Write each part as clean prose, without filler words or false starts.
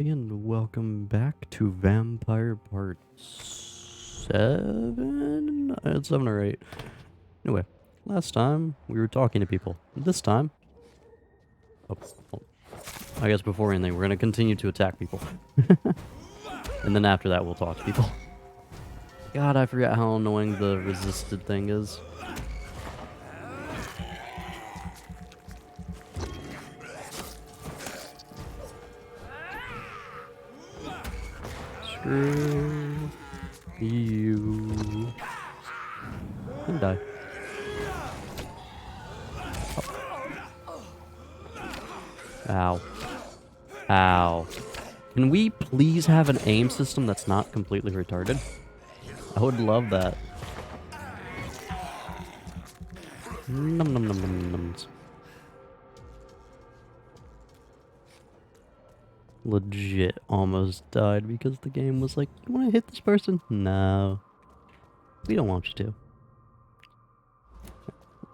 And welcome back to Vampire Part 7? It's 7 or 8. Anyway, last time we were talking to people. This time, well, I guess before anything, we're going to continue to attack people. And then after that, we'll talk to people. God, I forgot how annoying the resisted thing is. Screw you. And die. Ow. Ow. Can we please have an aim system that's not completely retarded? I would love that. Num num num num nums. Legit almost died because the game was like, you want to hit this person? No. We don't want you to.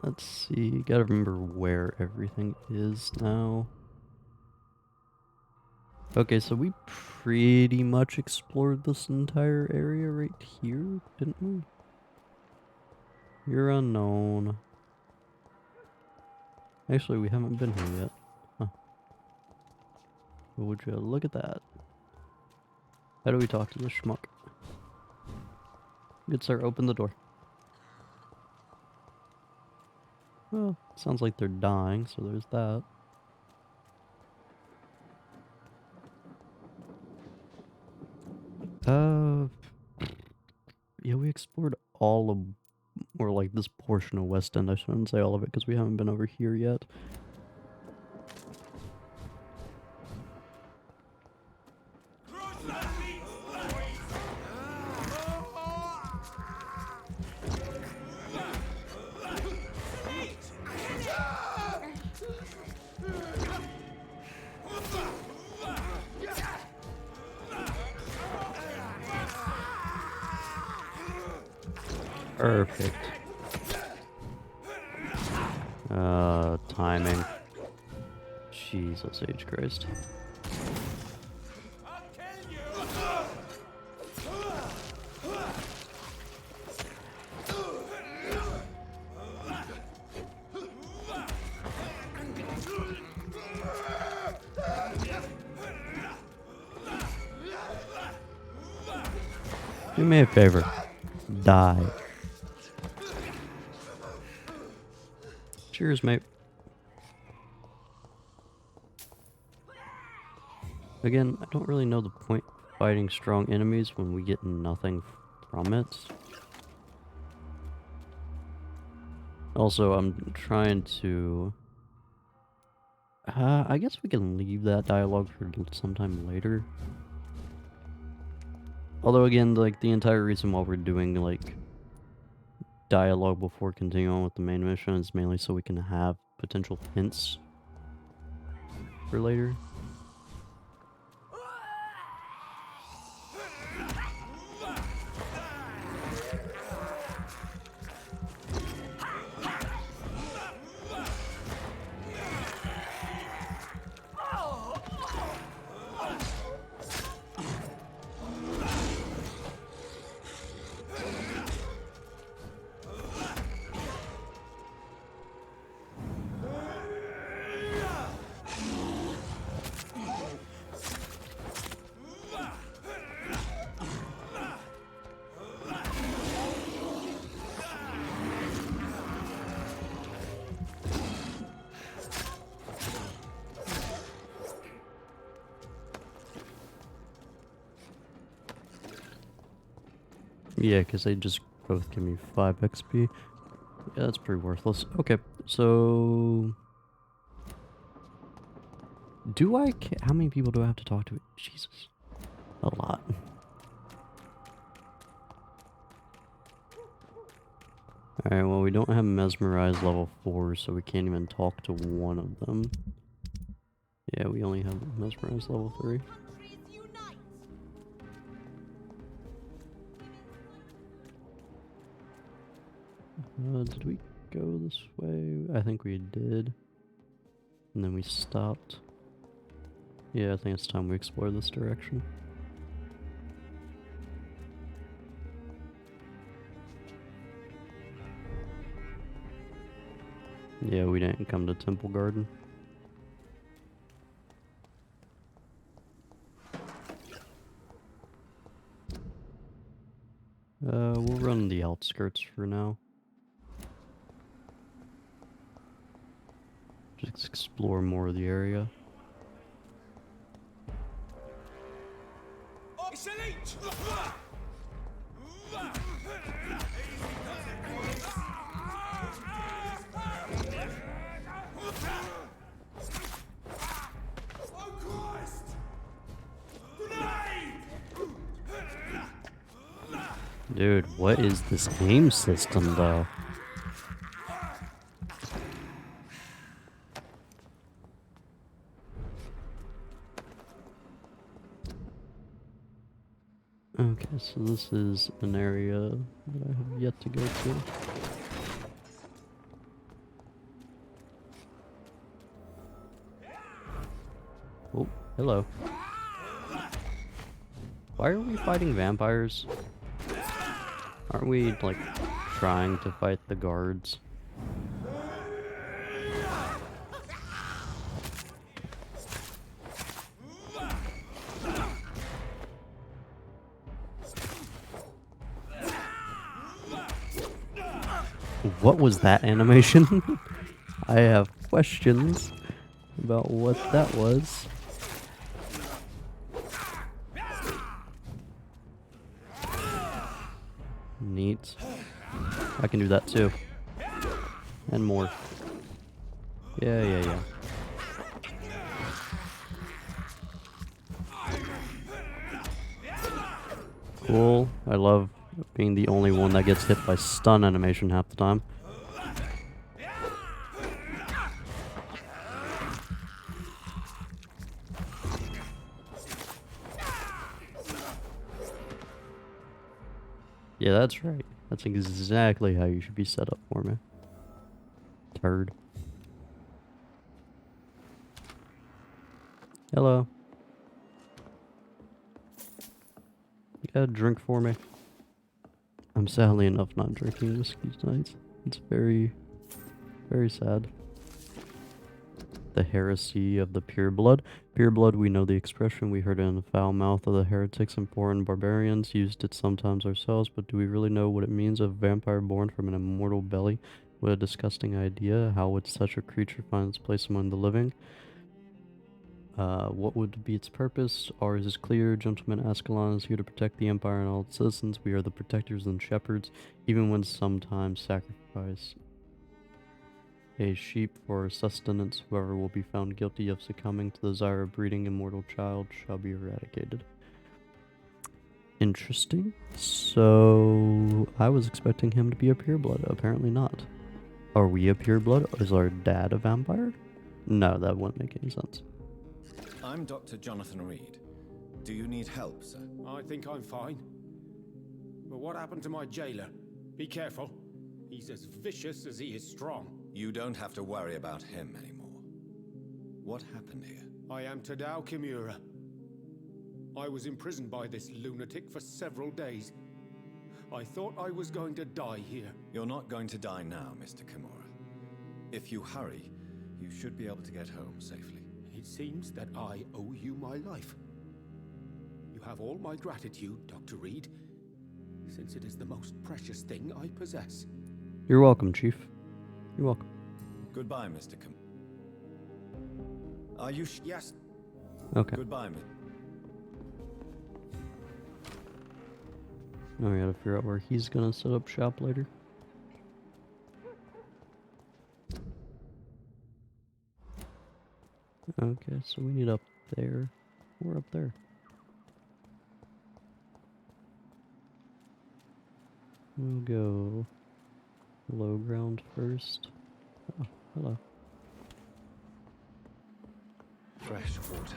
Let's see. Gotta remember where everything is now. Okay, so we pretty much explored this entire area right here, didn't we? You're unknown. Actually, we haven't been here yet. Huh. But would you look at that? How do we talk to this schmuck? Good sir, open the door. Well, sounds like they're dying, so there's that. Yeah, we explored all of, or like this portion of West End. I shouldn't say all of it because we haven't been over here yet. Perfect. Timing. Jesus H. Christ. Do me a favor. Die. Cheers, mate. Again, I don't really know the point of fighting strong enemies when we get nothing from it. Also, I'm trying to... I guess we can leave that dialogue for sometime later. Although again, like, the entire reason why we're doing, like, dialogue before continuing on with the main mission is mainly so we can have potential hints for later. Yeah, because they just both give me 5 XP. Yeah, that's pretty worthless. Okay, so... How many people do I have to talk to? Jesus. A lot. Alright, well, we don't have Mesmerize level 4, so we can't even talk to one of them. Yeah, we only have Mesmerize level 3. Did we go this way? I think we did. And then we stopped. Yeah, I think it's time we explore this direction. Yeah, we didn't come to Temple Garden. We'll run the outskirts for now. Just explore more of the area. Dude, what is this game system though? Okay, so this is an area that I have yet to go to. Oh, hello. Why are we fighting vampires? Aren't we, like, trying to fight the guards? What was that animation? I have questions about what that was. Neat. I can do that too. And more. Yeah. Cool. I love being the only one that gets hit by stun animation half the time. Yeah, that's right. That's exactly how you should be set up for me. Turd. Hello. You got a drink for me? I'm sadly enough not drinking whiskey tonight. It's very, very sad. The heresy of the pure blood. Pure blood, we know the expression. We heard it in the foul mouth of the heretics and foreign barbarians. Used it sometimes ourselves, but do we really know what it means? A vampire born from an immortal belly? What a disgusting idea. How would such a creature find its place among the living? What would be its purpose? Ours is clear. Gentleman Ascalon is here to protect the Empire and all its citizens. We are the protectors and shepherds, even when sometimes sacrifice a sheep for sustenance. Whoever will be found guilty of succumbing to the desire of breeding a mortal child shall be eradicated. Interesting. So, I was expecting him to be a pureblood. Apparently not. Are we a pureblood? Is our dad a vampire? No, that wouldn't make any sense. I'm Dr. Jonathan Reed. Do you need help, sir? I think I'm fine. But what happened to my jailer? Be careful. He's as vicious as he is strong. You don't have to worry about him anymore. What happened here? I am Tadao Kimura. I was imprisoned by this lunatic for several days. I thought I was going to die here. You're not going to die now, Mr. Kimura. If you hurry, you should be able to get home safely. It seems that I owe you my life. You have all my gratitude, Dr. Reed, since it is the most precious thing I possess. You're welcome, Chief. You're welcome. Goodbye, Mr. Kimura. Are you Yes. Okay. Goodbye, Mr. Now we gotta figure out where he's gonna set up shop later. Okay, so we need up there. We're up there. We'll go low ground first. Oh, hello. Fresh water.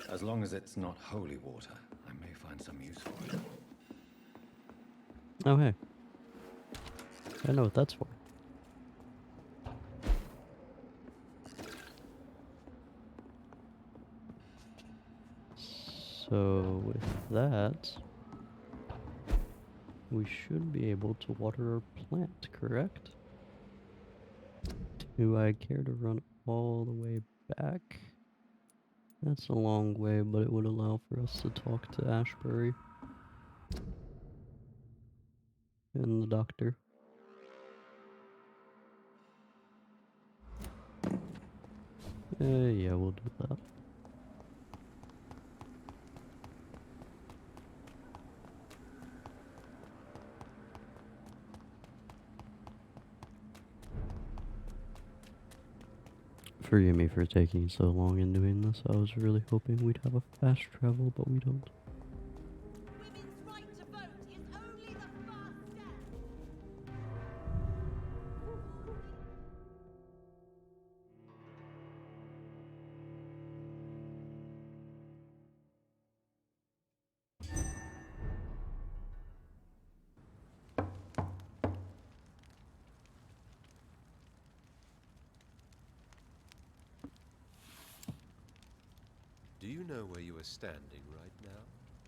As long as it's not holy water, I may find some use for it. Oh, hey. I know what that's for. So with that, we should be able to water our plant, correct? Do I care to run all the way back? That's a long way, but it would allow for us to talk to Ashbury and the doctor. Yeah, we'll do that. Forgive me for taking so long in doing this. I was really hoping we'd have a fast travel, but we don't. Women's right to vote is only the first step. Do you know where you are standing right now?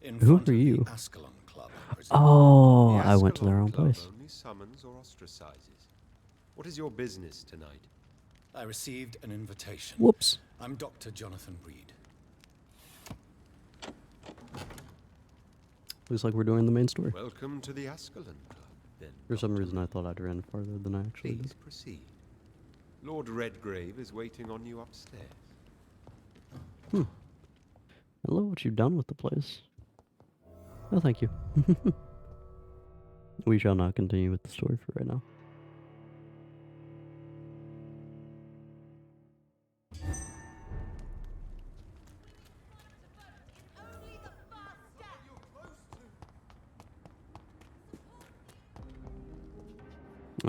In Who front are of you? the Ascalon Club, presumably. Oh, The I went to the Ascalon wrong Club place. only summons or ostracizes. What is your business tonight? I received an invitation. Whoops. I'm Dr. Jonathan Reed. Looks like we're doing the main story. Welcome to the Ascalon Club, then. For some Dr. reason, I Reed. thought I'd ran farther than I actually Please did. proceed. Lord Redgrave is waiting on you upstairs. I love what you've done with the place. No, thank you. We shall not continue with the story for right now. Only the first step.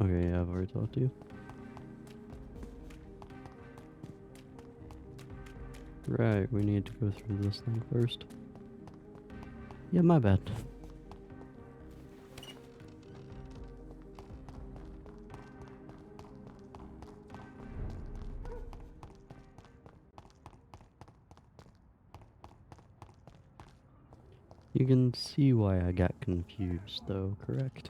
Okay, yeah, I've already talked to you. Right, we need to go through this thing first. Yeah, my bad. You can see why I got confused, though, correct?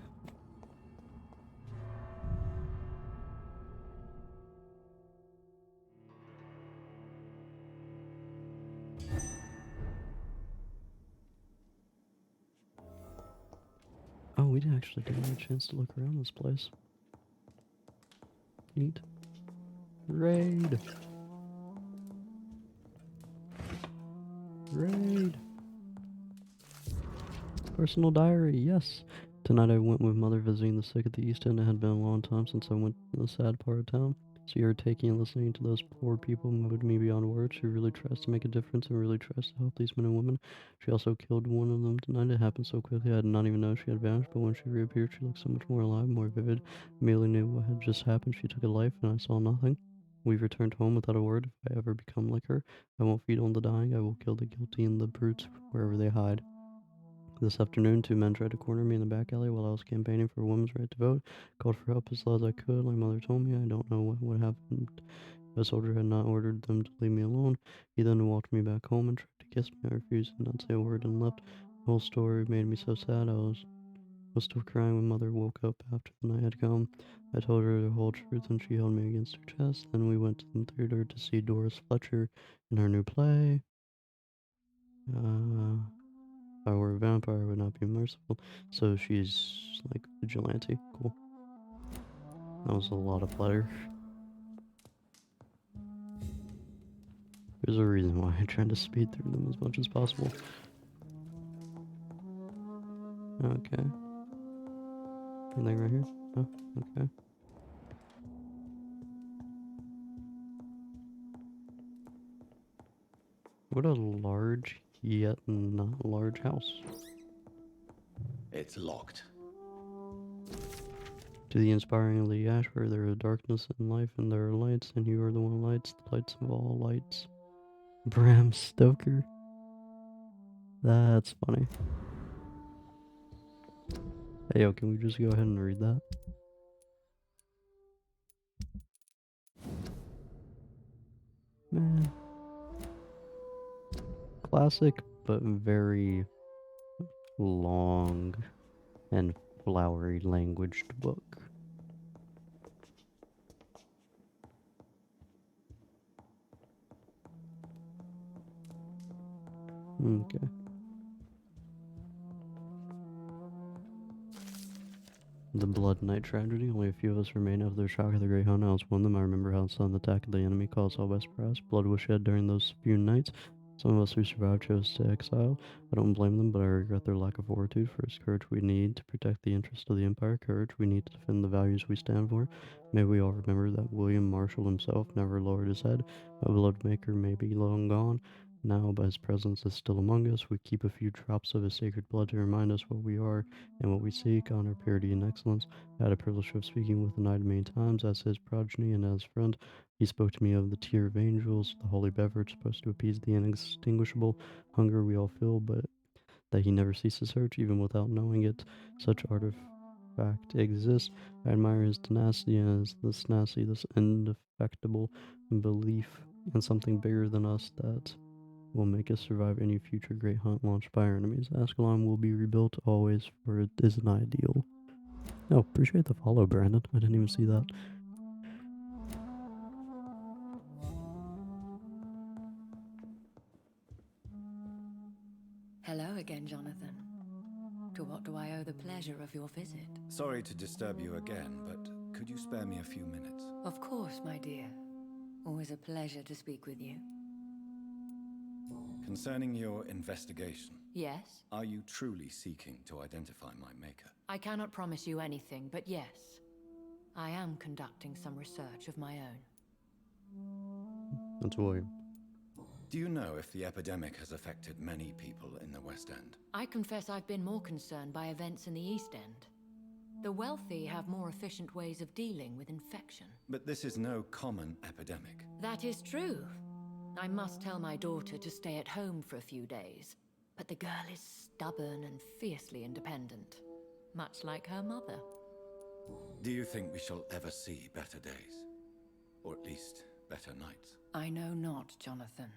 Oh, we actually didn't get a chance to look around this place. Neat. Raid! Raid! Personal diary, yes. Tonight I went with mother visiting the sick at the East End. It had been a long time since I went to the sad part of town. So you're taking and listening to those poor people moved me beyond words. She really tries to make a difference and really tries to help these men and women. She also killed one of them tonight. It happened so quickly I did not even know she had vanished, but when she reappeared she looked so much more alive, more vivid. Amelia knew what had just happened. She took a life and I saw nothing. We've returned home without a word. If I ever become like her, I won't feed on the dying. I will kill the guilty and the brutes wherever they hide. This afternoon, two men tried to corner me in the back alley while I was campaigning for a women's right to vote. Called for help as loud as I could. Like mother told me, I don't know what would happen if a soldier had not ordered them to leave me alone. He then walked me back home and tried to kiss me. I refused and not say a word and left. The whole story made me so sad. I was still crying when mother woke up after the night had come. I told her the whole truth and she held me against her chest. Then we went to the theater to see Doris Fletcher in her new play. If I were a vampire, I would not be merciful. So she's like vigilante. Cool. That was a lot of letter. There's a reason why I tried to speed through them as much as possible. Okay. Anything right here? Oh, okay. What a large yet not large house. It's locked. To the inspiring Lee Ashford, there is darkness in life and there are lights, and you are the one lights, the lights of all lights. Bram Stoker. That's funny. Hey, yo, can we just go ahead and read that? Man. Classic but very long and flowery languaged book. Okay. The Blood Knight tragedy. Only a few of us remain after the shock of the Great Hunt. I was one of them. I remember how the sudden attack of the enemy caused all West Brass. Blood was shed during those few nights. Some of us who survived chose to exile. I don't blame them, but I regret their lack of fortitude. For it's courage we need to protect the interests of the Empire. Courage we need to defend the values we stand for. May we all remember that William Marshall himself never lowered his head. A blood maker may be long gone now, but his presence is still among us. We keep a few drops of his sacred blood to remind us what we are and what we seek, honor, purity, and excellence. I had the privilege of speaking with the knight many times as his progeny and as friend. He spoke to me of the tier of angels, the holy beverage supposed to appease the inextinguishable hunger we all feel, but that he never ceased to search, even without knowing it. Such artifact exists. I admire his tenacity and his tenacity, this indefectible belief in something bigger than us that will make us survive any future great hunt launched by our enemies. Ascalon will be rebuilt always, for it is an ideal. Oh, appreciate the follow, Brandon. I didn't even see that. Hello again, Jonathan. To what do I owe the pleasure of your visit? Sorry to disturb you again, but could you spare me a few minutes? Of course, my dear. Always a pleasure to speak with you. Concerning your investigation, Yes? are you truly seeking to identify my maker? I cannot promise you anything, but yes. I am conducting some research of my own. That's William. Do you know if the epidemic has affected many people in the West End? I confess I've been more concerned by events in the East End. The wealthy have more efficient ways of dealing with infection. But this is no common epidemic. That is true. I must tell my daughter to stay at home for a few days, but the girl is stubborn and fiercely independent, much like her mother. Do you think we shall ever see better days? Or at least better nights? I know not, Jonathan.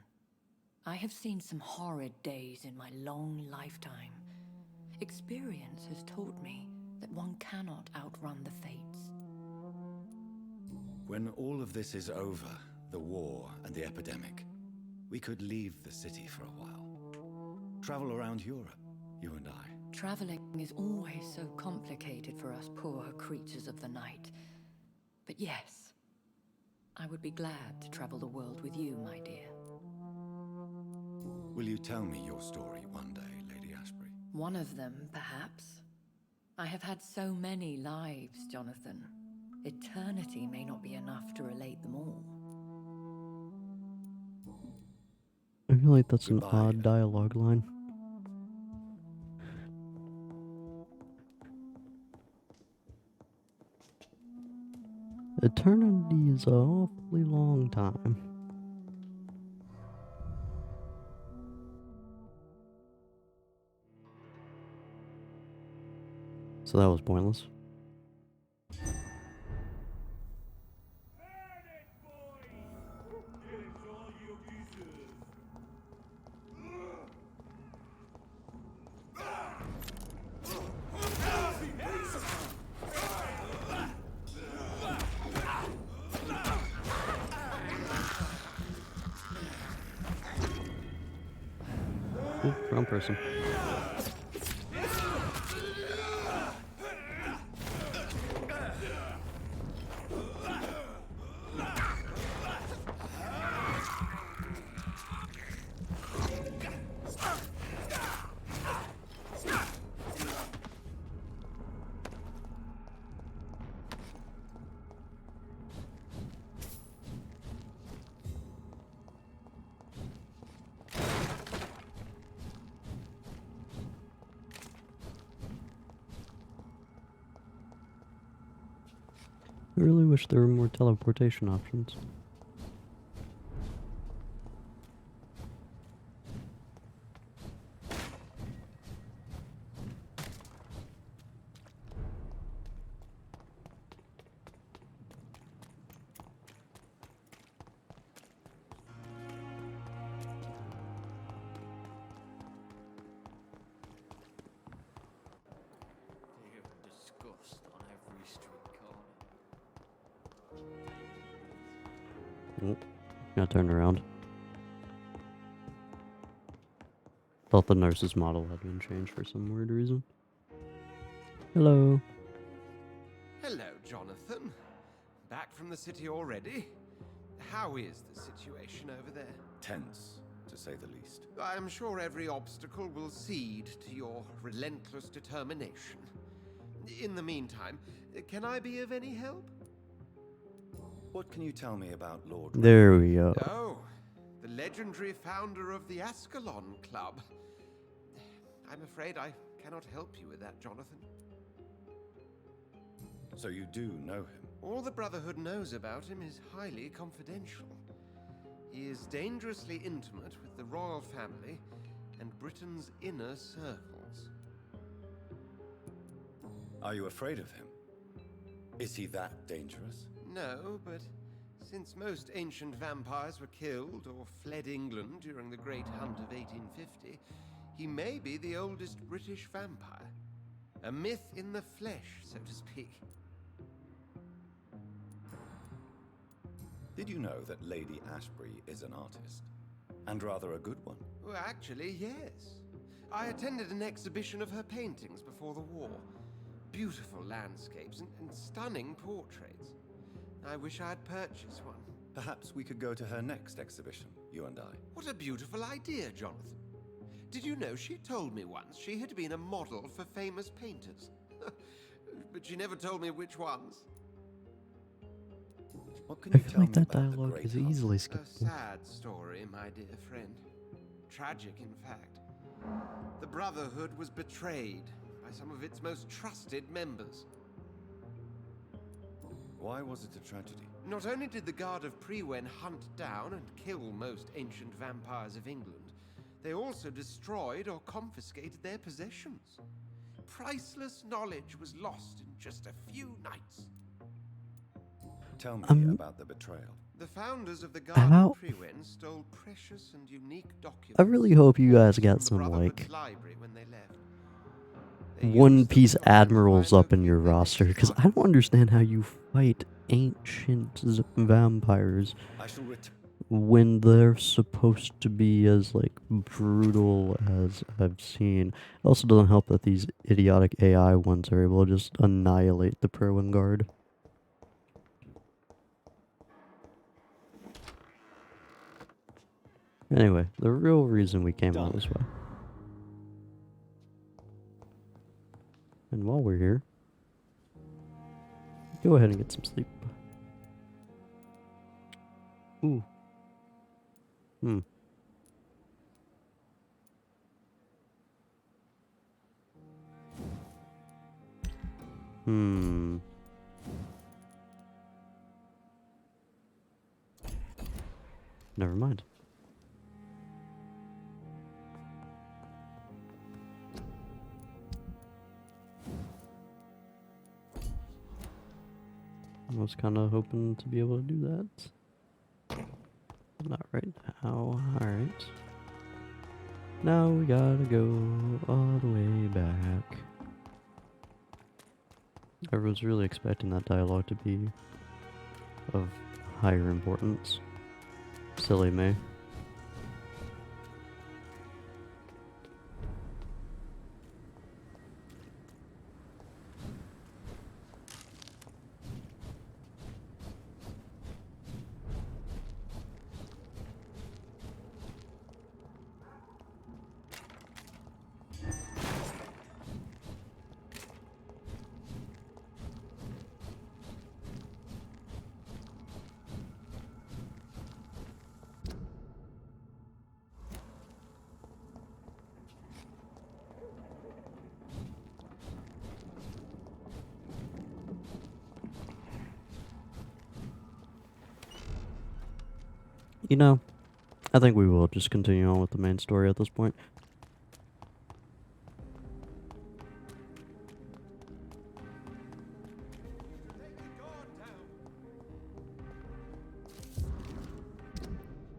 I have seen some horrid days in my long lifetime. Experience has taught me that one cannot outrun the fates. When all of this is over, the war and the epidemic, we could leave the city for a while. Travel around Europe, you and I. Traveling is always so complicated for us poor creatures of the night. But yes, I would be glad to travel the world with you, my dear. Will you tell me your story one day, Lady Ashbury? One of them, perhaps. I have had so many lives, Jonathan. Eternity may not be enough to relate them all. I feel like that's an Goodbye, odd then. dialogue line. Eternity is an awfully long time. So that was pointless. Ooh, wrong person. I really wish there were more teleportation options. Oh, got turned around. Thought the nurse's model had been changed for some weird reason. Hello. Hello, Jonathan. Back from the city already? How is the situation over there? Tense, to say the least. I am sure every obstacle will cede to your relentless determination. In the meantime, can I be of any help? What can you tell me about Lord There we go. Oh, the legendary founder of the Ascalon Club. I'm afraid I cannot help you with that, Jonathan. So you do know him? All the Brotherhood knows about him is highly confidential. He is dangerously intimate with the royal family and Britain's inner circles. Are you afraid of him? Is he that dangerous? No, but since most ancient vampires were killed or fled England during the Great Hunt of 1850, he may be the oldest British vampire. A myth in the flesh, so to speak. Did you know that Lady Ashbury is an artist? And rather a good one. Well, actually, yes. I attended an exhibition of her paintings before the war. Beautiful landscapes and stunning portraits. I wish I had purchased one. Perhaps we could go to her next exhibition, you and I. What a beautiful idea, Jonathan. Did you know she told me once she had been a model for famous painters? But she never told me which ones. What can I you feel tell like me that about the dialogue Great is Hunt? easily A skippable. sad story, my dear friend. Tragic, in fact. The Brotherhood was betrayed by some of its most trusted members. Why was it a tragedy? Not only did the Guard of Priwen hunt down and kill most ancient vampires of England, they also destroyed or confiscated their possessions. Priceless knowledge was lost in just a few nights. Tell me about the betrayal. The founders of the Guard About- of Priwen stole precious and unique documents. I really hope you guys from got the some, Brotherhood's like, libree when they left. They One used them Piece to identify admirals and up in your locate their roster, missing because I ones. don't understand how you fight ancient vampires I shall when they're supposed to be as, like, brutal as I've seen. It also doesn't help that these idiotic AI ones are able to just annihilate the Perwin Guard. Anyway, the real reason we came all Done. this way. And while we're here, go ahead and get some sleep. Ooh. Hmm. Hmm. Never mind. I was kind of hoping to be able to do that. Not right now. Alright. Now we gotta go all the way back. I was really expecting that dialogue to be of higher importance. Silly me. You know, I think we will just continue on with the main story at this point.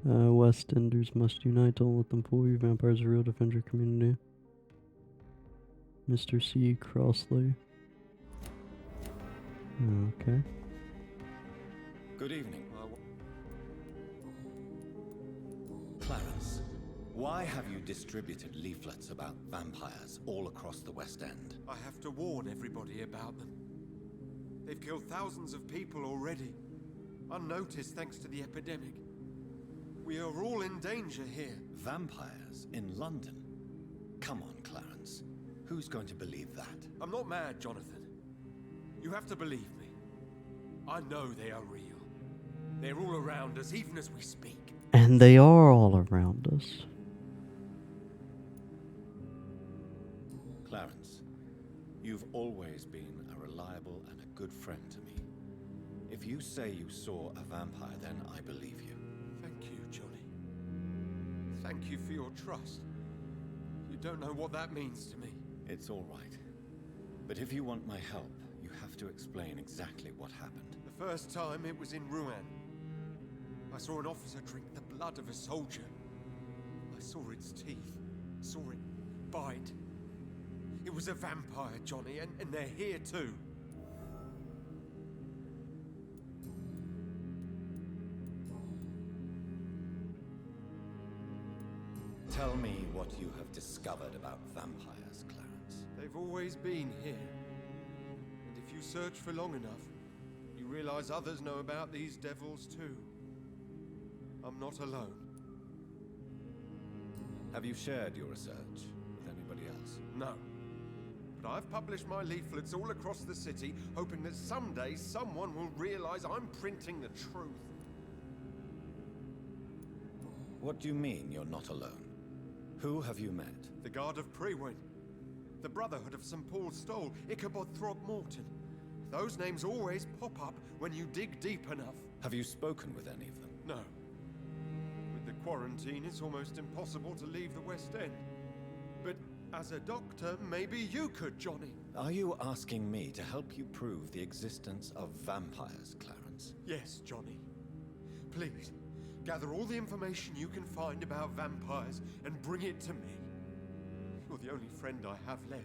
West Enders must unite. Don't let them fool you. Vampires are real. Defend your community. Mr. C. Crossley. Okay. Good evening. Clarence, why have you distributed leaflets about vampires all across the West End? I have to warn everybody about them. They've killed thousands of people already, unnoticed thanks to the epidemic. We are all in danger here. Vampires in London? Come on, Clarence. Who's going to believe that? I'm not mad, Jonathan. You have to believe me. I know they are real. They're all around us, even as we speak. And they are all around us. Clarence, you've always been a reliable and a good friend to me. If you say you saw a vampire, then I believe you. Thank you, Johnny. Thank you for your trust. You don't know what that means to me. It's all right. But if you want my help, you have to explain exactly what happened. The first time it was in Rouen. I saw an officer drink the blood of a soldier. I saw its teeth, saw it bite. It was a vampire, Johnny, and they're here too. Tell me what you have discovered about vampires, Clarence. They've always been here. And if you search for long enough, you realize others know about these devils too. I'm not alone. Have you shared your research with anybody else? No. But I've published my leaflets all across the city, hoping that someday someone will realize I'm printing the truth. What do you mean you're not alone? Who have you met? The Guard of Prewin, the Brotherhood of St. Paul's Stole, Ichabod Throckmorton. Those names always pop up when you dig deep enough. Have you spoken with any of them? No. With the quarantine, it's almost impossible to leave the West End. But as a doctor, maybe you could, Johnny. Are you asking me to help you prove the existence of vampires, Clarence? Yes, Johnny. Please, gather all the information you can find about vampires and bring it to me. You're the only friend I have left.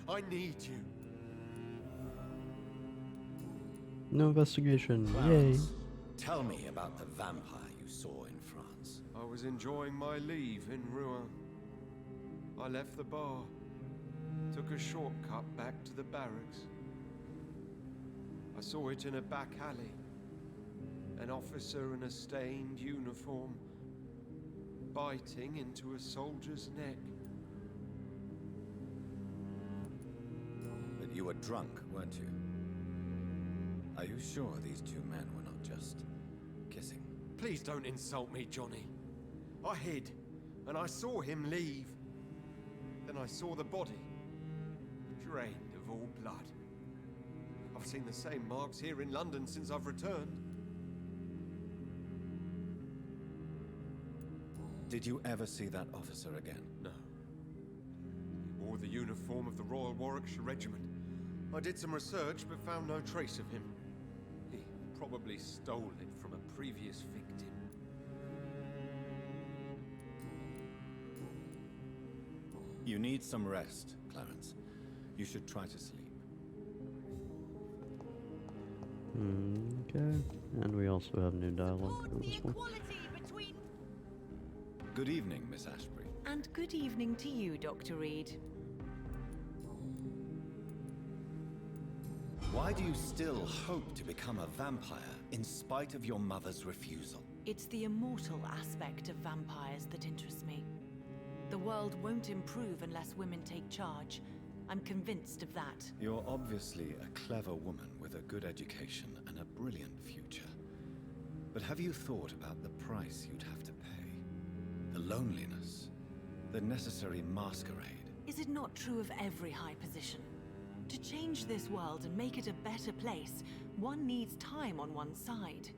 I need you. No investigation. Yay. Clarence, tell me about the vampire you saw in France. I was enjoying my leave in Rouen. I left the bar, took a shortcut back to the barracks. I saw it in a back alley. An officer in a stained uniform, biting into a soldier's neck. But you were drunk, weren't you? Are you sure these two men were not just kissing? Please don't insult me, Johnny. I hid, and I saw him leave. Then I saw the body, drained of all blood. I've seen the same marks here in London since I've returned. Did you ever see that officer again? No. He wore the uniform of the Royal Warwickshire Regiment. I did some research, but found no trace of him. He probably stole it from a previous victim. You need some rest, Clarence. You should try to sleep. Okay. And we also have new dialogue Support for the this one. equality between... Good evening, Miss Ashbury. And good evening to you, Dr. Reed. Why do you still hope to become a vampire in spite of your mother's refusal? It's the immortal aspect of vampires that interests me. The world won't improve unless women take charge. I'm convinced of that. You're obviously a clever woman with a good education and a brilliant future. But have you thought about the price you'd have to pay? The loneliness, the necessary masquerade. Is it not true of every high position? To change this world and make it a better place, one needs time on one's side.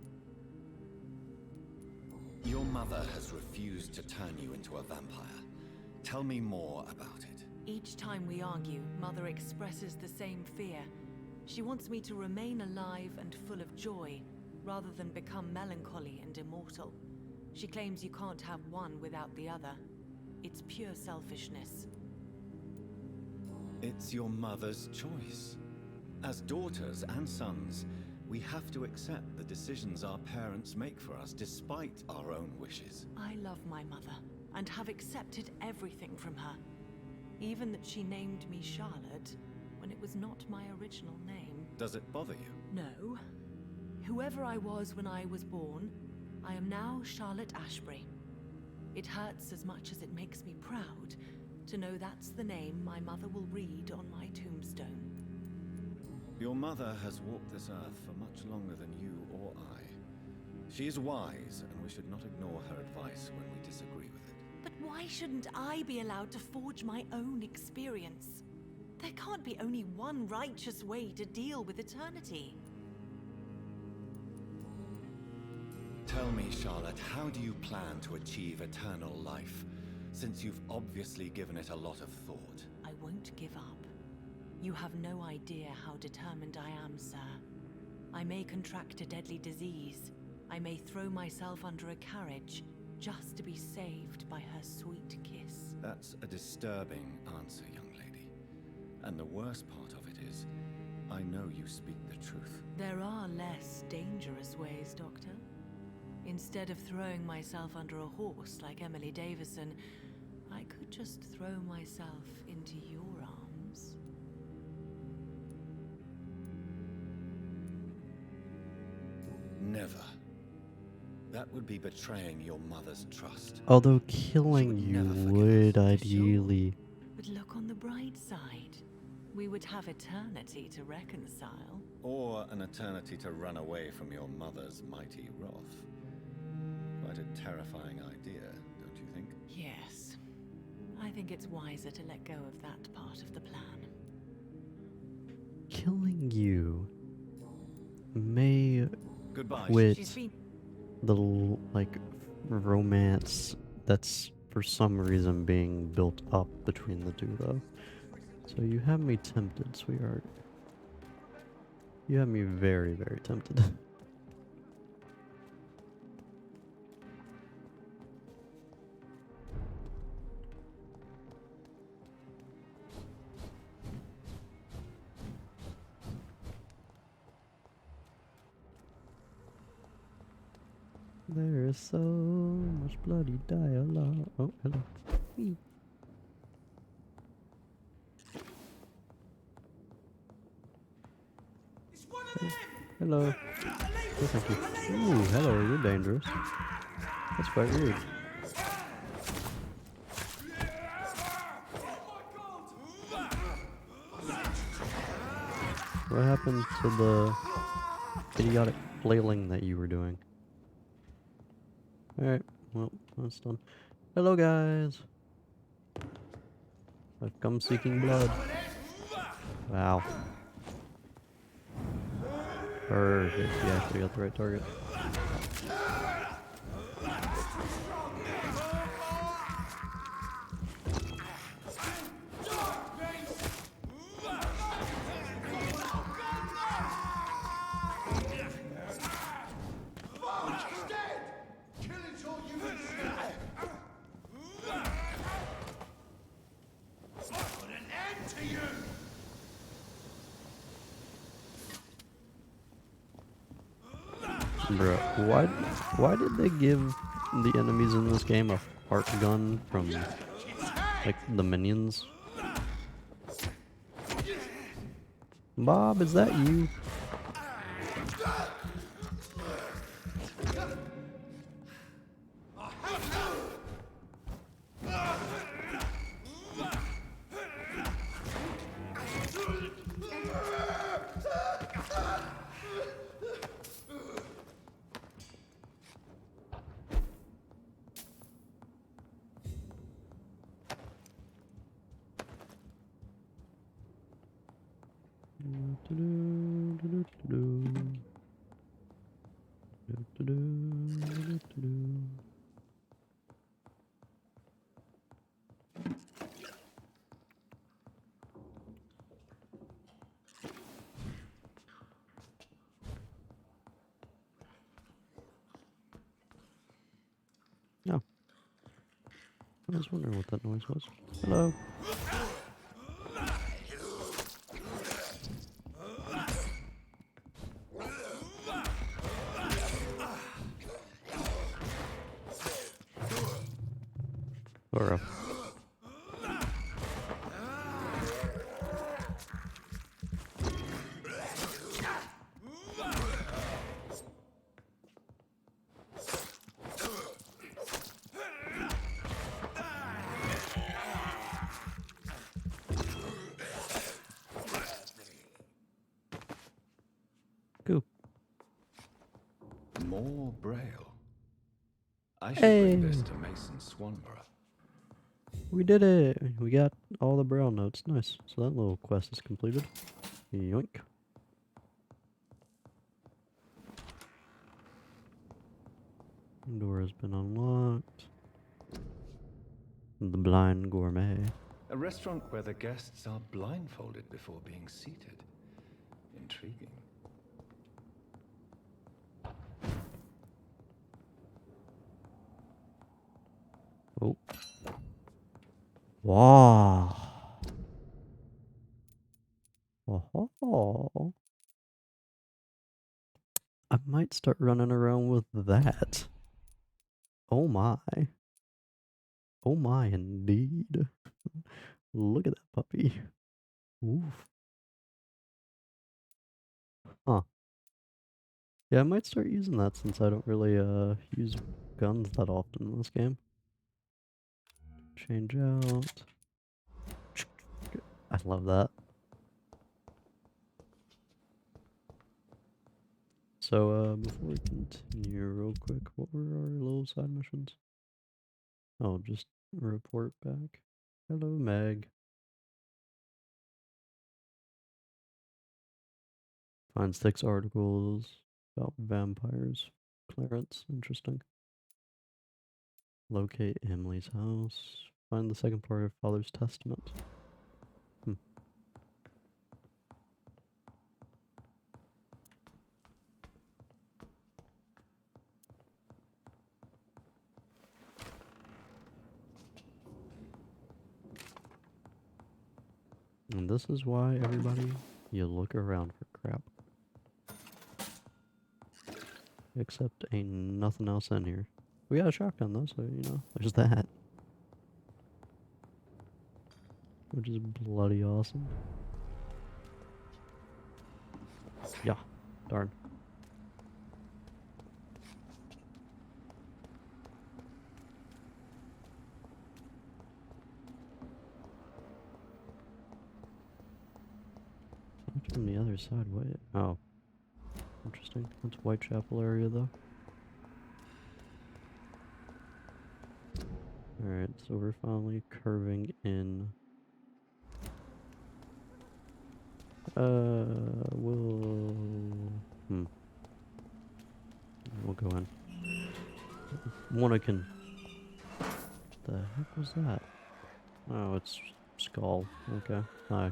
Your mother has refused to turn you into a vampire. Tell me more about it. Each time we argue, Mother expresses the same fear. She wants me to remain alive and full of joy, rather than become melancholy and immortal. She claims you can't have one without the other. It's pure selfishness. It's your mother's choice. As daughters and sons, We have to accept the decisions our parents make for us despite our own wishes. I love my mother and have accepted everything from her. Even that she named me Charlotte when it was not my original name. Does it bother you? No. Whoever I was when I was born, I am now Charlotte Ashbury. It hurts as much as it makes me proud to know that's the name my mother will read on my tombstone. Your mother has walked this earth for much longer than you or I. She is wise, and we should not ignore her advice when we disagree with it. But why shouldn't I be allowed to forge my own experience? There can't be only one righteous way to deal with eternity. Tell me, Charlotte, how do you plan to achieve eternal life, since you've obviously given it a lot of thought? I won't give up. You have no idea how determined I am, sir. I may contract a deadly disease. I may throw myself under a carriage just to be saved by her sweet kiss. That's a disturbing answer, young lady. And the worst part of it is, I know you speak the truth. There are less dangerous ways, Doctor. Instead of throwing myself under a horse like Emily Davison, I could just throw myself into your arms. Never. That would be betraying your mother's trust. Although killing She would you never forgive would us. ideally... But look on the bright side. We would have eternity to reconcile. Or an eternity to run away from your mother's mighty wrath. Quite a terrifying idea, don't you think? Yes. I think it's wiser to let go of that part of the plan. Killing you may Goodbye. quit She's been... the like romance that's for some reason being built up between the two, though. So you have me tempted, sweetheart. You have me very, very tempted. There is so much bloody dialogue. Oh, hello. Whee. Hello. Oh, thank you. Ooh, hello, you're dangerous. That's quite rude. What happened to the idiotic flailing that you were doing? Alright, well, that's done. Hello, guys. I've come seeking blood. Wow. Perfect. You actually got the right target. Bruh, why did they give the enemies in this game a fart gun from, like, the minions? Bob, is that you? No. I was wondering what that noise was. Hello. More Braille. I should Hey, bring this to Mason Swanborough. we did it. We got all the Braille notes. Nice. So that little quest is completed. Yoink. Door has been unlocked. The Blind Gourmet. A restaurant where the guests are blindfolded before being seated. Intriguing. Oh. Wow. Oh. I might start running around with that. Oh my. Oh my, indeed. Look at that puppy. Oof. Huh. Yeah, I might start using that since I don't really use guns that often in this game. Change out. I love that. So, before we continue real quick, what were our little side missions? Oh, just report back. Hello, Meg. Find 6 articles about vampires. Clarence, interesting. Locate Emily's house. Find the second part of Father's Testament. And this is why, everybody, you look around for crap. Except ain't nothing else in here. We got a shotgun though, so you know, there's that. Which is bloody awesome. Yeah, darn. What's from the other side? What? Oh, interesting. That's Whitechapel area though. Alright, so we're finally curving in. We'll go in. One I can. The heck was that? Oh, it's Skull. Okay. Hi.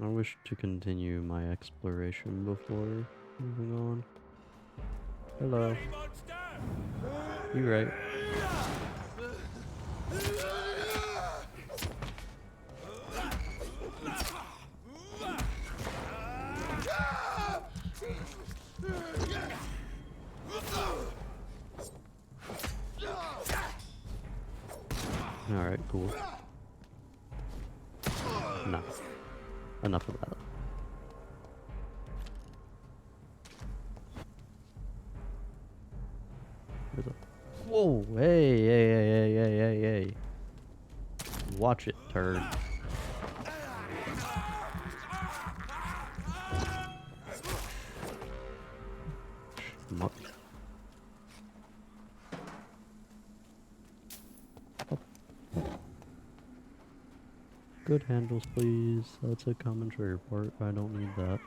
I wish to continue my exploration before moving on. Hello. You right. Alright, cool. No. Enough of that. There's a... Whoa! Hey! Watch it, turd. Schmuck. Up. Good handles, please. That's a common trigger part. I don't need that.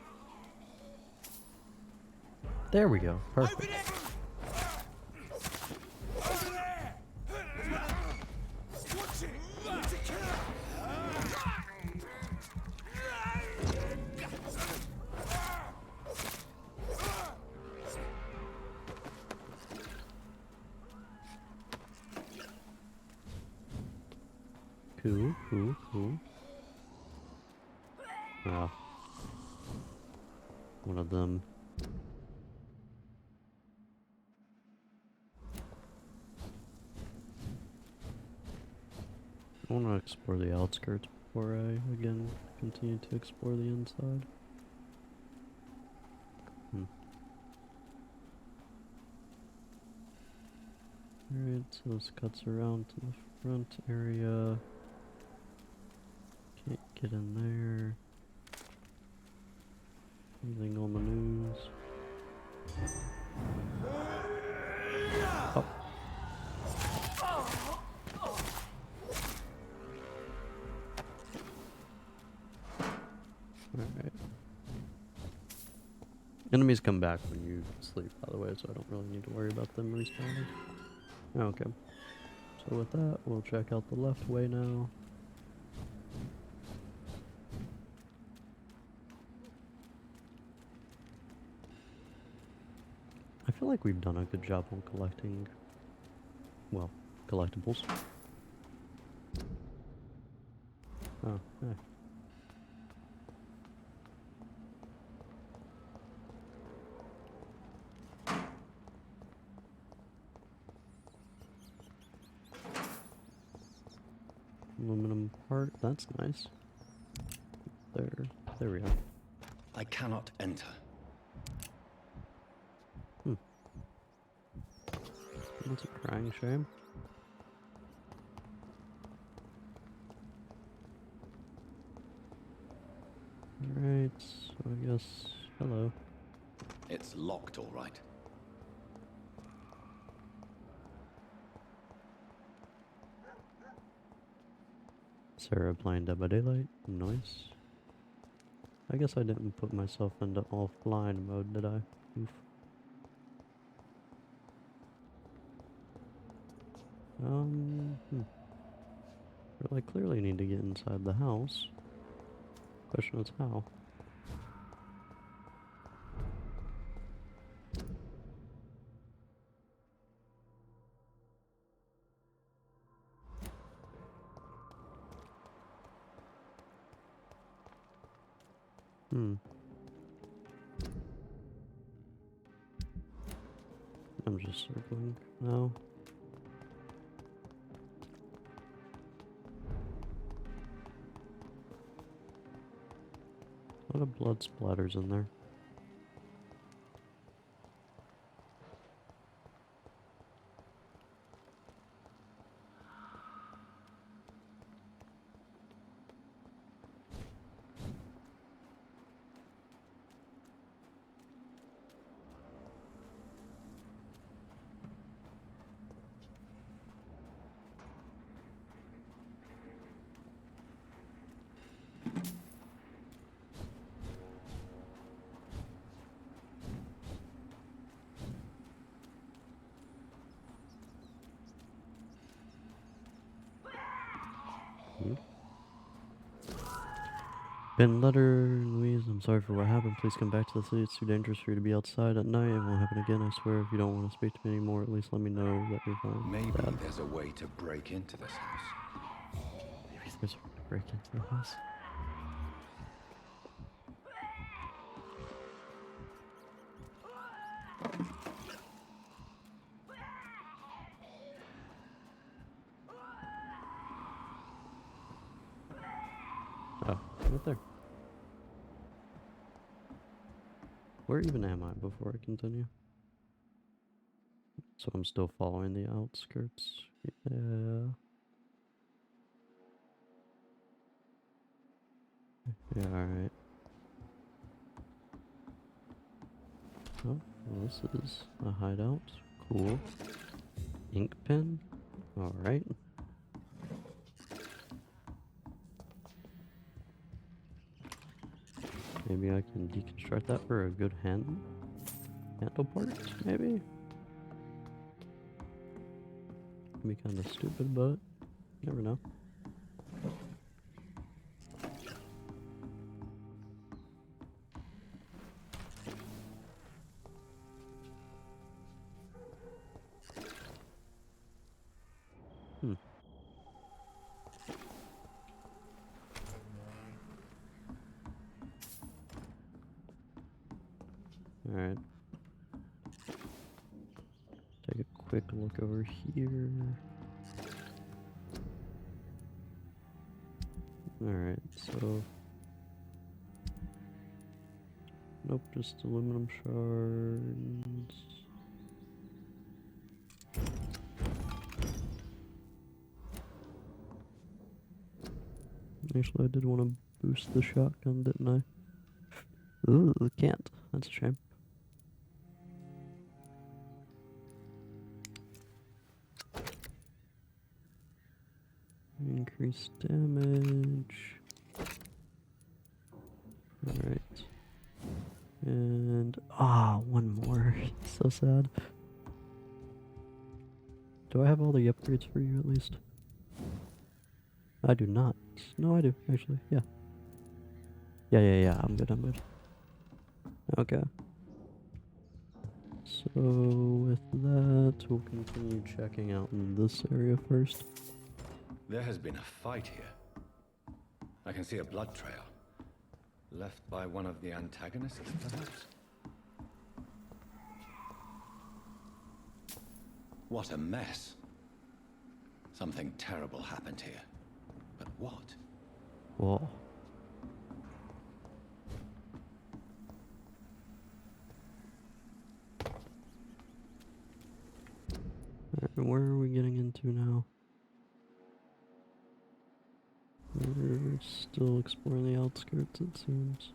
There we go. Perfect. Cool. Ah. One of them. I want to explore the outskirts before I, again, continue to explore the inside. Alright, so this cuts around to the front area. Get in there. Anything on the news? Oh. Alright. Enemies come back when you sleep, by the way, so I don't really need to worry about them respawning. Okay. So with that, we'll check out the left way now. I feel like we've done a good job on collecting, well, collectibles. Oh, hey. Aluminum part, that's nice. There we go. I cannot enter. That's a crying shame. Alright, so I guess, hello. It's locked, all right. Sarah playing Dead by Daylight, nice. I guess I didn't put myself into offline mode, did I? Oof. Well, I clearly need to get inside the house. Question is how. I'm just circling now. A lot of blood splatters in there. Ben Letter, Louise, I'm sorry for what happened. Please come back to the city. It's too dangerous for you to be outside at night. It won't happen again, I swear. If you don't want to speak to me anymore, at least let me know that you're fine. Maybe Dad. there's a way to break into this house. Maybe there's a way to break into the house. Oh, right there. Where even am I before I continue? So I'm still following the outskirts. Yeah. Yeah, alright. Oh, well, this is a hideout. Cool. Ink pen. Alright. Maybe I can deconstruct that for a good handle part, maybe? Can be kind of stupid, but you never know. Alright. Take a quick look over here. Alright, so... Nope, just aluminum shards. Actually, I did want to boost the shotgun, didn't I? Ooh, can't. That's a shame. Increase damage. Alright. And one more. So sad. Do I have all the upgrades for you at least? I do not. No, I do, actually. Yeah. Yeah. I'm good. Okay. So, with that, we'll continue checking out in this area first. There has been a fight here. I can see a blood trail. Left by one of the antagonists, perhaps? What a mess. Something terrible happened here. But what? Whoa. Alright, where are we getting into now? We're still exploring the outskirts, it seems.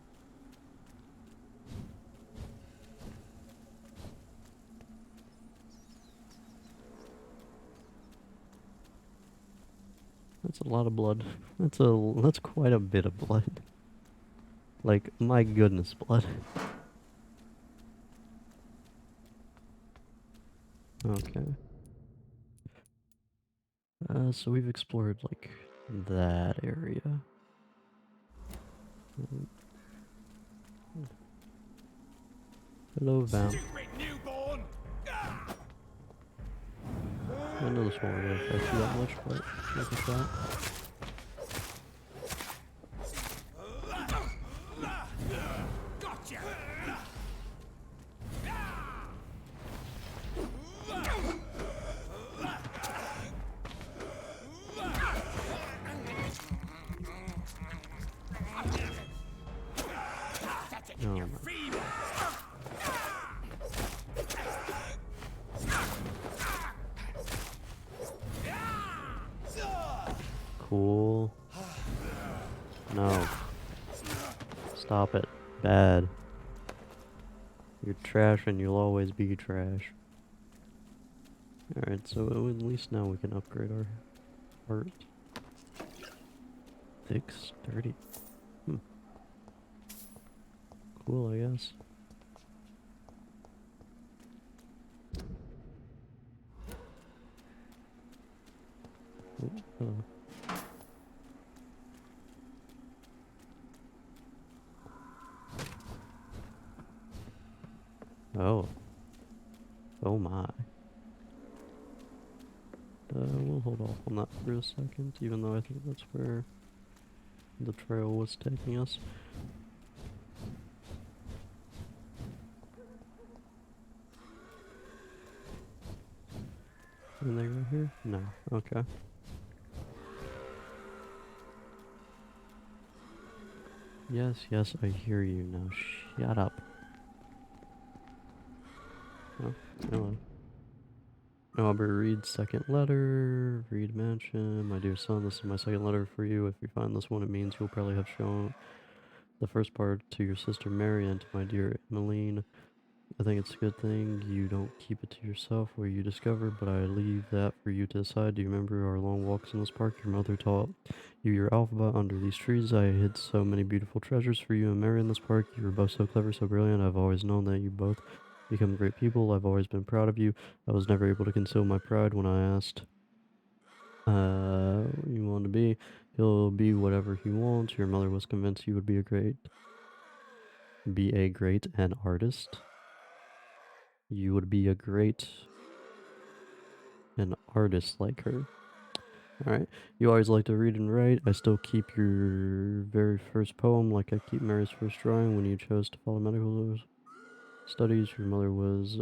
That's a lot of blood. That's quite a bit of blood. Like, my goodness, blood. Okay. So we've explored, like, that area. Hello, Vamp. I know this won't really affect you that much, but look at that. Oh my. Cool. No. Stop it. Bad. You're trash and you'll always be trash. Alright, so at least now we can upgrade our art. Thick, sturdy. Cool, I guess. Oh. Oh. Oh my. We'll hold off on that for a second, even though I think that's where the trail was taking us. Anything right here? No. Okay. Yes, I hear you now. Shut up. Oh, hello. Albert Reed's second letter. Reed Mansion. My dear son, this is my second letter for you. If you find this one, it means you'll probably have shown the first part to your sister Mary and to my dear Emmeline. I think it's a good thing you don't keep it to yourself what you discover, but I leave that for you to decide. Do you remember our long walks in this park? Your mother taught you your alphabet under these trees. I hid so many beautiful treasures for you and Mary in this park. You were both so clever, so brilliant. I've always known that you both become great people. I've always been proud of you. I was never able to conceal my pride when I asked what you want to be. He'll be whatever he wants. Your mother was convinced you would be a great an artist. You would be an artist like her. Alright. You always like to read and write. I still keep your very first poem like I keep Mary's first drawing when you chose to follow medical studies. Your mother was...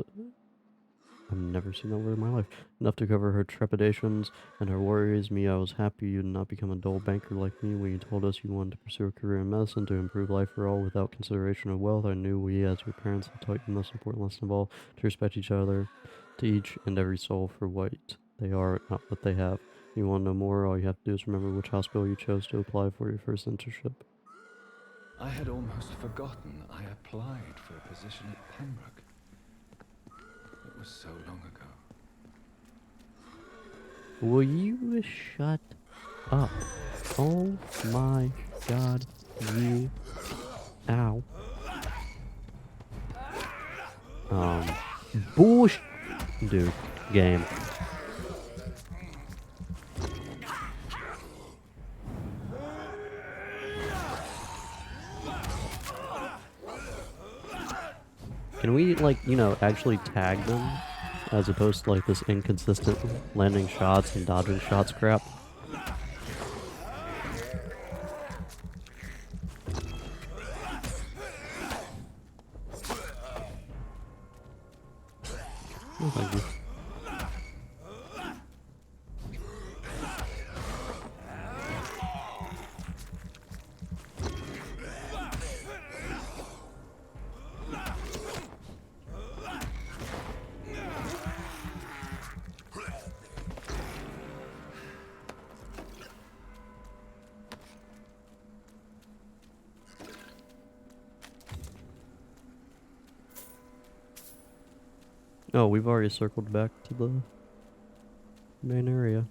I've never seen that word in my life. Enough to cover her trepidations and her worries. Me, I was happy you did not become a dull banker like me. When you told us you wanted to pursue a career in medicine to improve life for all without consideration of wealth, I knew we, as your parents, had taught you the most important lesson of all, to respect each other, to each and every soul for what they are, not what they have. You want to know more? All you have to do is remember which hospital you chose to apply for your first internship. I had almost forgotten I applied for a position at Pembroke. It was so long ago. Will you shut up? Oh my god, you. Ow. Bullsh. Dude, game. Can we, like, you know, actually tag them? As opposed to, like, this inconsistent landing shots and dodging shots crap? Oh, thank you. Oh, we've already circled back to the main area.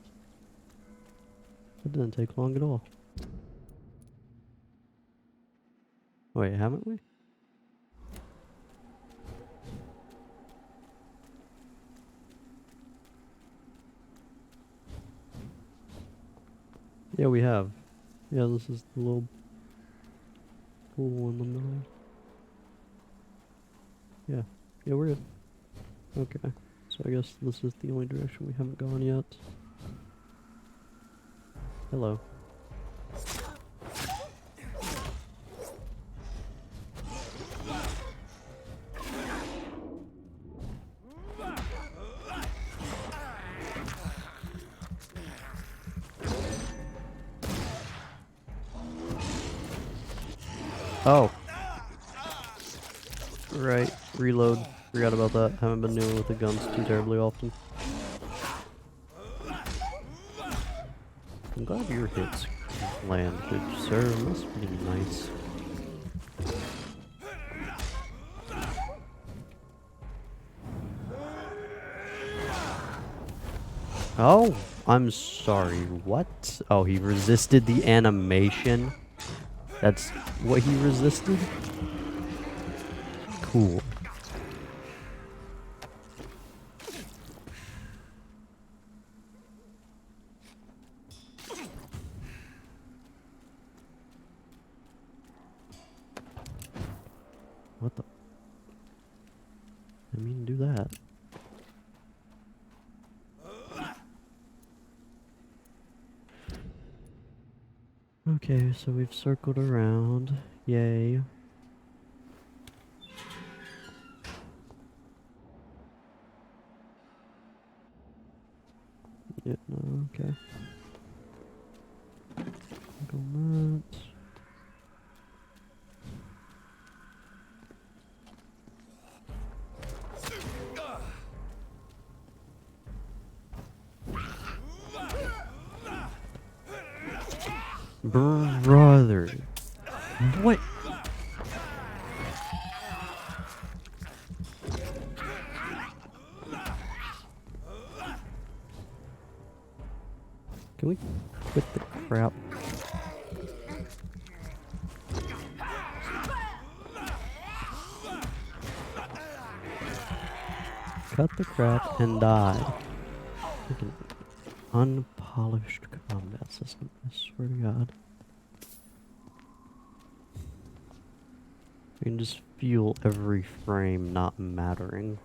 That didn't take long at all. Wait, haven't we? Yeah, we have. Yeah, this is the little pool in the middle. Yeah. Yeah, we're good. Okay. So I guess this is the only direction we haven't gone yet. Hello. Oh. Right. Reload. Forgot about that. Haven't been dealing with the guns too terribly often. I'm glad your hits land, good sir. Must be nice. Oh, I'm sorry. What? Oh, he resisted the animation? That's what he resisted? Cool. What the? I mean, do that. Okay, so we've circled around. Yay. Yeah, no, okay. Click on that. Brother. What? Can we quit the crap? Cut the crap and die. Freaking unpolished combat system, I swear to God. I can just feel every frame not mattering.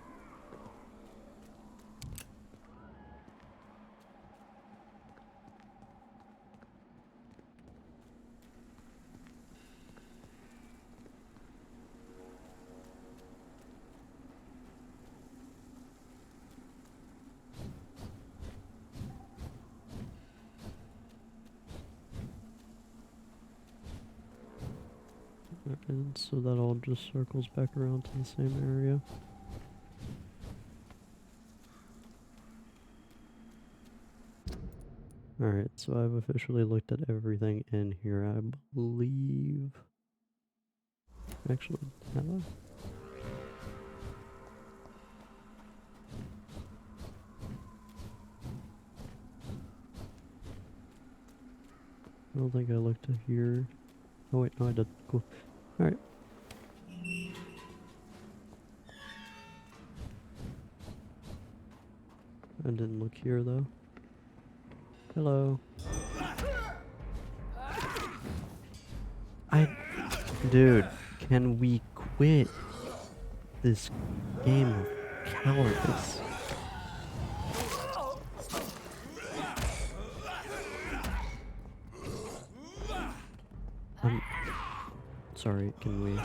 And so that all just circles back around to the same area. Alright, so I've officially looked at everything in here, I believe. Actually, have I? I don't think I looked here. Oh wait, no I did. Cool. Alright. I didn't look here though. Hello. Dude, can we quit this game of cowardice? I'm sorry, can we?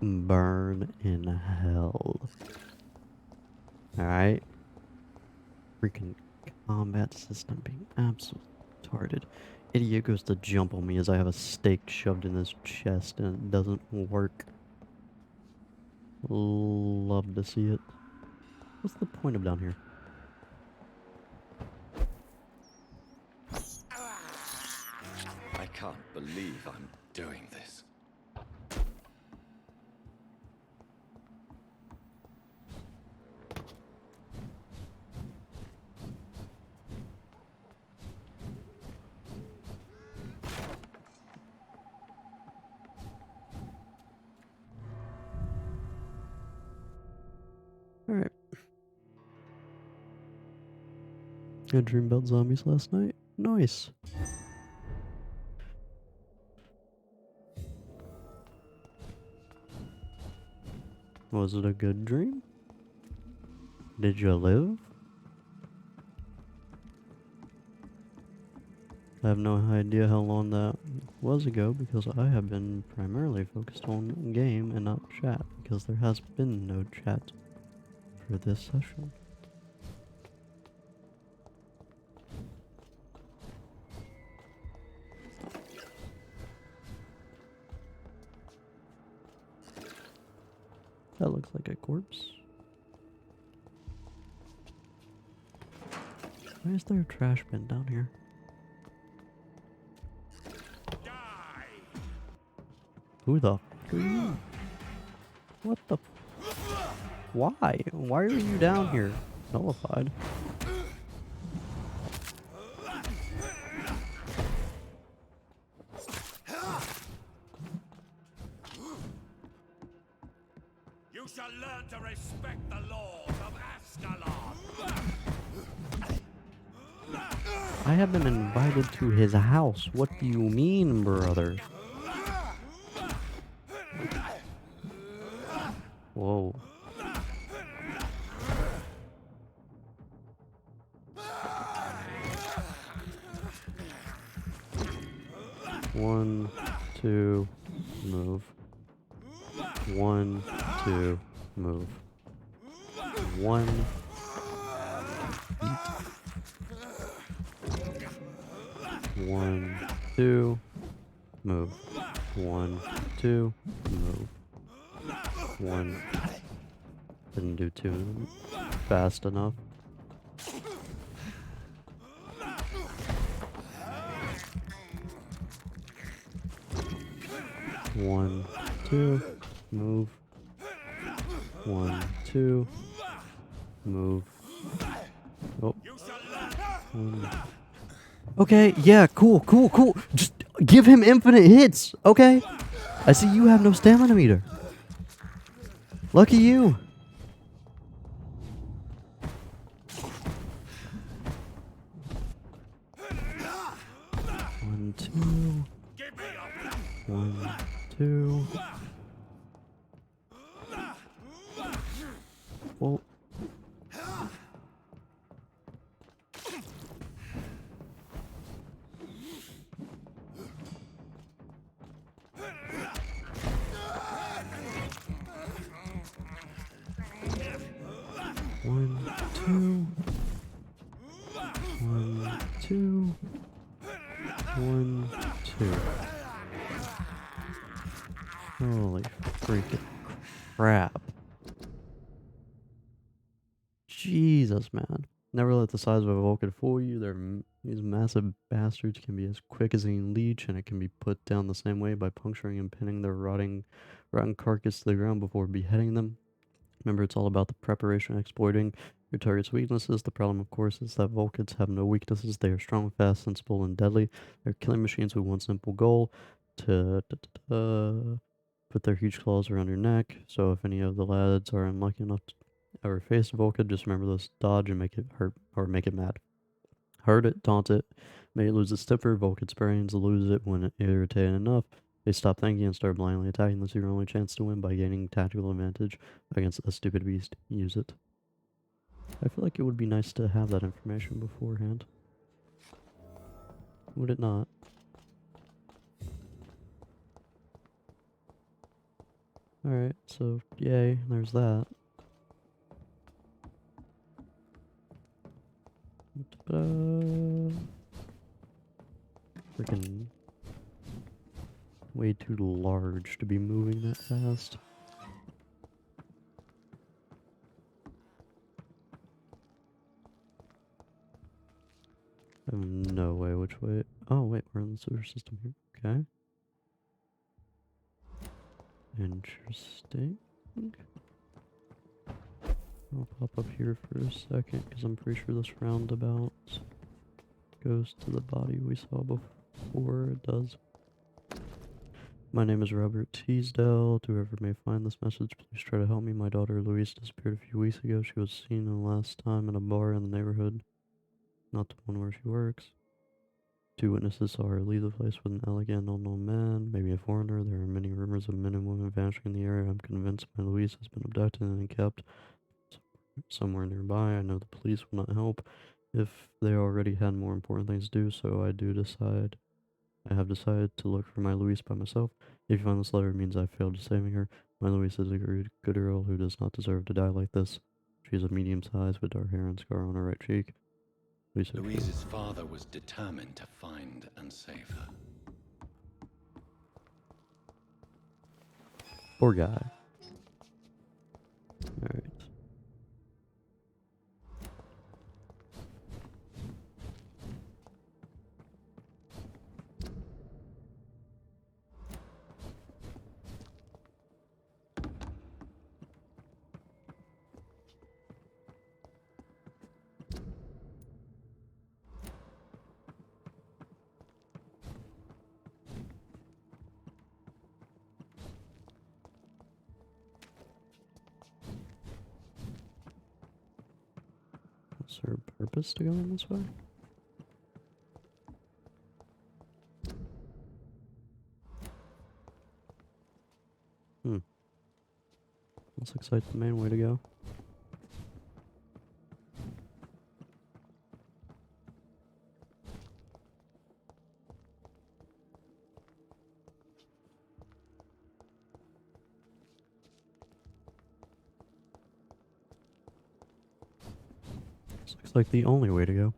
Burn in hell. Alright. Freaking combat system being absolutely retarded. Idiot goes to jump on me as I have a stake shoved in his chest and it doesn't work. Love to see it. What's the point of down here? I can't believe I'm doing this. Alright. I dreamed about zombies last night. Nice. Was it a good dream? Did you live? I have no idea how long that was ago because I have been primarily focused on game and not chat because there has been no chat for this session. That looks like a corpse. Why is there a trash bin down here? Who the f are you? What the f? Why? Why are you down here? Nullified. You shall learn to respect the laws of Ascalon. I have been invited to his house. What do you mean, brother? Whoa. One, two, move. 1, 2, move. 1. Eat. 1, 2, move. 1, 2, move. 1. Didn't do 2 fast enough. One, 2, move. 1, 2, move. Oh. Okay, yeah, cool. Just give him infinite hits, okay? I see you have no stamina meter. Lucky you. One, 2. 1, 2. Well. 2. 1, 2. Holy freaking crap. Jesus, man. Never let the size of a Vulcan fool you. These massive bastards can be as quick as any leech, and it can be put down the same way by puncturing and pinning their rotten carcass to the ground before beheading them. Remember, it's all about the preparation and exploiting your target's weaknesses. The problem, of course, is that Vulcans have no weaknesses. They are strong, fast, sensible, and deadly. They're killing machines with one simple goal, to put their huge claws around your neck. So if any of the lads are unlucky enough to ever face a Vulcan, just remember this: dodge and make it hurt, or make it mad. Hurt it, taunt it, make it lose its temper. Vulcan's brains lose it when irritated enough. They stop thinking and start blindly attacking. This is your only chance to win by gaining tactical advantage against a stupid beast. Use it. I feel like it would be nice to have that information beforehand. Would it not? Alright, so yay, there's that. Freaking way too large to be moving that fast. I have no way which way. Oh wait, we're in the sewer system here. Okay. Interesting. I'll pop up here for a second because I'm pretty sure this roundabout goes to the body we saw before. It does. My name is Robert Teasdale. To whoever may find this message, please try to help me. My daughter Louise disappeared a few weeks ago. She was seen the last time in a bar in the neighborhood, not the one where she works. 2 witnesses saw her leave the place with an elegant, unknown man, maybe a foreigner. There are many rumors of men and women vanishing in the area. I'm convinced my Louise has been abducted and kept somewhere nearby. I know the police will not help if they already had more important things to do, so I have decided to look for my Louise by myself. If you find this letter, it means I failed to saving her. My Louise is a good girl who does not deserve to die like this. She is a medium size with dark hair and scar on her right cheek. Louise's father was determined to find and save her. Poor guy. Alright. Is there a purpose to going this way? This looks like the main way to go. This looks like the only way to go.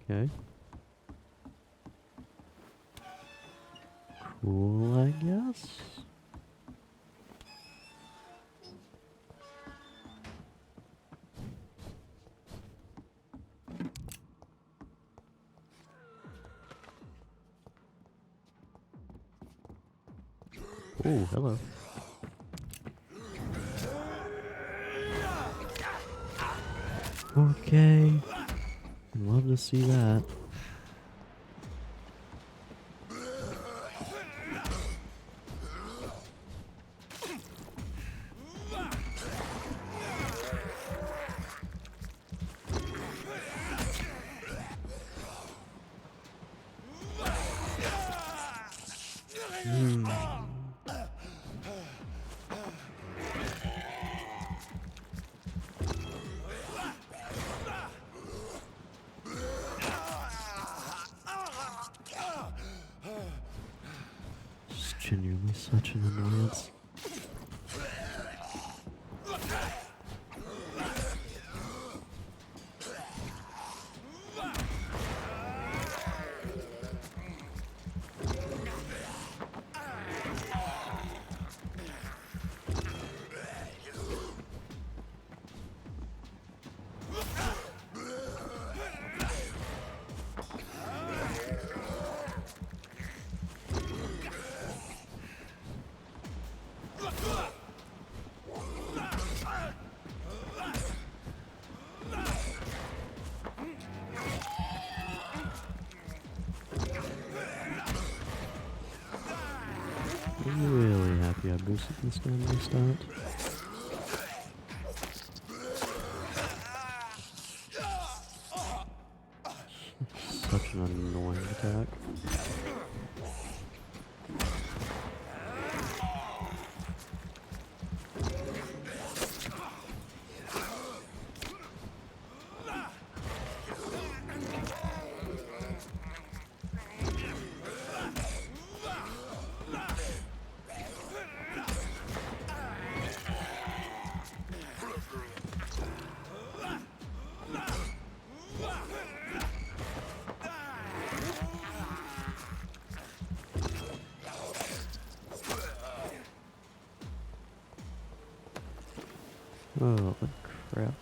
Okay. Cool, I guess. Oh, hello. 4K. Love to see that. It's genuinely such an annoyance. I'm really happy I boosted this damn start. Such an annoying attack. Oh, crap.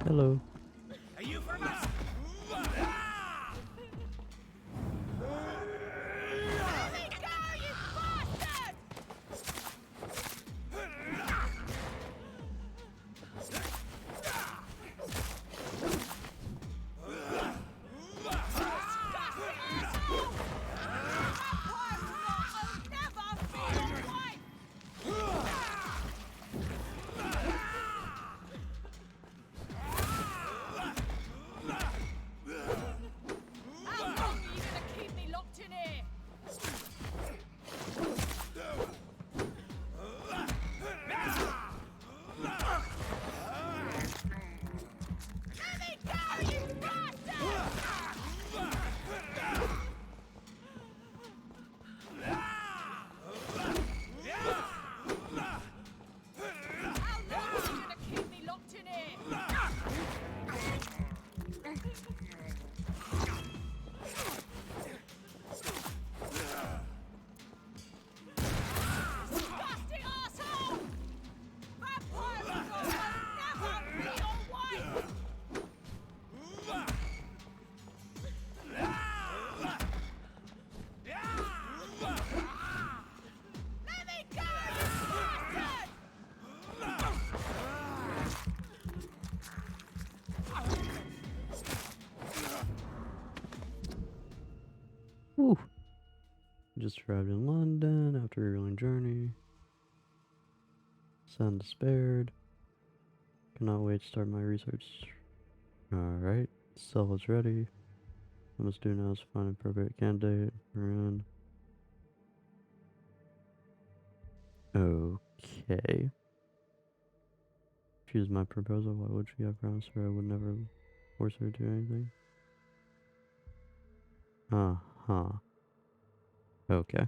Hello. Are you from us? Whew. Just arrived in London after a long journey. Send spared. Cannot wait to start my research. Alright. Cell is ready. I must do now is find an appropriate candidate. We're in. Okay. Choose my proposal. Why would she? I promised her I would never force her to do anything. Uh-huh. Okay.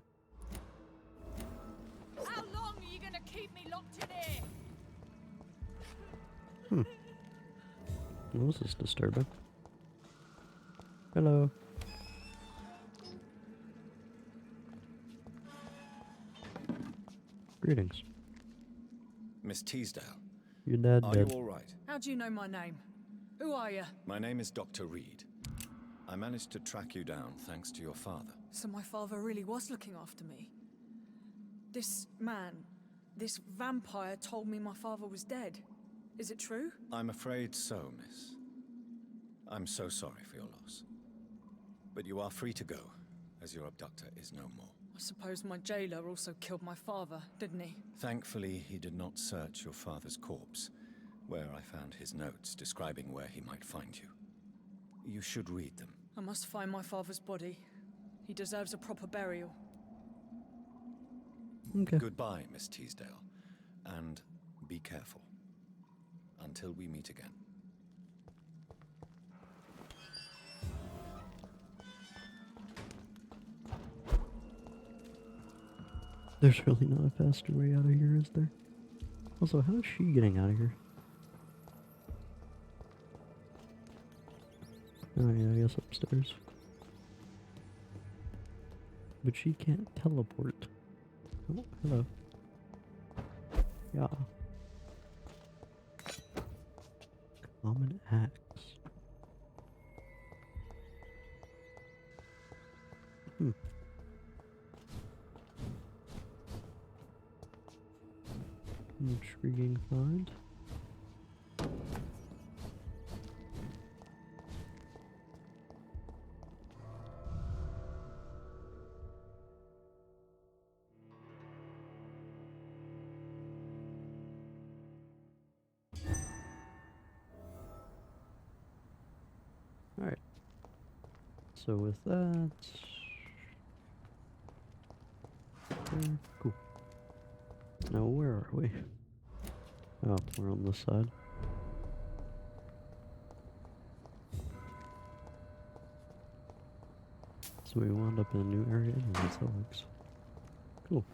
How long are you gonna keep me locked in here? Well, this is disturbing. Hello. Greetings. Miss Teasdale, Your dad are you dead. all right? How do you know my name? Who are you? My name is Dr. Reed. I managed to track you down thanks to your father. So my father really was looking after me. This man, this vampire told me my father was dead. Is it true? I'm afraid so, miss. I'm so sorry for your loss. But you are free to go, as your abductor is no more. I suppose my jailer also killed my father, didn't he? Thankfully, he did not search your father's corpse, where I found his notes describing where he might find you. You should read them. I must find my father's body. He deserves a proper burial. Okay. Goodbye, Miss Teasdale, and be careful. Until we meet again. There's really not a faster way out of here, is there? Also, how is she getting out of here? Oh yeah, I guess upstairs. But she can't teleport. Oh, hello. Yeah. Common axe. Intriguing find. Alright. So with that... Cool. Now where are we? Oh, we're on this side. So we wound up in a new area. Anyways, that works. Cool.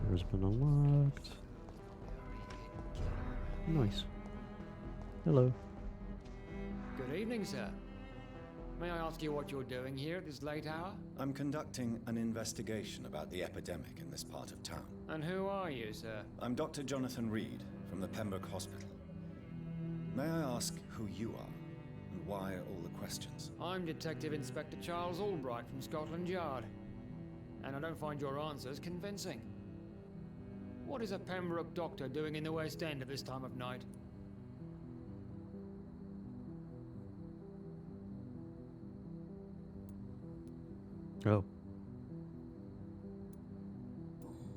Door's been unlocked. Nice. Hello. Good evening, sir. May I ask you what you're doing here at this late hour? I'm conducting an investigation about the epidemic in this part of town. And who are you, sir? I'm Dr. Jonathan Reed from the Pembroke Hospital. May I ask who you are and why all the questions? I'm Detective Inspector Charles Albright from Scotland Yard. And I don't find your answers convincing. What is a Pembroke doctor doing in the West End at this time of night? Oh.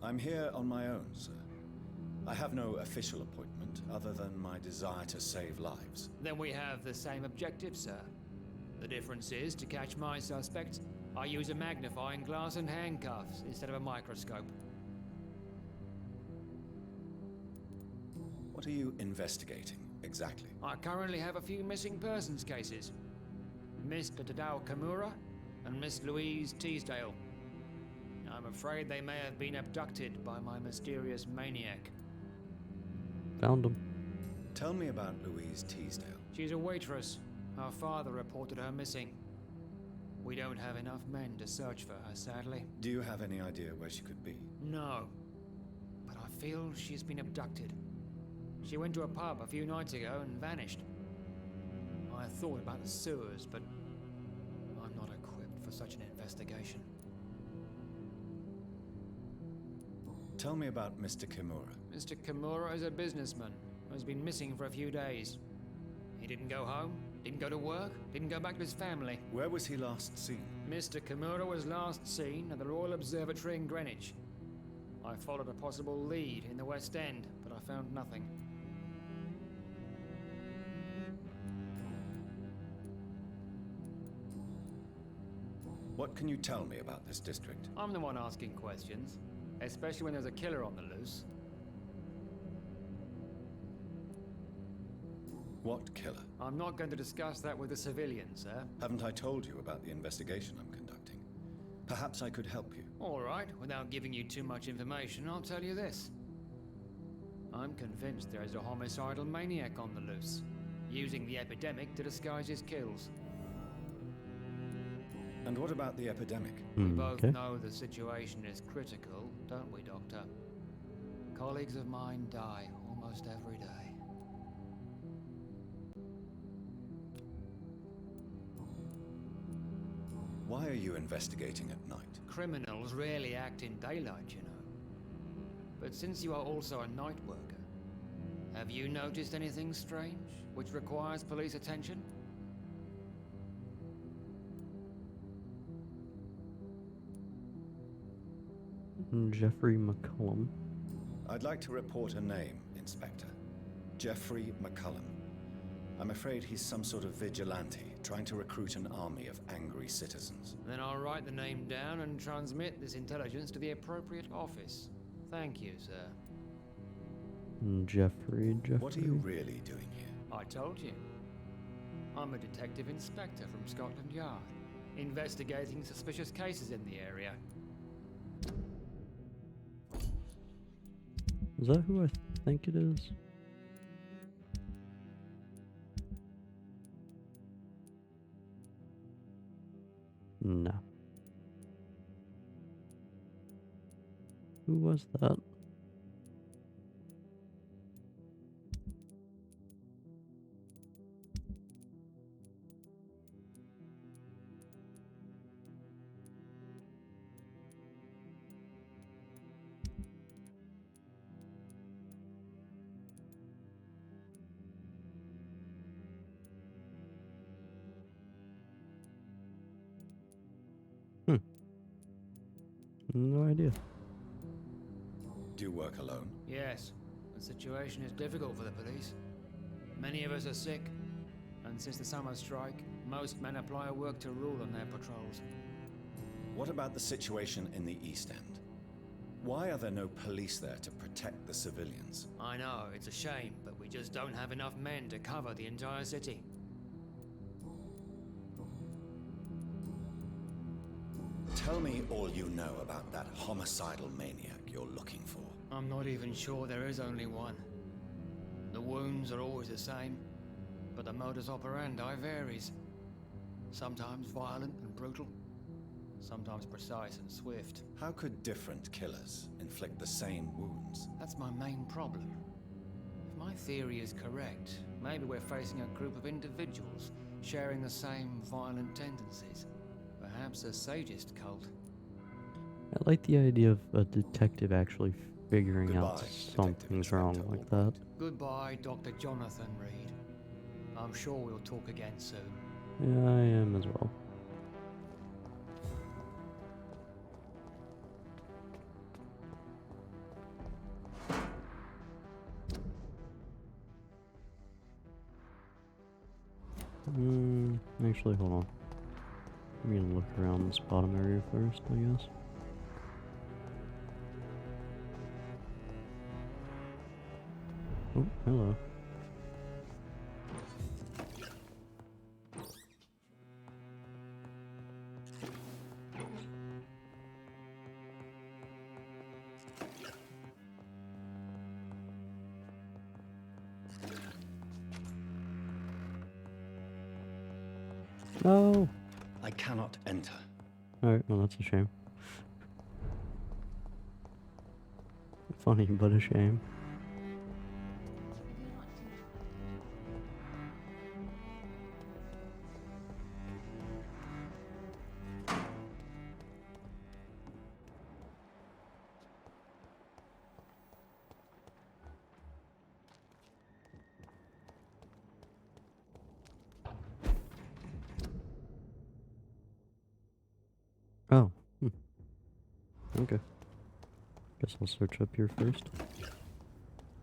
I'm here on my own, sir. I have no official appointment other than my desire to save lives. Then we have the same objective, sir. The difference is, to catch my suspects, I use a magnifying glass and handcuffs instead of a microscope. What are you investigating, exactly? I currently have a few missing persons cases. Mr. Tadao Kimura and Miss Louise Teasdale. I'm afraid they may have been abducted by my mysterious maniac. Found him. Tell me about Louise Teasdale. She's a waitress. Her father reported her missing. We don't have enough men to search for her, sadly. Do you have any idea where she could be? No. But I feel she's been abducted. She went to a pub a few nights ago and vanished. I thought about the sewers, but I'm not equipped for such an investigation. Tell me about Mr. Kimura. Mr. Kimura is a businessman who has been missing for a few days. He didn't go home, didn't go to work, didn't go back to his family. Where was he last seen? Mr. Kimura was last seen at the Royal Observatory in Greenwich. I followed a possible lead in the West End, but I found nothing. What can you tell me about this district? I'm the one asking questions, especially when there's a killer on the loose. What killer? I'm not going to discuss that with the civilians, sir. Haven't I told you about the investigation I'm conducting? Perhaps I could help you. All right, without giving you too much information, I'll tell you this. I'm convinced there is a homicidal maniac on the loose, using the epidemic to disguise his kills. And what about the epidemic? We both Okay. know the situation is critical, don't we, Doctor? Colleagues of mine die almost every day. Why are you investigating at night? Criminals rarely act in daylight, you know. But since you are also a night worker, have you noticed anything strange which requires police attention? Jeffrey McCullum. I'd like to report a name, Inspector. Jeffrey McCullum. I'm afraid he's some sort of vigilante, trying to recruit an army of angry citizens. Then I'll write the name down and transmit this intelligence to the appropriate office. Thank you, sir. Jeffrey. What are you really doing here? I told you. I'm a detective inspector from Scotland Yard, investigating suspicious cases in the area. Is that who I think it is? No. Who was that? No idea. Do you work alone? Yes, the situation is difficult for the police. Many of us are sick, and since the summer strike, most men apply a work to rule on their patrols. What about the situation in the East End? Why are there no police there to protect the civilians? I know, it's a shame, but we just don't have enough men to cover the entire city. Tell me all you know about that homicidal maniac you're looking for. I'm not even sure there is only one. The wounds are always the same, but the modus operandi varies. Sometimes violent and brutal, sometimes precise and swift. How could different killers inflict the same wounds? That's my main problem. If my theory is correct, maybe we're facing a group of individuals sharing the same violent tendencies. Perhaps a sadist cult. I like the idea of a detective actually figuring out Goodbye, something's Detective wrong Inspector like that. Goodbye, Dr. Jonathan Reed. I'm sure we'll talk again soon. Yeah, I am as well. Actually, hold on. I'm gonna look around this bottom area first, I guess. Oh, hello. No! I cannot enter. Alright, well that's a shame. Funny, but a shame. Oh. Okay. Guess I'll search up here first.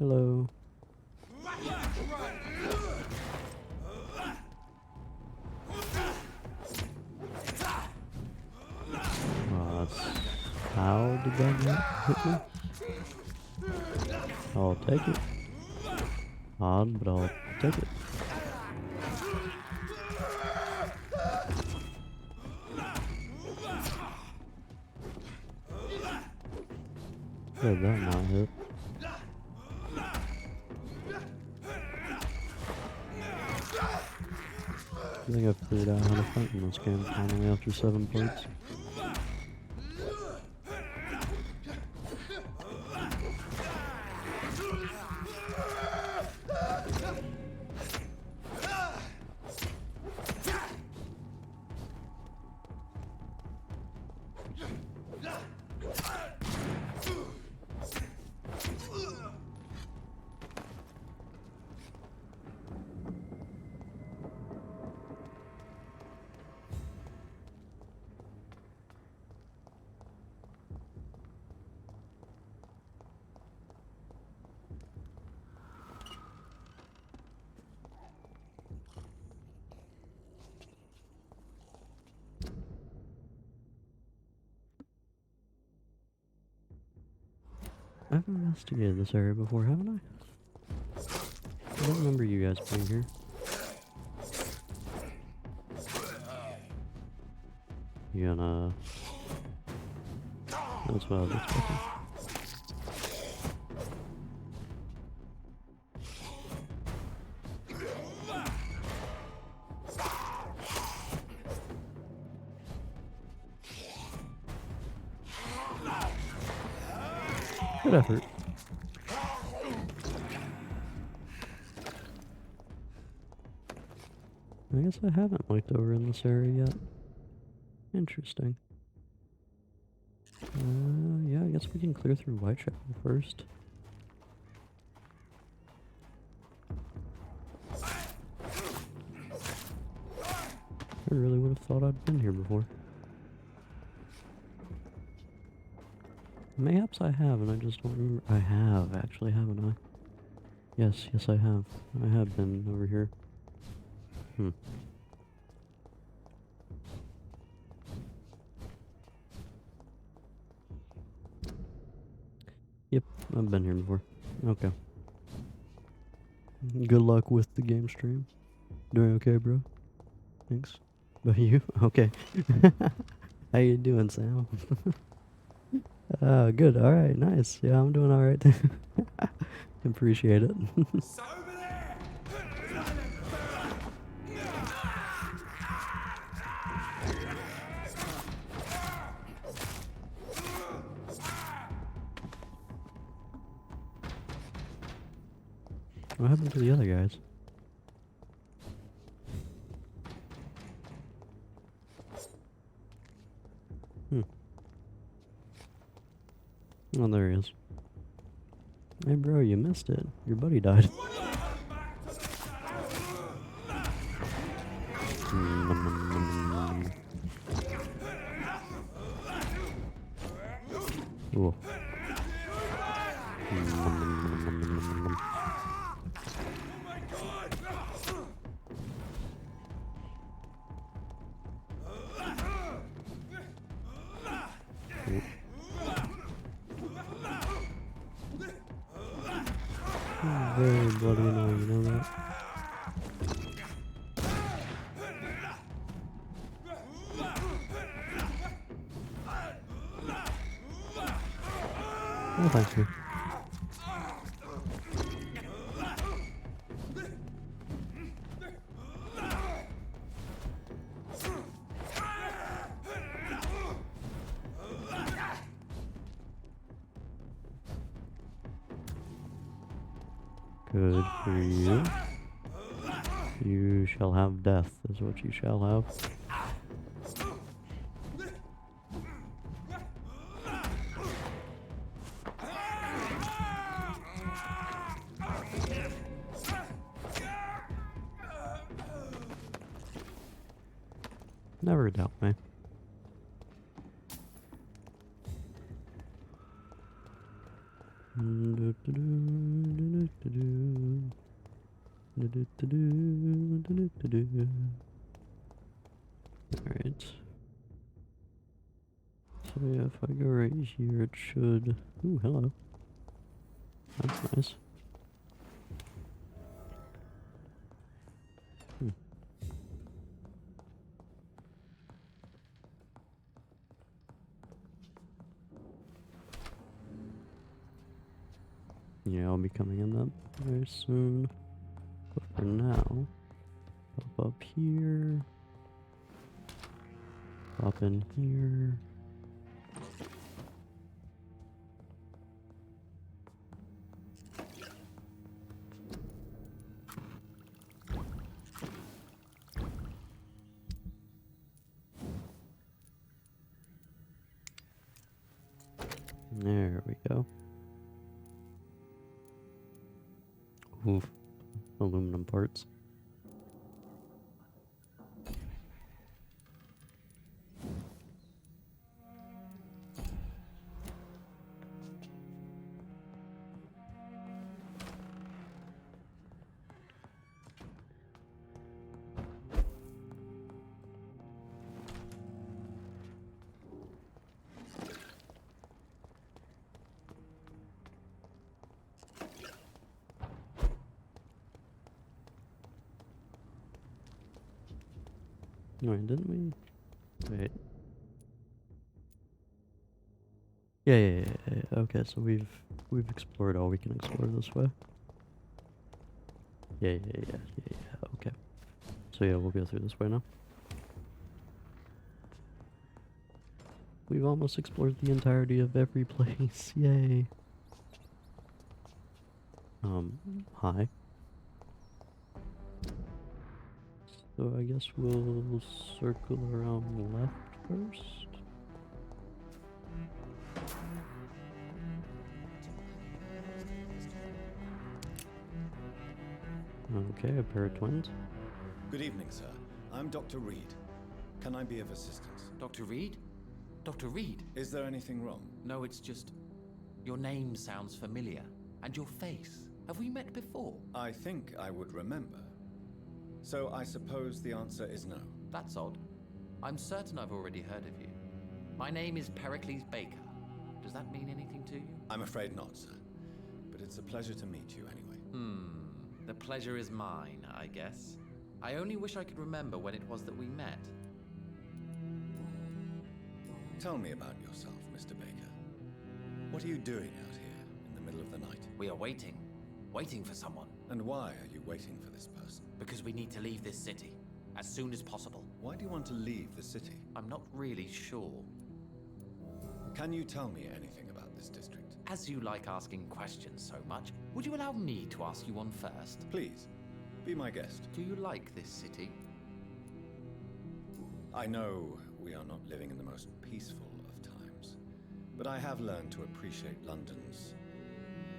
Hello. How did that not hit me? I'll take it. Odd, but I'll take it. How did that not hit? I think I've figured out how to fight in this game finally after 7 parts. I've investigated this area before, haven't I? I don't remember you guys being here. You gonna... That's what I was expecting. Good effort. I guess I haven't looked over in this area yet. Interesting. Yeah, I guess we can clear through Whitechapel first. I really would have thought I'd been here before. Mayhaps I have, and I just don't remember. I have, actually, haven't I? Yes, I have. I have been over here. Yep, I've been here before. Okay. Good luck with the game stream. Doing okay, bro? Thanks. But you? Okay. How you doing, Sam? Good. Alright, nice. Yeah, I'm doing alright. Appreciate it. What happened to the other guys? Oh, there he is. Hey bro, you missed it. Your buddy died. Ooh. Very bloody annoying, you know that? Oh, thank you. Good for you. You shall have death, is what you shall have. Never doubt me. Alright. So yeah, if I go right here, it should... Ooh, hello. That's nice. Yeah, I'll be coming in that very soon. But for now, pop up here. Pop in here. There we go. Oof. Aluminum parts. Wait, didn't we? Wait. Yeah. Okay, so we've explored all we can explore this way. Yeah. Okay. So yeah, we'll go through this way now. We've almost explored the entirety of every place. Yay. Hi. So I guess we'll circle around left first. Okay, a pair of twins. Good evening, sir. I'm Dr. Reed. Can I be of assistance? Dr. Reed? Dr. Reed? Is there anything wrong? No, it's just... Your name sounds familiar. And your face. Have we met before? I think I would remember. So I suppose the answer is no. That's odd. I'm certain I've already heard of you. My name is Pericles Baker. Does that mean anything to you? I'm afraid not, sir. But it's a pleasure to meet you anyway. The pleasure is mine, I guess. I only wish I could remember when it was that we met. Tell me about yourself, Mr. Baker. What are you doing out here in the middle of the night? We are waiting. Waiting for someone. And why are you waiting for this person? Because we need to leave this city. As soon as possible. Why do you want to leave the city? I'm not really sure. Can you tell me anything about this district? As you like asking questions so much, would you allow me to ask you one first? Please, be my guest. Do you like this city? I know we are not living in the most peaceful of times, but I have learned to appreciate London's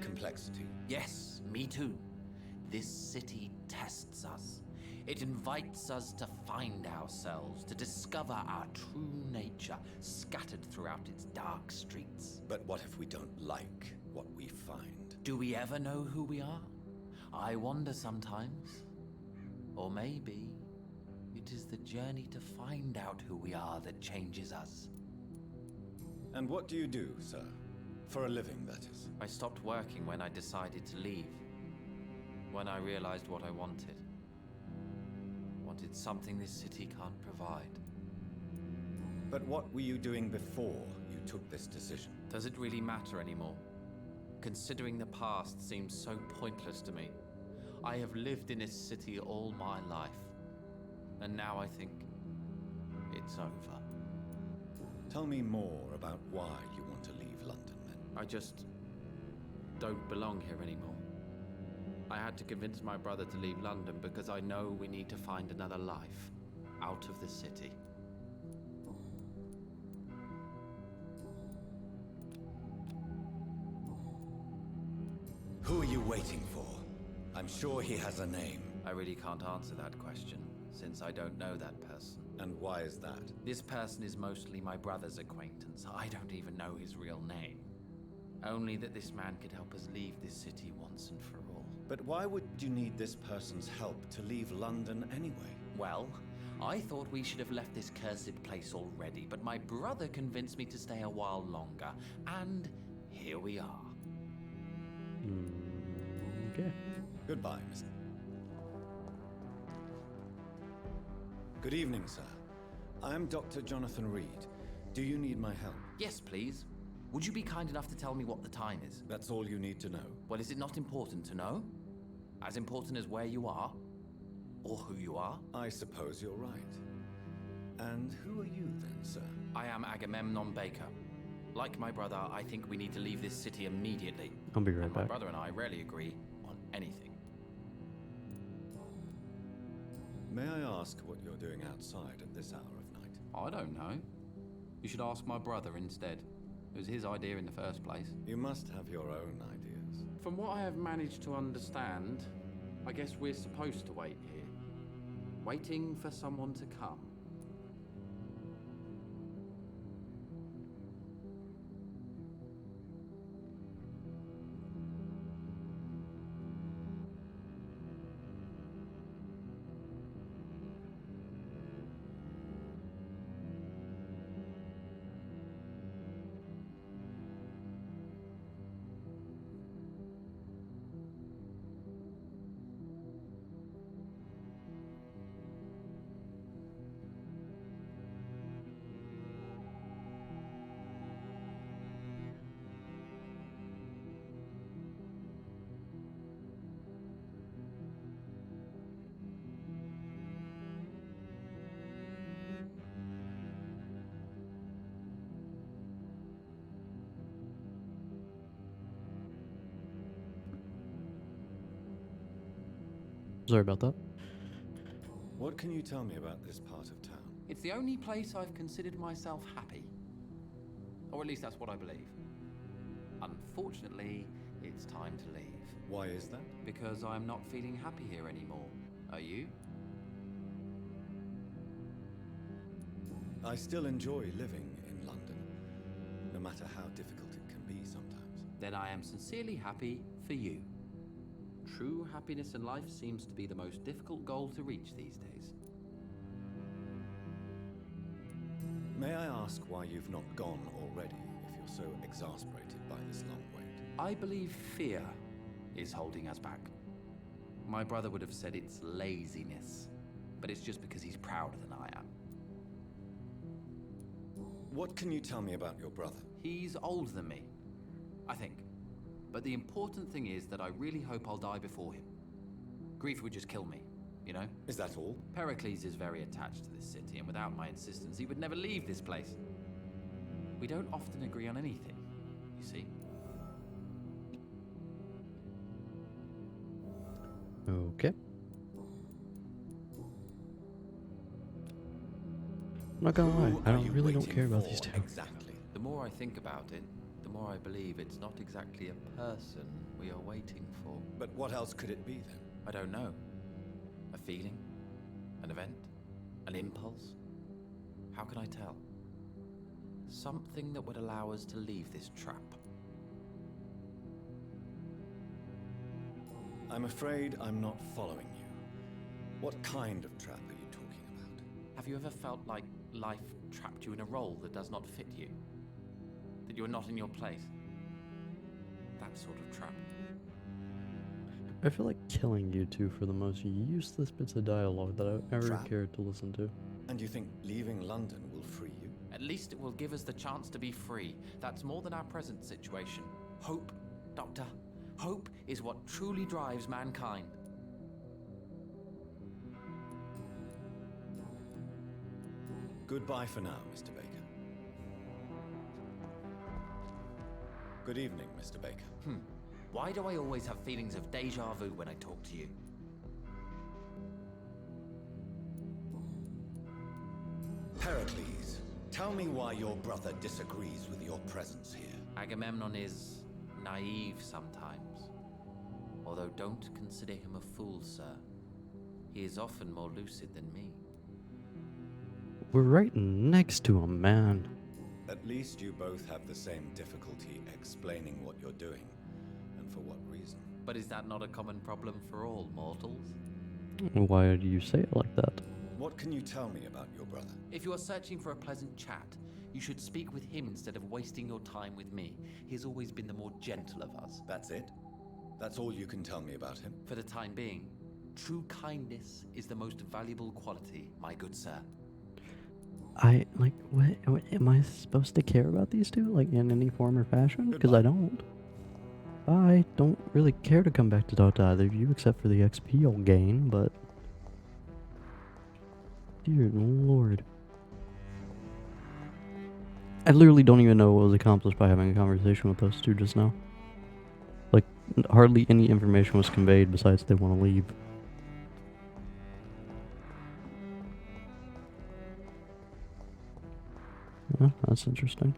complexity. Yes, me too. This city tests us. It invites us to find ourselves, to discover our true nature scattered throughout its dark streets. But what if we don't like what we find? Do we ever know who we are? I wonder sometimes. Or maybe it is the journey to find out who we are that changes us. And what do you do, sir? For a living, that is. I stopped working when I decided to leave. When I realized what I wanted. Wanted something this city can't provide. But what were you doing before you took this decision? Does it really matter anymore? Considering the past seems so pointless to me. I have lived in this city all my life. And now I think it's over. Tell me more about why you want to leave London, then. I just don't belong here anymore. I had to convince my brother to leave London because I know we need to find another life out of the city. Who are you waiting for? I'm sure he has a name. I really can't answer that question, since I don't know that person. And why is that? This person is mostly my brother's acquaintance. I don't even know his real name. Only that this man could help us leave this city once and for all. But why would you need this person's help to leave London anyway? Well, I thought we should have left this cursed place already, but my brother convinced me to stay a while longer, and here we are. Okay. Goodbye, Mr. Good evening, sir. I am Dr. Jonathan Reed. Do you need my help? Yes, please. Would you be kind enough to tell me what the time is? That's all you need to know. Well, is it not important to know? As important as where you are? Or who you are? I suppose you're right. And who are you then, sir? I am Agamemnon Baker. Like my brother, I think we need to leave this city immediately. I'll be right And my back. brother and I rarely agree on anything. May I ask what you're doing outside at this hour of night? I don't know. You should ask my brother instead. It was his idea in the first place. You must have your own ideas. From what I have managed to understand, I guess we're supposed to wait here. Waiting for someone to come. Sorry about that. What can you tell me about this part of town? It's the only place I've considered myself happy. Or at least that's what I believe. Unfortunately, it's time to leave. Why is that? Because I'm not feeling happy here anymore. Are you? I still enjoy living in London, no matter how difficult it can be sometimes. Then I am sincerely happy for you. True happiness in life seems to be the most difficult goal to reach these days. May I ask why you've not gone already, if you're so exasperated by this long wait? I believe fear is holding us back. My brother would have said it's laziness, but it's just because he's prouder than I am. What can you tell me about your brother? He's older than me, I think. But the important thing is that I really hope I'll die before him. Grief would just kill me, you know? Is that all? Pericles is very attached to this city, and without my insistence, he would never leave this place. We don't often agree on anything, you see? Okay. I'm not gonna lie, I really don't care about these two. Exactly. The more I think about it, the more I believe it's not exactly a person we are waiting for. But what else could it be then? I don't know. A feeling? An event? An impulse? How can I tell? Something that would allow us to leave this trap. I'm afraid I'm not following you. What kind of trap are you talking about? Have you ever felt like life trapped you in a role that does not fit you? That you are not in your place? That sort of trap. I feel like killing you two for the most useless bits of dialogue that I've ever Trap? cared to listen to. And you think leaving London will free you? At least it will give us the chance to be free. That's more than our present situation. Hope, Doctor. Hope is what truly drives mankind. Goodbye for now, Mr. Baker. Good evening, Mr. Baker. Why do I always have feelings of deja vu when I talk to you? Pericles, tell me why your brother disagrees with your presence here. Agamemnon is naive sometimes. Although don't consider him a fool, sir. He is often more lucid than me. We're right next to him, man. At least you both have the same difficulty explaining what you're doing, and for what reason. But is that not a common problem for all mortals? Why do you say it like that? What can you tell me about your brother? If you are searching for a pleasant chat, you should speak with him instead of wasting your time with me. He has always been the more gentle of us. That's it? That's all you can tell me about him? For the time being, true kindness is the most valuable quality, my good sir. What am I supposed to care about these two, like, in any form or fashion? Because I don't. I don't really care to come back to talk to either of you, except for the XP you'll gain, but... Dear Lord. I literally don't even know what was accomplished by having a conversation with those two just now. Like, hardly any information was conveyed besides they want to leave. Yeah, that's interesting.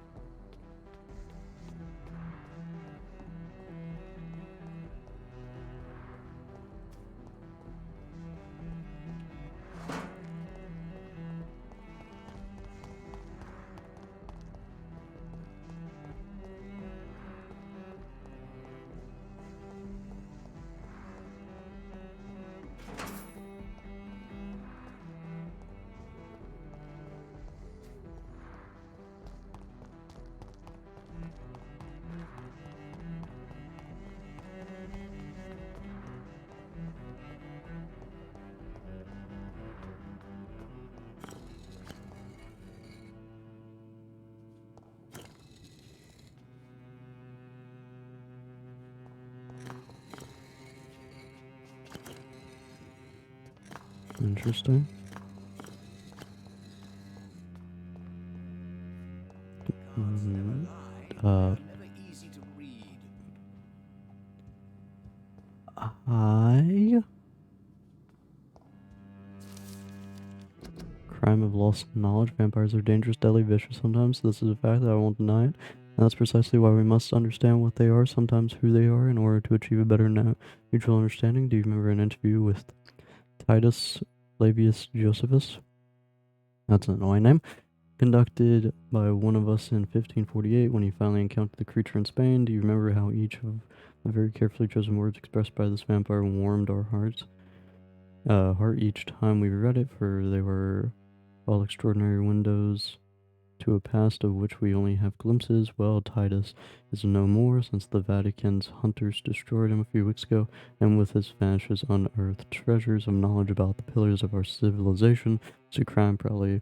Interesting. Crime of lost knowledge. Vampires are dangerous, deadly, vicious sometimes. This is a fact that I won't deny it. And that's precisely why we must understand what they are, sometimes who they are, in order to achieve a better mutual understanding. Do you remember an interview with Titus Flavius Josephus? That's an annoying name. Conducted by one of us in 1548 when he finally encountered the creature in Spain. Do you remember how each of the very carefully chosen words expressed by this vampire warmed our heart each time we read it, for they were all extraordinary windows to a past of which we only have glimpses. Well, Titus is no more since the Vatican's hunters destroyed him a few weeks ago, and with his vanishes unearthed treasures of knowledge about the pillars of our civilization. It's a crime probably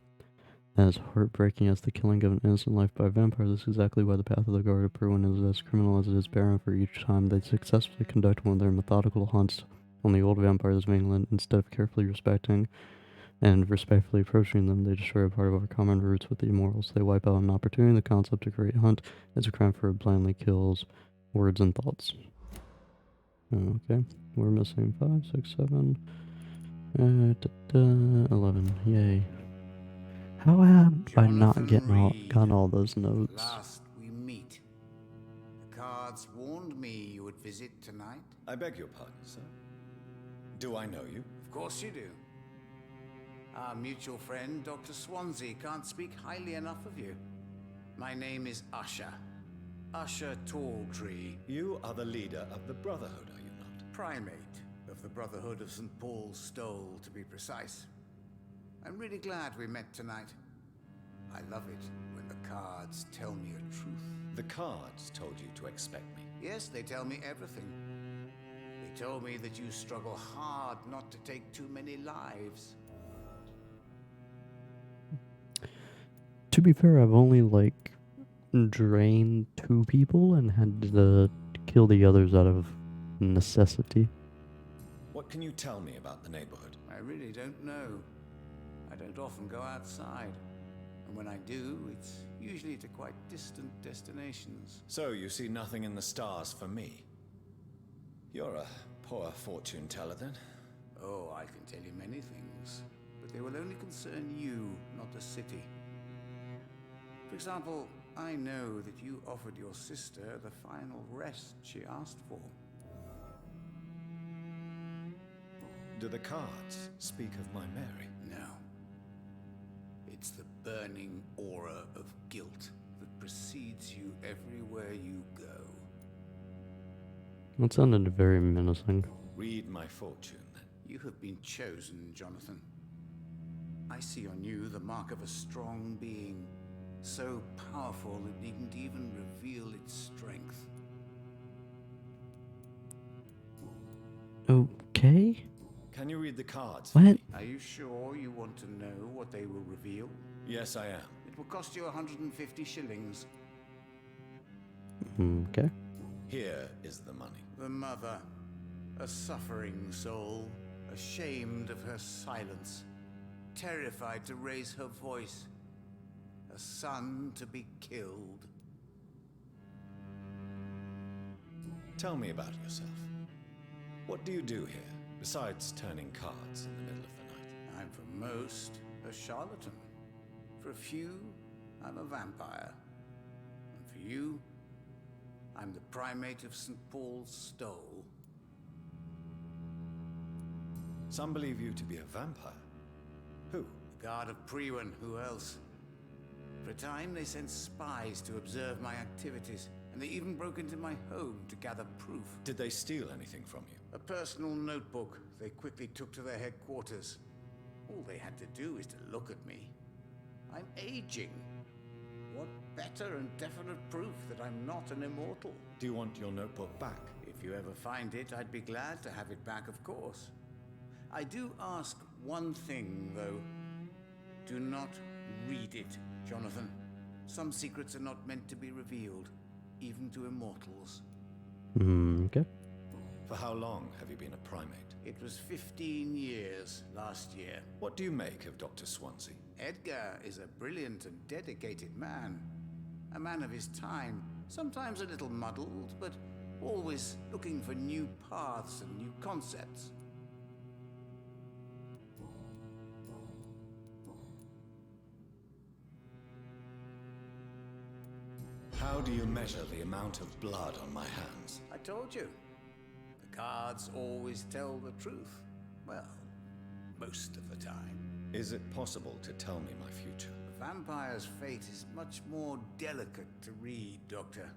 as heartbreaking as the killing of an innocent life by a vampire. This is exactly why the Path of the Guard of Perwyn is as criminal as it is barren, for each time they successfully conduct one of their methodical hunts on the old vampires of England, instead of carefully respecting and respectfully approaching them, they destroy a part of our common roots with the immortals. They wipe out an opportunity. The concept of great hunt is a crime, for it blindly kills words and thoughts. Okay, we're missing 5, 6, 7, 11. Yay. How have I not gotten all those notes? Last we meet. The cards warned me you would visit tonight. I beg your pardon, sir. Do I know you? Of course you do. Our mutual friend, Dr. Swansea, can't speak highly enough of you. My name is Usher. Usher Talltree. You are the leader of the Brotherhood, are you not? Primate of the Brotherhood of St. Paul's Stole, to be precise. I'm really glad we met tonight. I love it when the cards tell me a truth. The cards told you to expect me. Yes, they tell me everything. They told me that you struggle hard not to take too many lives. To be fair, I've only, drained 2 people and had to kill the others out of necessity. What can you tell me about the neighborhood? I really don't know. I don't often go outside. And when I do, it's usually to quite distant destinations. So you see nothing in the stars for me? You're a poor fortune teller, then? Oh, I can tell you many things. But they will only concern you, not the city. For example, I know that you offered your sister the final rest she asked for. Do the cards speak of my Mary? No. It's the burning aura of guilt that precedes you everywhere you go. That sounded very menacing. Read my fortune, then. You have been chosen, Jonathan. I see on you the mark of a strong being, so powerful it needn't even reveal its strength. Okay. Can you read the cards? What? Are you sure you want to know what they will reveal? Yes, I am. It will cost you 150 shillings. Okay. Here is the money. The mother, a suffering soul, ashamed of her silence, terrified to raise her voice, a son to be killed. Tell me about yourself. What do you do here, besides turning cards in the middle of the night? I'm for most a charlatan. For a few, I'm a vampire. And for you, I'm the primate of St. Paul's Stole. Some believe you to be a vampire. Who? The Guard of Prewen, who else? For a time, they sent spies to observe my activities, and they even broke into my home to gather proof. Did they steal anything from you? A personal notebook they quickly took to their headquarters. All they had to do is to look at me. I'm aging. What better and definite proof that I'm not an immortal? Do you want your notebook back? If you ever find it, I'd be glad to have it back, of course. I do ask one thing, though. Do not read it, Jonathan. Some secrets are not meant to be revealed, even to immortals. Okay. For how long have you been a primate? It was 15 years last year. What do you make of Dr. Swansea? Edgar is a brilliant and dedicated man. A man of his time, sometimes a little muddled, but always looking for new paths and new concepts. How do you measure the amount of blood on my hands? I told you. The cards always tell the truth. Well, most of the time. Is it possible to tell me my future? The vampire's fate is much more delicate to read, Doctor.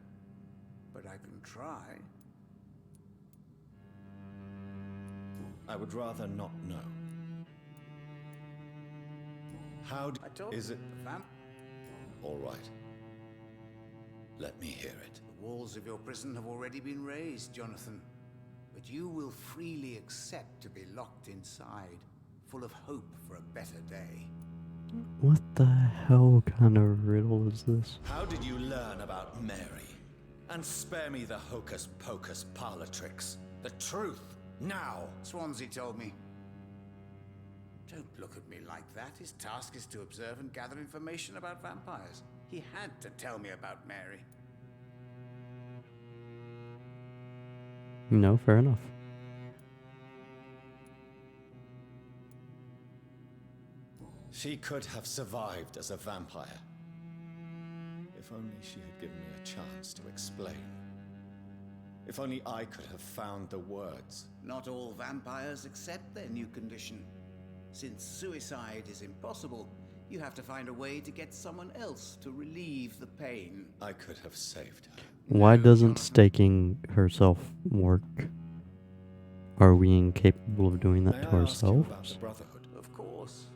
But I can try. I would rather not know. I told is it? The All right. Let me hear it. The walls of your prison have already been raised, Jonathan. But you will freely accept to be locked inside, full of hope for a better day. What the hell kind of riddle is this? How did you learn about Mary? And spare me the hocus-pocus parlor tricks. The truth, now! Swansea told me. Don't look at me like that. His task is to observe and gather information about vampires. He had to tell me about Mary. No, fair enough. She could have survived as a vampire. If only she had given me a chance to explain. If only I could have found the words. Not all vampires accept their new condition. Since suicide is impossible, you have to find a way to get someone else to relieve the pain. I could have saved her. Why doesn't staking herself work? Are we incapable of doing that May to I ask you about ourselves? the Brotherhood? Of course.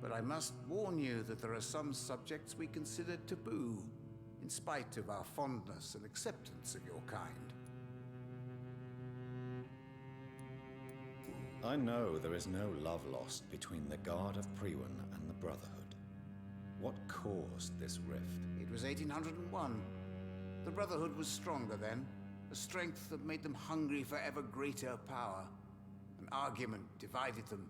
But I must warn you that there are some subjects we consider taboo, in spite of our fondness and acceptance of your kind. I know there is no love lost between the Guard of Prewen and the Brotherhood. What caused this rift? It was 1801. The Brotherhood was stronger then, a strength that made them hungry for ever greater power. An argument divided them,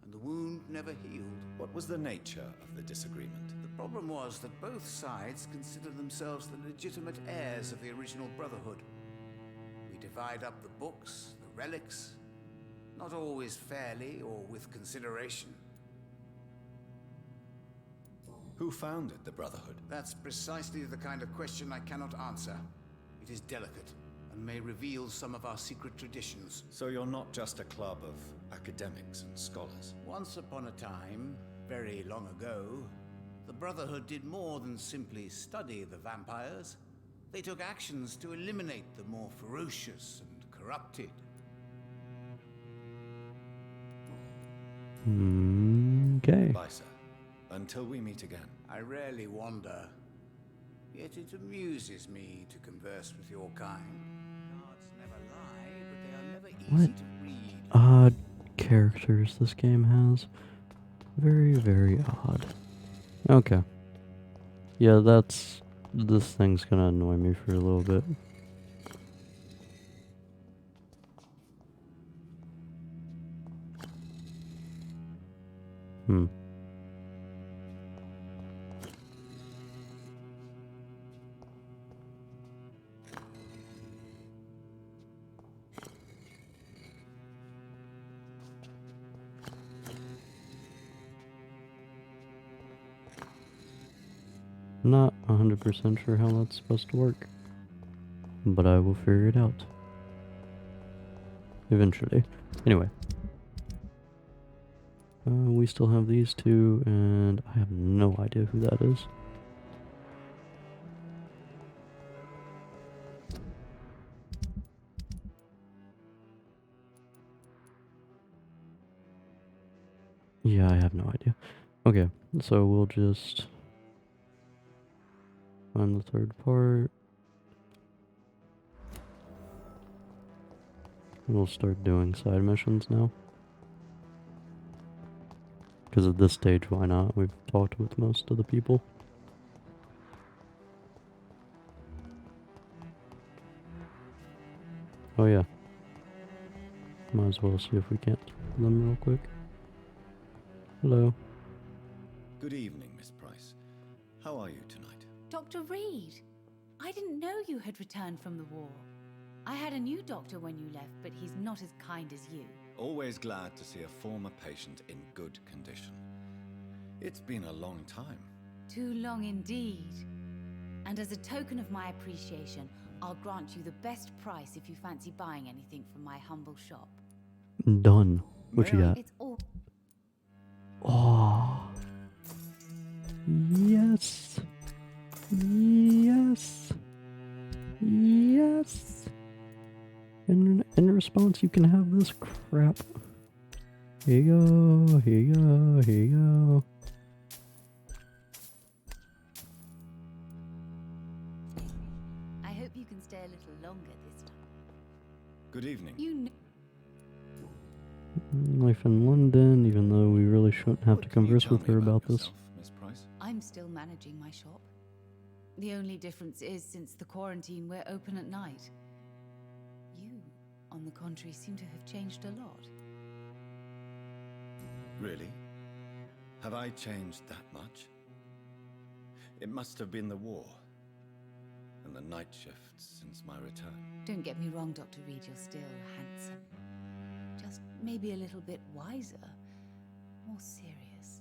and the wound never healed. What was the nature of the disagreement? The problem was that both sides considered themselves the legitimate heirs of the original Brotherhood. We divide up the books, the relics, not always fairly or with consideration. Who founded the Brotherhood? That's precisely the kind of question I cannot answer. It is delicate and may reveal some of our secret traditions. So you're not just a club of academics and scholars? Once upon a time, very long ago, the Brotherhood did more than simply study the vampires. They took actions to eliminate the more ferocious and corrupted. Okay. Bye, sir. Until we meet again. I rarely wander, yet it amuses me to converse with your kind. Gods never lie, but they are never easy What to read. odd characters this game has. Very, very odd. Okay. Yeah, this thing's gonna annoy me for a little bit. Hmm. Not 100% sure how that's supposed to work, but I will figure it out. Eventually. Anyway. We still have these two, and I have no idea who that is. Yeah, I have no idea. Okay, so we'll just find the third part. We'll start doing side missions now. Because at this stage, why not? We've talked with most of the people. Oh yeah. Might as well see if we can't kill them real quick. Hello. Good evening, Miss Price. How are you tonight? Dr. Reed, I didn't know you had returned from the war. I had a new doctor when you left, but he's not as kind as you. Always glad to see a former patient in good condition. It's been a long time. Too long indeed. And as a token of my appreciation, I'll grant you the best price if you fancy buying anything from my humble shop. Done. What you got? It's all... Oh. Yes. Yes. Yes. In response, you can have this crap. Here you go. Here you go. Here you go. I hope you can stay a little longer this time. Good evening. You know... Life in London, even though we really shouldn't have to converse with her about this. Miss Price? I'm still managing my shop. The only difference is, since the quarantine, we're open at night. You, on the contrary, seem to have changed a lot. Really? Have I changed that much? It must have been the war and the night shifts since my return. Don't get me wrong, Dr. Reed, you're still handsome. Just maybe a little bit wiser, more serious.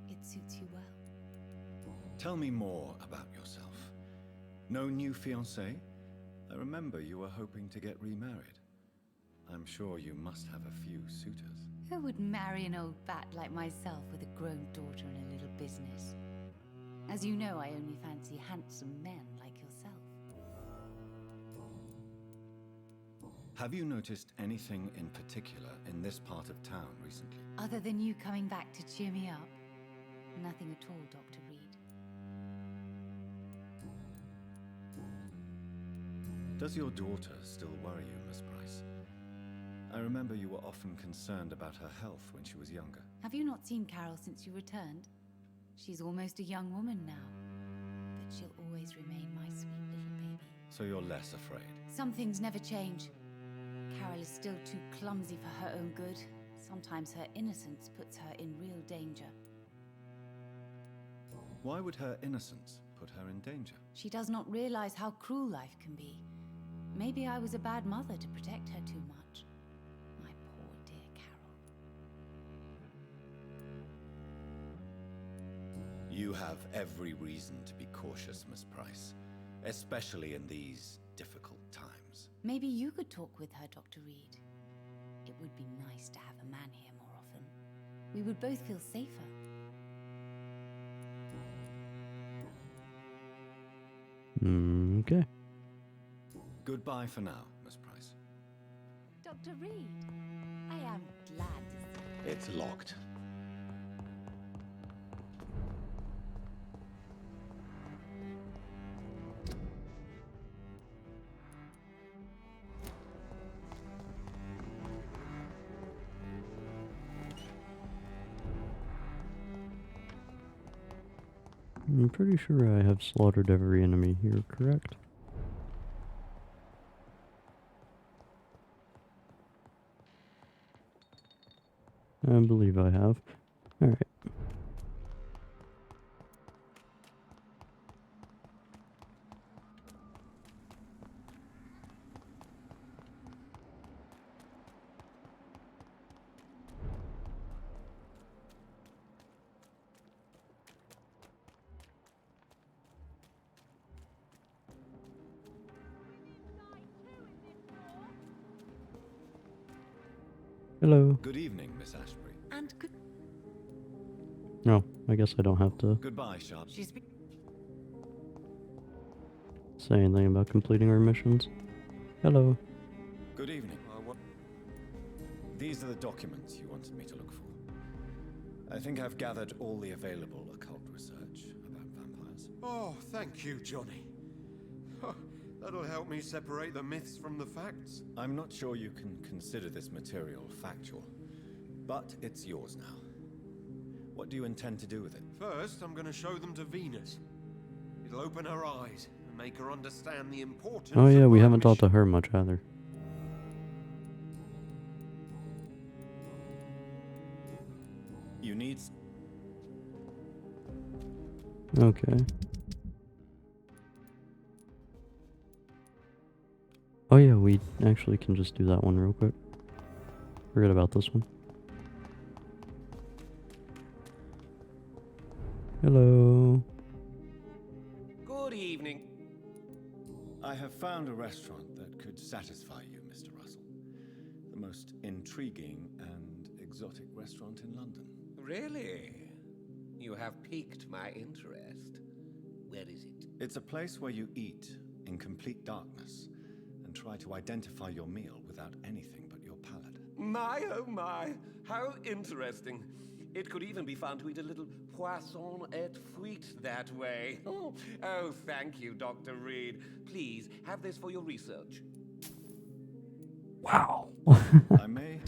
It suits you well. Tell me more about yourself. No new fiancé? I remember you were hoping to get remarried. I'm sure you must have a few suitors. Who would marry an old bat like myself with a grown daughter and a little business? As you know, I only fancy handsome men like yourself. Have you noticed anything in particular in this part of town recently? Other than you coming back to cheer me up? Nothing at all, Dr. Reed. Does your daughter still worry you, Miss Price? I remember you were often concerned about her health when she was younger. Have you not seen Carol since you returned? She's almost a young woman now, but she'll always remain my sweet little baby. So you're less afraid? Some things never change. Carol is still too clumsy for her own good. Sometimes her innocence puts her in real danger. Why would her innocence put her in danger? She does not realize how cruel life can be. Maybe I was a bad mother to protect her too much. My poor dear Carol. You have every reason to be cautious, Miss Price, especially in these difficult times. Maybe you could talk with her, Dr. Reed. It would be nice to have a man here more often. We would both feel safer. Okay. Goodbye for now, Miss Price. Dr. Reed, I am glad to see you. It's locked. I'm pretty sure I have slaughtered every enemy here, correct? I believe I have. Alright. Hello. Good evening, Miss Ashbury. And good. No, I guess I don't have to Goodbye, Sharp. say anything about completing our missions. Hello. Good evening. These are the documents you wanted me to look for. I think I've gathered all the available occult research about vampires. Oh, thank you, Johnny. That'll help me separate the myths from the facts. I'm not sure you can consider this material factual, but it's yours now. What do you intend to do with it? First, I'm going to show them to Venus. It'll open her eyes and make her understand the importance Oh yeah, of we my haven't talked to mission. her much either. You need... Okay. Oh yeah, we actually can just do that one real quick. Forget about this one. Hello. Good evening. I have found a restaurant that could satisfy you, Mr. Russell. The most intriguing and exotic restaurant in London. Really? You have piqued my interest. Where is it? It's a place where you eat in complete darkness and try to identify your meal without anything but your palate. My, oh my, how interesting. It could even be fun to eat a little poisson et frites that way. Oh, thank you, Dr. Reed. Please, have this for your research. Wow. I may...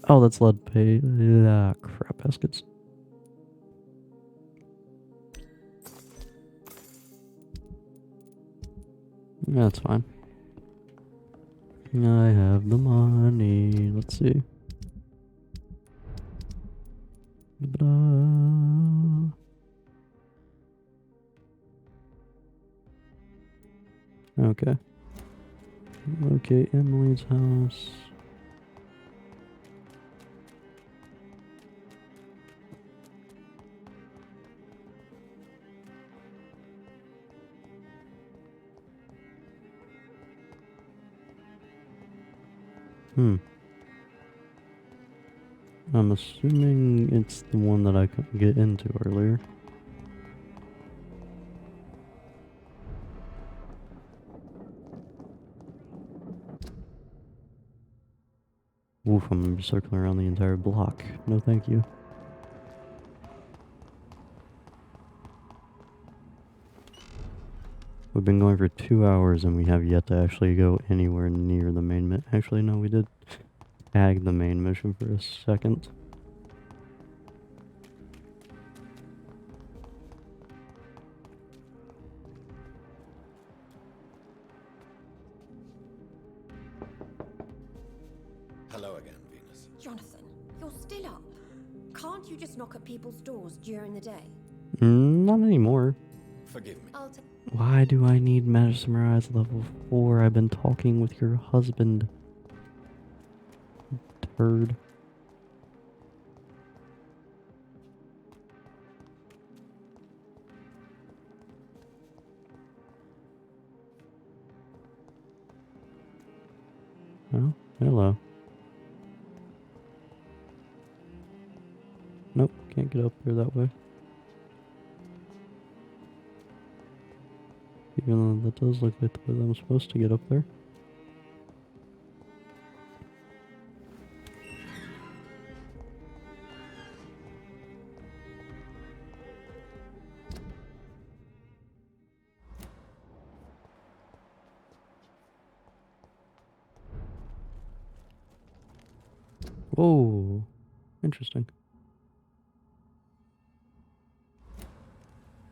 Oh, that's lead paint. Ah, crap baskets. That's fine. I have the money. Let's see. Da-da. Okay. Locate Emily's house. I'm assuming it's the one that I couldn't get into earlier. Oof, I'm gonna be circling around the entire block. No thank you. We've been going for 2 hours and we have yet to actually go anywhere near the main mission. Actually, no, we did tag the main mission for a second. Hello again, Venus. Jonathan, you're still up. Can't you just knock at people's doors during the day? Not anymore. Forgive me. Why do I need mesmerize level 4? I've been talking with your husband. Turd. Oh, hello. Nope, can't get up there that way. that does look like the way that I'm supposed to get up there. Whoa, interesting.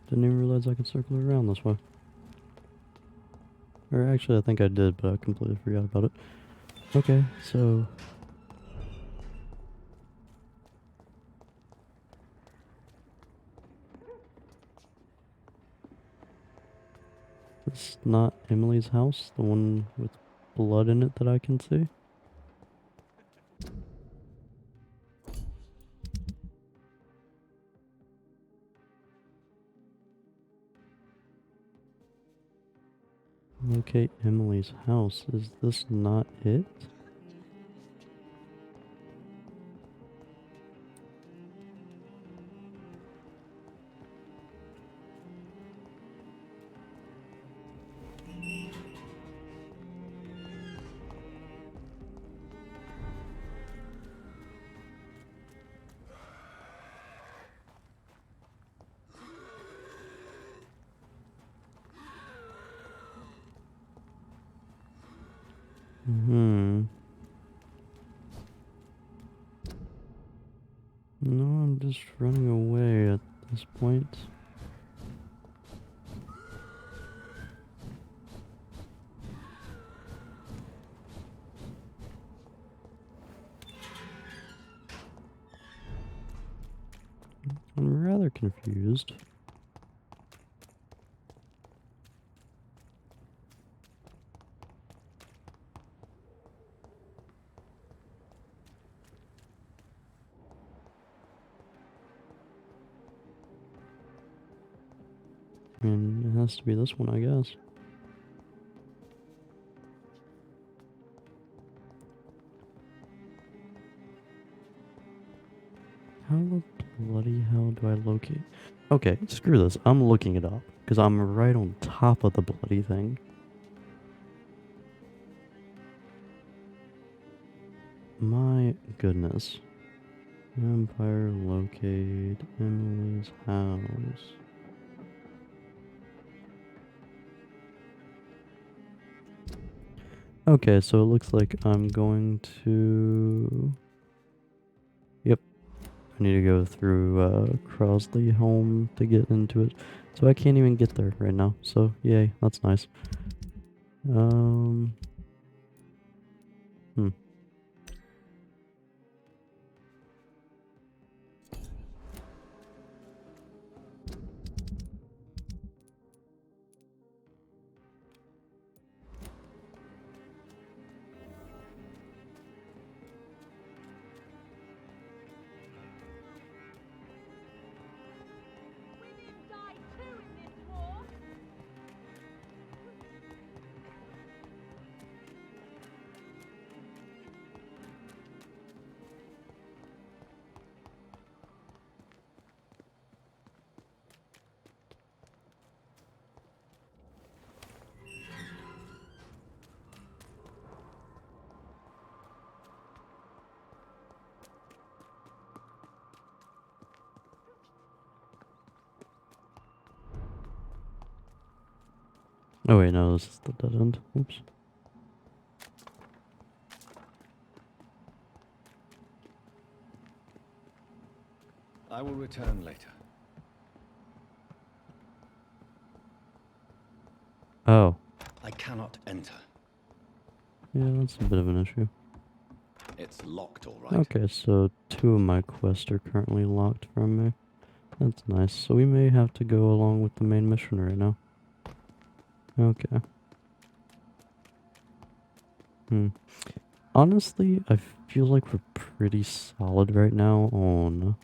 Didn't even realize I could circle around this way. Or actually, I think I did, but I completely forgot about it. Okay, so... It's not Emily's house, the one with blood in it that I can see? Locate Emily's house. Is this not it? Hmm. No, I'm just running away at this point. I'm rather confused. I mean, it has to be this one, I guess. How the bloody hell do I locate? Okay, screw this. I'm looking it up, because I'm right on top of the bloody thing. My goodness. Vampyr locate Emily's house. Okay, so it looks like I'm going to... Yep. I need to go through Crosley home to get into it. So I can't even get there right now. So, yay, that's nice. Hmm. Women die too in this war. Oh wait, no, this is the dead end. Oops. I will return later. Oh. I cannot enter. Yeah, that's a bit of an issue. It's locked, all right. Okay, so 2 of my quests are currently locked from me. That's nice. So we may have to go along with the main mission right now. Okay. Honestly, I feel like we're pretty solid right now on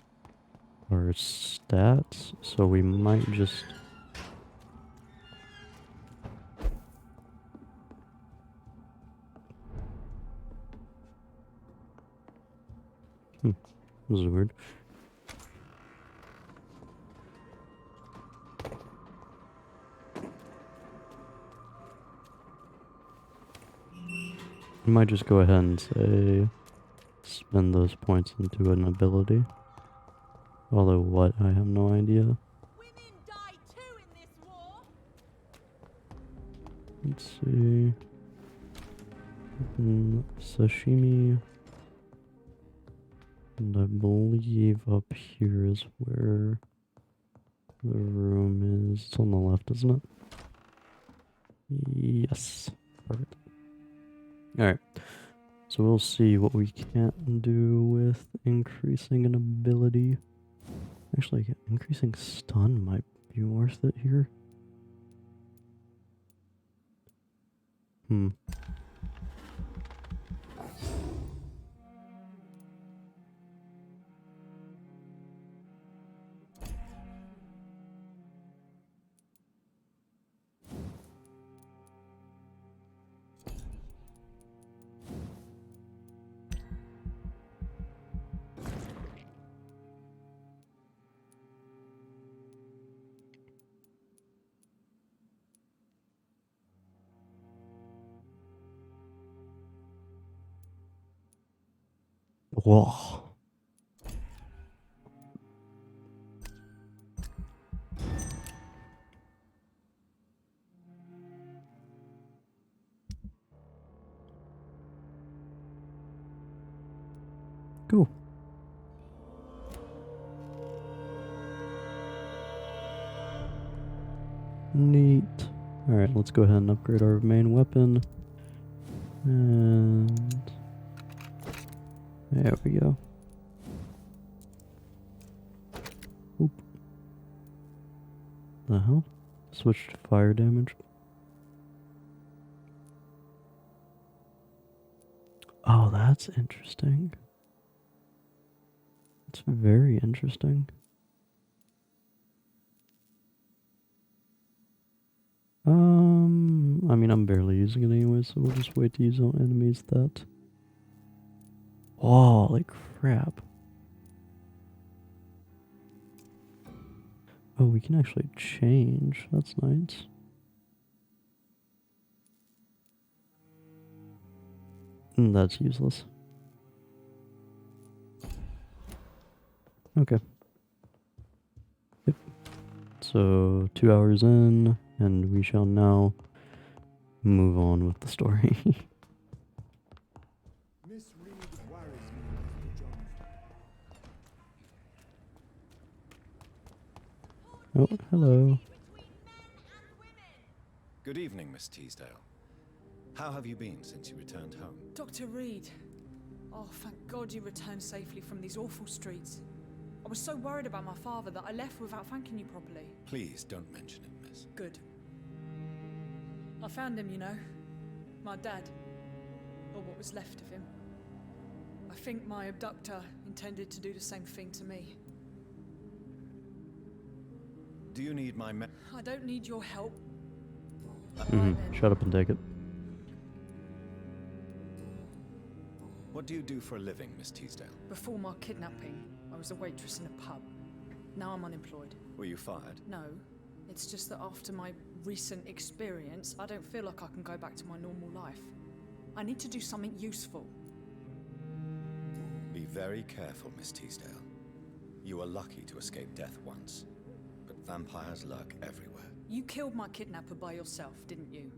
our stats, so we might just... This is weird. We might just go ahead and say spend those points into an ability. Although what, I have no idea. Women die too in this war. Let's see. Sashimi. And I believe up here is where the room is. It's on the left, isn't it? Yes. Perfect. Alright. So we'll see what we can do with increasing an ability. Actually, increasing stun might be worth it here. Whoa. Cool. Neat. Alright, let's go ahead and upgrade our main weapon. And there we go. Oop. The hell? Switch to fire damage. Oh, that's interesting. It's very interesting. I mean, I'm barely using it anyway, so we'll just wait to use on enemies that. Holy crap. Oh, we can actually change. That's nice. That's useless. Okay. Yep. So, 2 hours in, and we shall now move on with the story. Miss Reed worries me, Mr. Jonathan. Oh, hello. Good evening, Miss Teasdale. How have you been since you returned home? Dr. Reed. Oh, thank God you returned safely from these awful streets. I was so worried about my father that I left without thanking you properly. Please don't mention it, miss. Good. I found him, you know. My dad. Or what was left of him. I think my abductor intended to do the same thing to me. Do you need my I don't need your help. Shut up and take it. What do you do for a living, Miss Teasdale? Before my kidnapping, I was a waitress in a pub. Now I'm unemployed. Were you fired? No. It's just that after my recent experience, I don't feel like I can go back to my normal life. I need to do something useful. Be very careful, Miss Teasdale. You were lucky to escape death once, but vampires lurk everywhere. You killed my kidnapper by yourself, didn't you?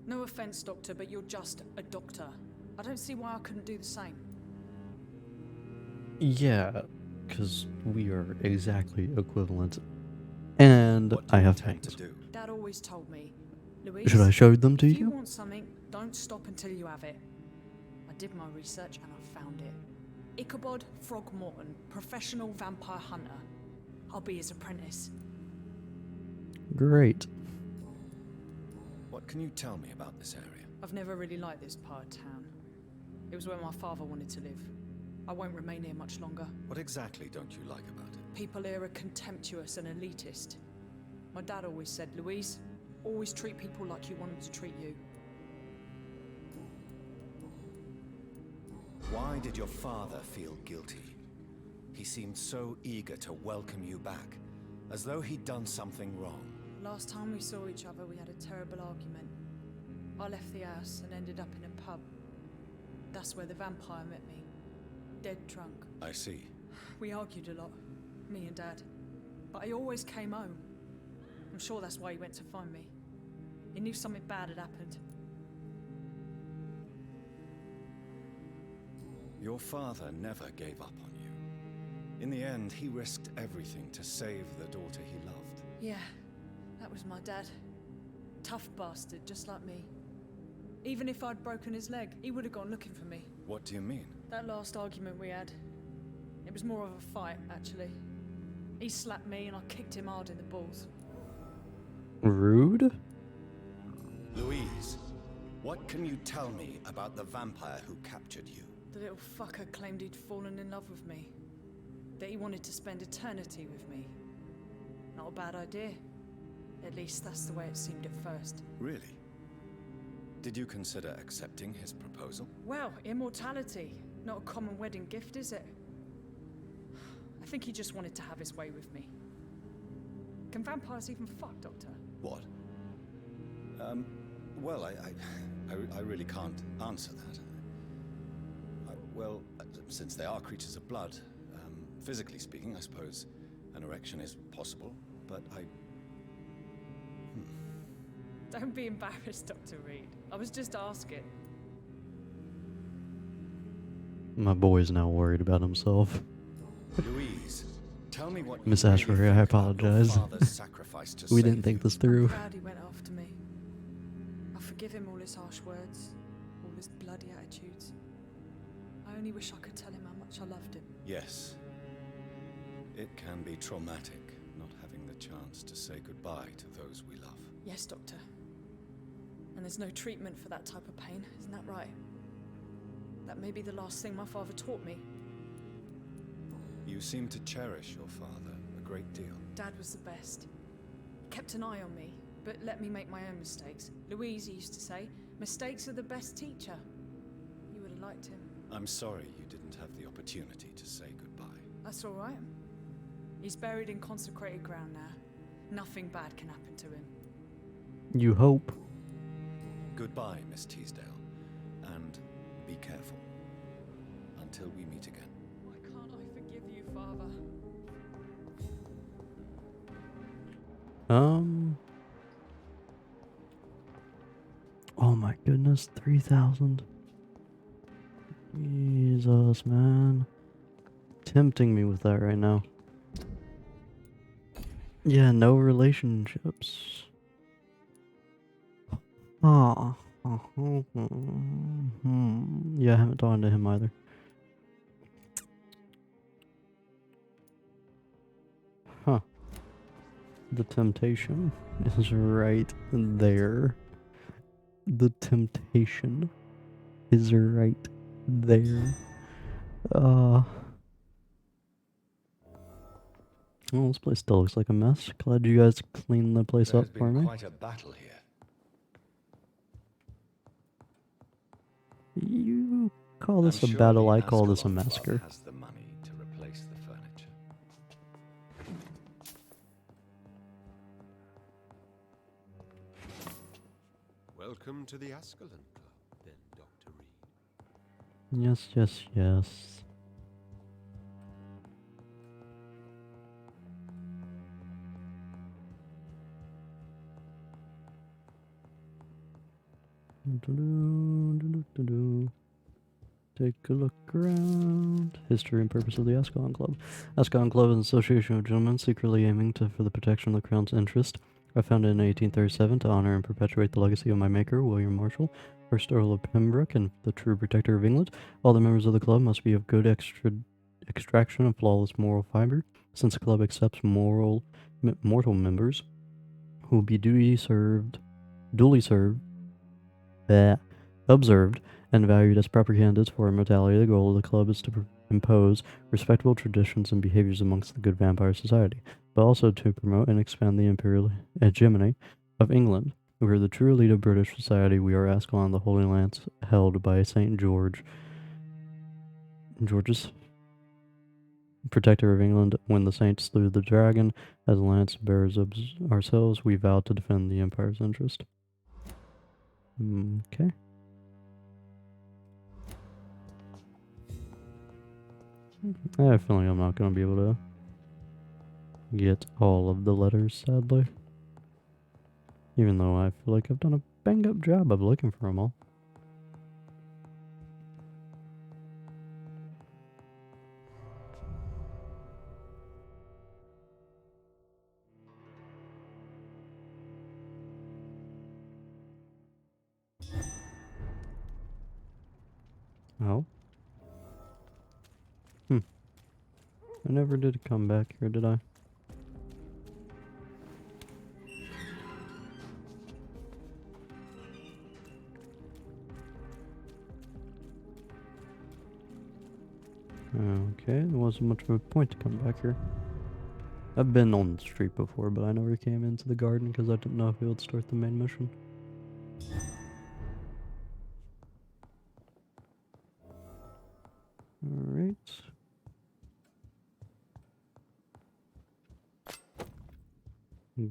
No offense, Doctor, but you're just a doctor. I don't see why I couldn't do the same. Yeah, because we are exactly equivalent. And I have fangs. Dad always told me, Louise, Should I show them to if you you? want something, don't stop until you have it. I did my research and I found it. Ichabod Throgmorton, professional vampire hunter. I'll be his apprentice. Great. What can you tell me about this area? I've never really liked this part of town. It was where my father wanted to live. I won't remain here much longer. What exactly don't you like about it? People here are contemptuous and elitist. My dad always said, Louise, always treat people like you want them to treat you. Why did your father feel guilty? He seemed so eager to welcome you back, as though he'd done something wrong. Last time we saw each other, we had a terrible argument. I left the house and ended up in a pub. That's where the vampire met me. Dead drunk. I see. We argued a lot, me and Dad. But he always came home. I'm sure that's why he went to find me. He knew something bad had happened. Your father never gave up on you. In the end, he risked everything to save the daughter he loved. Yeah, that was my dad. Tough bastard, just like me. Even if I'd broken his leg, he would have gone looking for me. What do you mean? That last argument we had, it was more of a fight, actually. He slapped me and I kicked him hard in the balls. Rude? Louise, what can you tell me about the vampire who captured you? The little fucker claimed he'd fallen in love with me. That he wanted to spend eternity with me. Not a bad idea. At least that's the way it seemed at first. Really? Did you consider accepting his proposal? Well, immortality. Not a common wedding gift, is it? I think he just wanted to have his way with me. Can vampires even fuck, Doctor? What? Well, I really can't answer that. Well, since they are creatures of blood, physically speaking, I suppose an erection is possible, but Don't be embarrassed, Dr. Reed. I was just asking. My boy's now worried about himself. Louise, tell me what Miss you really Ashbury, I think about your apologize. father's sacrifice to We save didn't think you. this through. I'm glad he went after me. I forgive him all his harsh words, all his bloody attitudes. I only wish I could tell him how much I loved him. Yes. It can be traumatic not having the chance to say goodbye to those we love. Yes, Doctor. And there's no treatment for that type of pain, isn't that right? That may be the last thing my father taught me. You seem to cherish your father a great deal. Dad was the best. He kept an eye on me, but let me make my own mistakes. Louise used to say, mistakes are the best teacher. You would have liked him. I'm sorry you didn't have the opportunity to say goodbye. That's all right. He's buried in consecrated ground now. Nothing bad can happen to him. You hope. Goodbye, Miss Teasdale, and be careful. Until we meet again. Why can't I forgive you, Father? Oh my goodness, 3,000. Jesus, man. Tempting me with that right now. Yeah, no relationships. Ah. Yeah, I haven't talked to him either. Huh. The temptation is right there. The temptation is right there. Well, this place still looks like a mess. Glad you guys cleaned the place up for me. Quite a battle here. You call this I'm a sure battle, the I call this a Ascalon massacre. Club has the money to replace the furniture. Welcome to the Ascalon Club, then, Dr. Reed. Yes, yes, yes. Take a look around. History and purpose of the Ascalon Club. Ascalon Club is an association of gentlemen secretly aiming for the protection of the Crown's interest. I founded in 1837 to honor and perpetuate the legacy of my maker, William Marshall, first Earl of Pembroke and the true protector of England. All the members of the club must be of good extraction and flawless moral fiber, since the club accepts mortal members who will be duly served, observed, and valued as proper candidates for immortality. The goal of the club is to impose respectable traditions and behaviors amongst the good vampire society, but also to promote and expand the imperial hegemony of England. We are the true elite of British society. We are Ascalon, the Holy Lance held by St. George's protector of England. When the saints slew the dragon, as lance bearers of ourselves, we vowed to defend the Empire's interest. Okay. I have a feeling I'm not going to be able to get all of the letters, sadly. Even though I feel like I've done a bang-up job of looking for them all. Oh. I never did come back here, did I? Okay, there wasn't much of a point to come back here. I've been on the street before, but I never came into the garden because I didn't know if it would start the main mission. Alright.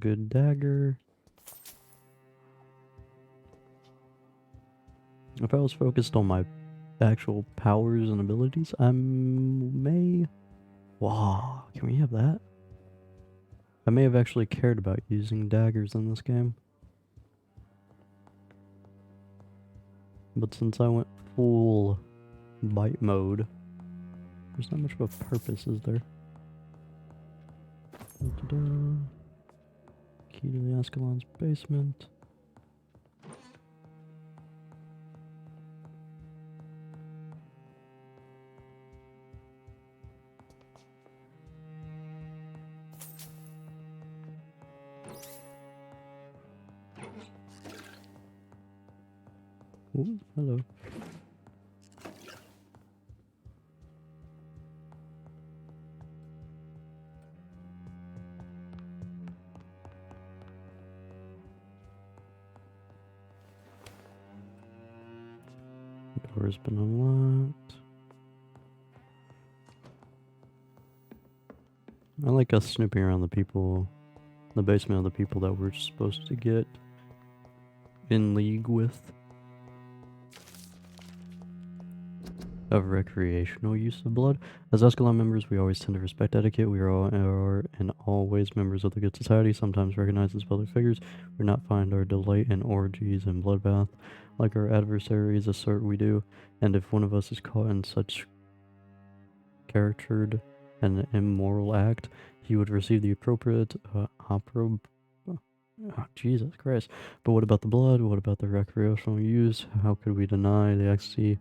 Good dagger. If I was focused on my actual powers and abilities, I may... Wow, can we have that? I may have actually cared about using daggers in this game. But since I went full bite mode, there's not much of a purpose, is there? Da-da-da. Key to the Ascalon's basement. Ooh, hello. Door's been unlocked. I like us snooping around the people, the basement of the people that we're supposed to get in league with. Of recreational use of blood. As Escalon members, we always tend to respect etiquette. We are and always members of the good society, sometimes recognized as public figures. We do not find our delight in orgies and bloodbath, like our adversaries assert we do. And if one of us is caught in such charactered and immoral act, he would receive the appropriate Jesus Christ. But what about the blood? What about the recreational use? How could we deny the ecstasy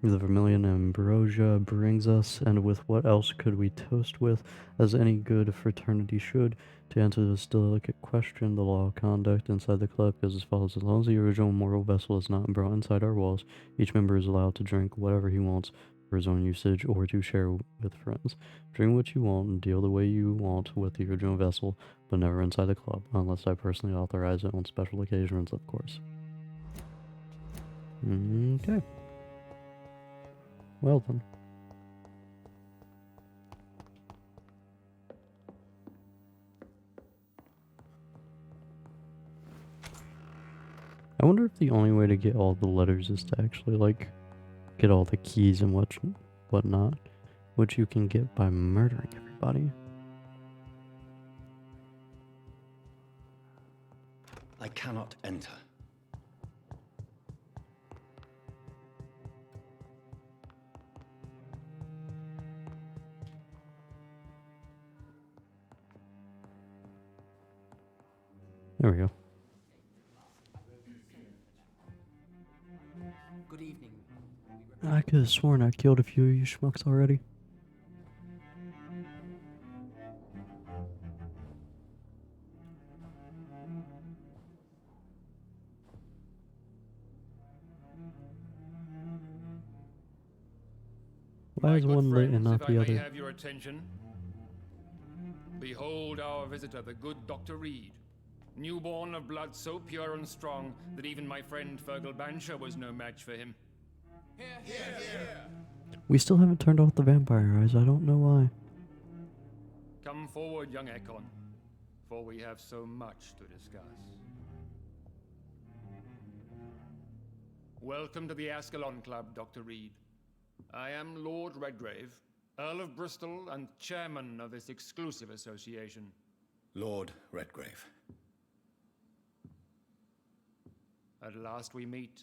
the vermilion ambrosia brings us, and with what else could we toast with, as any good fraternity should? To answer this delicate question, the law of conduct inside the club goes as follows. As long as the original mortal vessel is not brought inside our walls, each member is allowed to drink whatever he wants for his own usage or to share with friends. Drink what you want and deal the way you want with the original vessel, but never inside the club, unless I personally authorize it on special occasions, of course. Okay. Well then. I wonder if the only way to get all the letters is to actually, like, get all the keys and whatnot, which you can get by murdering everybody. I cannot enter. There we go. Good evening. I could have sworn I killed a few of you schmucks already. Why is one lit and not the If I other? may have your attention. Behold our visitor, the good Dr. Reed. Newborn of blood so pure and strong that even my friend Fergal Bansher was no match for him. We still haven't turned off the vampire eyes. I don't know why. Come forward, young Ekon, for we have so much to discuss. Welcome to the Ascalon Club, Dr. Reed. I am Lord Redgrave, Earl of Bristol and chairman of this exclusive association. Lord Redgrave. At last we meet.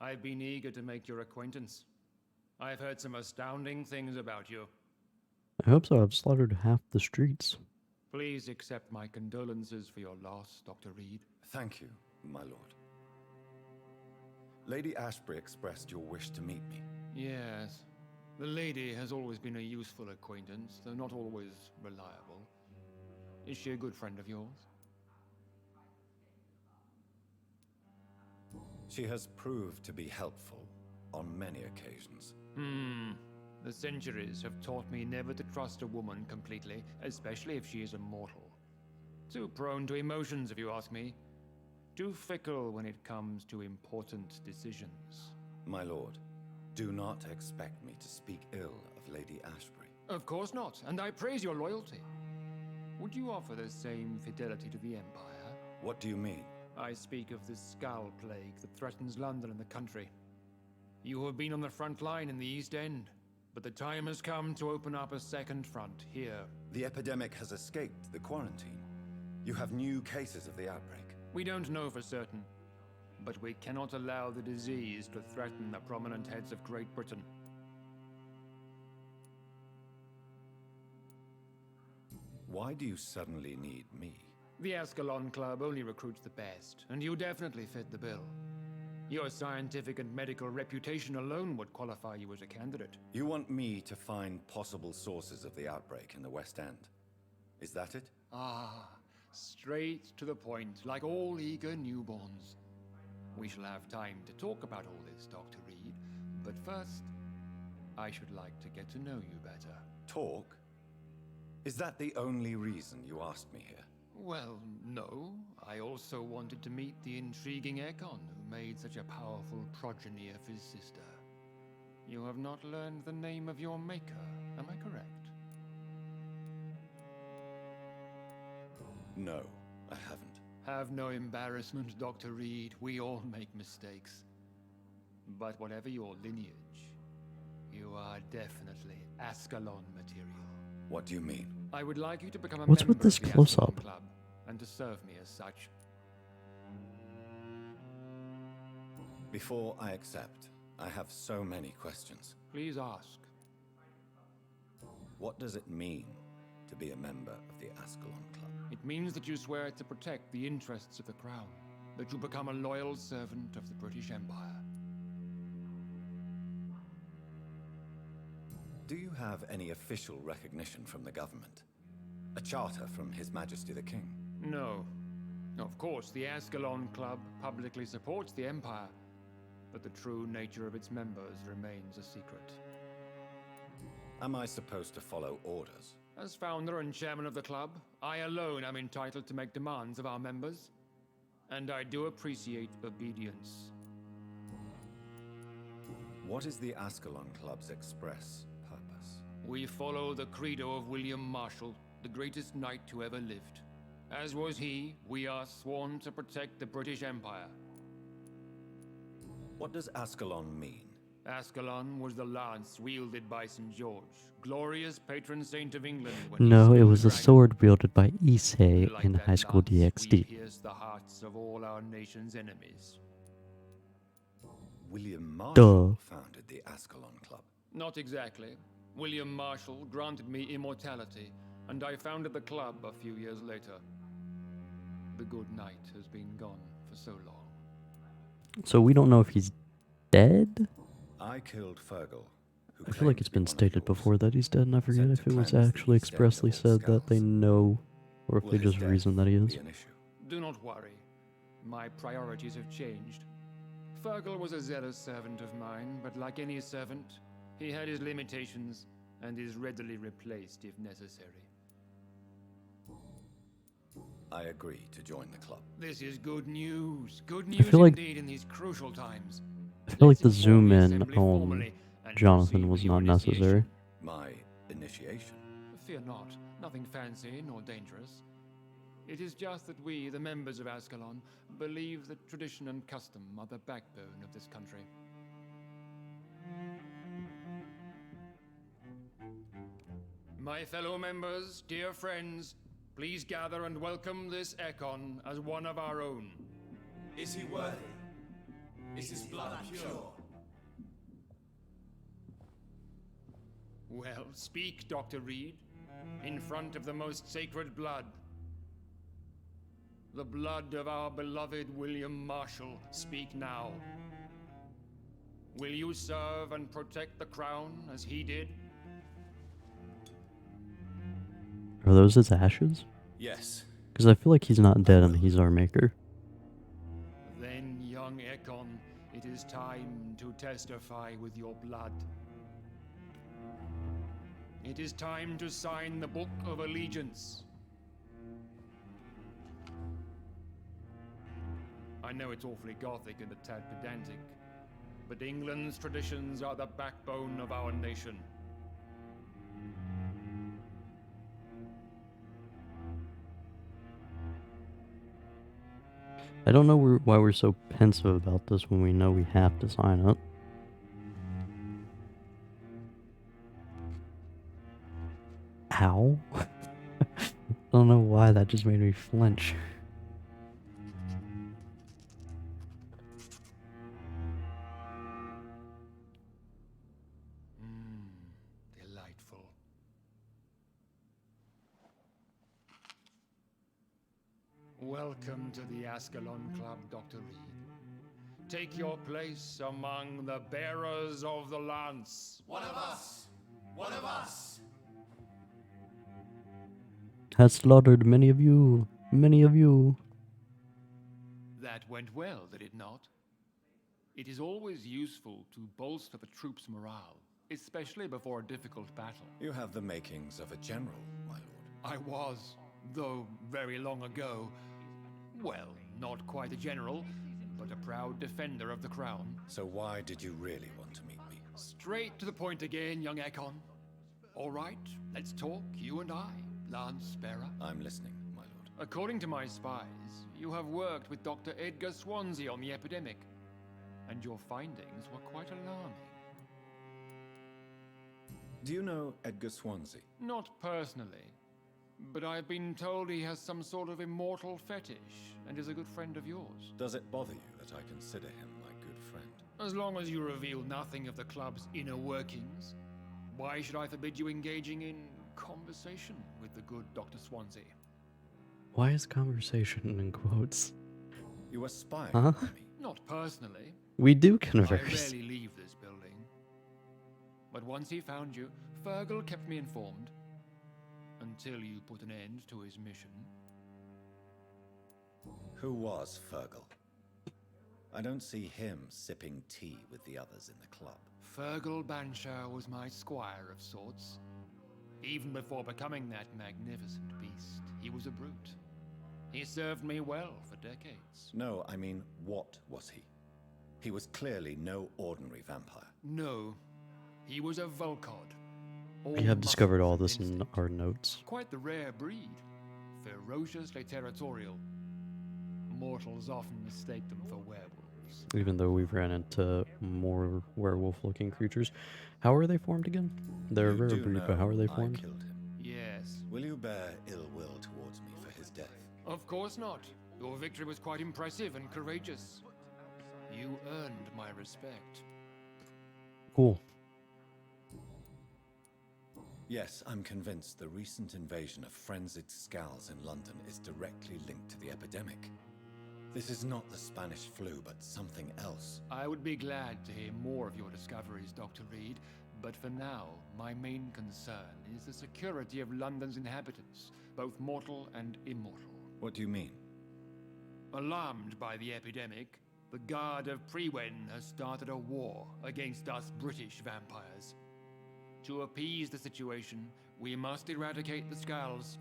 I've been eager to make your acquaintance. I've heard some astounding things about you. I hope so. I've slaughtered half the streets. Please accept my condolences for your loss, Dr. Reed. Thank you, my lord. Lady Ashbury expressed your wish to meet me. Yes. The lady has always been a useful acquaintance, though not always reliable. Is she a good friend of yours? She has proved to be helpful on many occasions. The centuries have taught me never to trust a woman completely, especially if she is immortal. Too prone to emotions, if you ask me. Too fickle when it comes to important decisions. My lord, do not expect me to speak ill of Lady Ashbury. Of course not, and I praise your loyalty. Would you offer the same fidelity to the Empire? What do you mean? I speak of the Skull Plague that threatens London and the country. You have been on the front line in the East End, but the time has come to open up a second front here. The epidemic has escaped the quarantine. You have new cases of the outbreak. We don't know for certain, but we cannot allow the disease to threaten the prominent heads of Great Britain. Why do you suddenly need me? The Ascalon Club only recruits the best, and you definitely fit the bill. Your scientific and medical reputation alone would qualify you as a candidate. You want me to find possible sources of the outbreak in the West End. Is that it? Ah, straight to the point, like all eager newborns. We shall have time to talk about all this, Dr. Reed, but first, I should like to get to know you better. Talk? Is that the only reason you asked me here? Well, no. I also wanted to meet the intriguing Ekon who made such a powerful progeny of his sister. You have not learned the name of your maker, am I correct? No, I haven't. Have no embarrassment, Dr. Reed. We all make mistakes. But whatever your lineage, you are definitely Ascalon material. What do you mean? I would like you to become a What's member with this of the close-up? Ascalon Club, and to serve me as such. Before I accept, I have so many questions. Please ask. What does it mean to be a member of the Ascalon Club? It means that you swear to protect the interests of the Crown, that you become a loyal servant of the British Empire. Do you have any official recognition from the government? A charter from His Majesty the King? No. Of course, the Ascalon Club publicly supports the Empire, but the true nature of its members remains a secret. Am I supposed to follow orders? As founder and chairman of the club, I alone am entitled to make demands of our members, and I do appreciate obedience. What is the Ascalon Club's express purpose? We follow the credo of William Marshall, the greatest knight who ever lived. As was he, we are sworn to protect the British Empire. What does Ascalon mean? Ascalon was the lance wielded by St. George, glorious patron saint of England. When No, he it was a slew the sword wielded by Issei dragon. in Like High that School lance, we DxD. pierce the hearts of all our nation's enemies. William Marshall Duh. founded the Ascalon Club. Not exactly. William Marshall granted me immortality, and I founded the club a few years later. The good knight has been gone for so long. So we don't know if he's dead? I killed Fergal, who I feel like claimed it's to be been one of stated yours. before that he's dead, and I forget Sent if to it was cleanse the actually East End expressly of all said that they skulls. know, or if Will they his just death reason that he is. be an issue? Do not worry. My priorities have changed. Fergal was a zealous servant of mine, but like any servant, he had his limitations and is readily replaced if necessary. I agree to join the club. This is good news. Good I news feel like- indeed in these crucial times. I feel like Let's the inform zoom in Assembly on formally and Jonathan proceed was with your not necessary. initiation. My initiation? Fear not. Nothing fancy nor dangerous. It is just that we, the members of Ascalon, believe that tradition and custom are the backbone of this country. My fellow members, dear friends, please gather and welcome this Ekon as one of our own. Is he worthy? Is his blood pure? Well, speak, Dr. Reed, in front of the most sacred blood. The blood of our beloved William Marshall, speak now. Will you serve and protect the crown as he did? Are those his ashes? Yes. Because I feel like he's not dead and he's our maker. Then, young Ekon, it is time to testify with your blood. It is time to sign the Book of Allegiance. I know it's awfully gothic and a tad pedantic, but England's traditions are the backbone of our nation. I don't know why we're so pensive about this when we know we have to sign it. Ow. I don't know why that just made me flinch. Delightful. Welcome to the Ascalon Club, Dr. Reed. Take your place among the bearers of the lance. One of us! One of us! Has slaughtered many of you. Many of you. That went well, did it not? It is always useful to bolster the troops' morale, especially before a difficult battle. You have the makings of a general, my lord. I was, though very long ago, well, not quite a general, but a proud defender of the crown. So why did you really want to meet me? Straight to the point again, young Ekon. All right, let's talk, you and I, Lance Bearer. I'm listening, my lord. According to my spies, you have worked with Dr. Edgar Swansea on the epidemic, and your findings were quite alarming. Do you know Edgar Swansea? Not personally, but I've been told he has some sort of immortal fetish and is a good friend of yours. Does it bother you that I consider him my good friend? As long as you reveal nothing of the club's inner workings, why should I forbid you engaging in conversation with the good Dr. Swansea? Why is conversation in quotes? You were spying on me? Not personally. We do I converse. rarely leave this building. But once he found you, Fergal kept me informed. Until you put an end to his mission. Who was Fergal? I don't see him sipping tea with the others in the club. Fergal Banshire was my squire of sorts. Even before becoming that magnificent beast, he was a brute. He served me well for decades. No, I mean, what was he? He was clearly no ordinary vampire. No, he was a Volcod. We have discovered all this in our notes. Quite the rare breed. Ferociously territorial. Mortals often mistake them for werewolves. Even though we've ran into more werewolf-looking creatures. How are they formed again? They're a rare breed, but how are they formed? I killed him. Yes. Will you bear ill will towards me for his death? Of course not. Your victory was quite impressive and courageous. You earned my respect. Cool. Yes, I'm convinced the recent invasion of frenzied Skulls in London is directly linked to the epidemic. This is not the Spanish flu, but something else. I would be glad to hear more of your discoveries, Dr. Reed, but for now, my main concern is the security of London's inhabitants, both mortal and immortal. What do you mean? Alarmed by the epidemic, the Guard of Prewen has started a war against us British vampires. To appease the situation, we must eradicate the Skulls.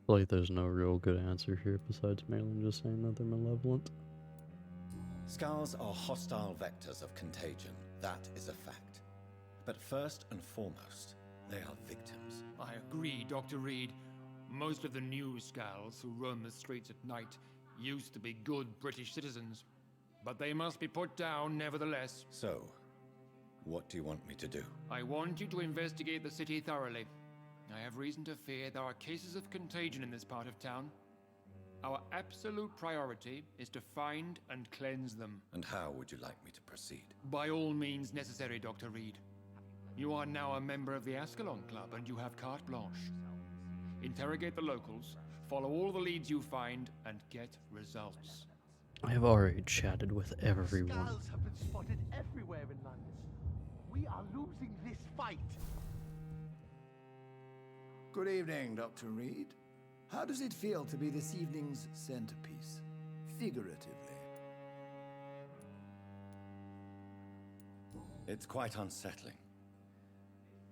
Like there's no real good answer here besides Malin just saying that they're malevolent. Skulls are hostile vectors of contagion. That is a fact. But first and foremost, they are victims. I agree, Dr. Reed. Most of the new Skulls who roam the streets at night used to be good British citizens, but they must be put down nevertheless. So, what do you want me to do? I want you to investigate the city thoroughly. I have reason to fear there are cases of contagion in this part of town. Our absolute priority is to find and cleanse them. And how would you like me to proceed? By all means necessary, Dr. Reed. You are now a member of the Ascalon Club and you have carte blanche. Interrogate the locals, follow all the leads you find, and get results. I have already chatted with everyone. Skulls have been spotted everywhere in London. We are losing this fight. Good evening, Dr. Reed. How does it feel to be this evening's centerpiece, figuratively? It's quite unsettling.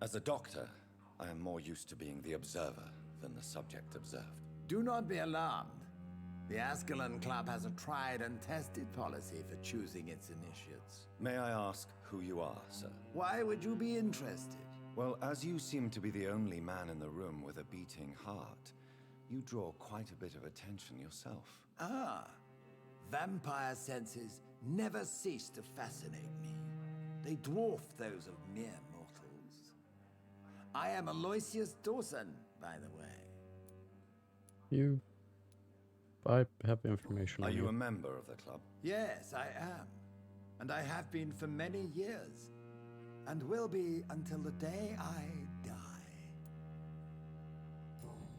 As a doctor, I am more used to being the observer than the subject observed. Do not be alarmed. The Ascalon Club has a tried and tested policy for choosing its initiates. May I ask who you are, sir? Why would you be interested? Well, as you seem to be the only man in the room with a beating heart, you draw quite a bit of attention yourself. Ah, vampire senses never cease to fascinate me. They dwarf those of mere mortals. I am Aloysius Dawson, by the way. I have information on Are you. you a member of the club? Yes, I am. And I have been for many years. And will be until the day I die.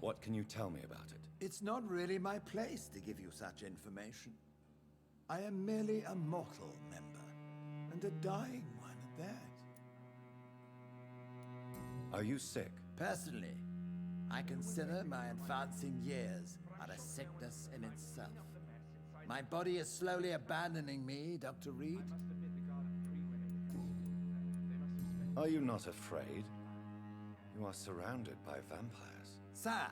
What can you tell me about it? It's not really my place to give you such information. I am merely a mortal member, and a dying one at that. Are you sick? Personally, I consider my advancing years are a sickness in itself. My body is slowly abandoning me, Dr. Reed. Are you not afraid? You are surrounded by vampires. Sir,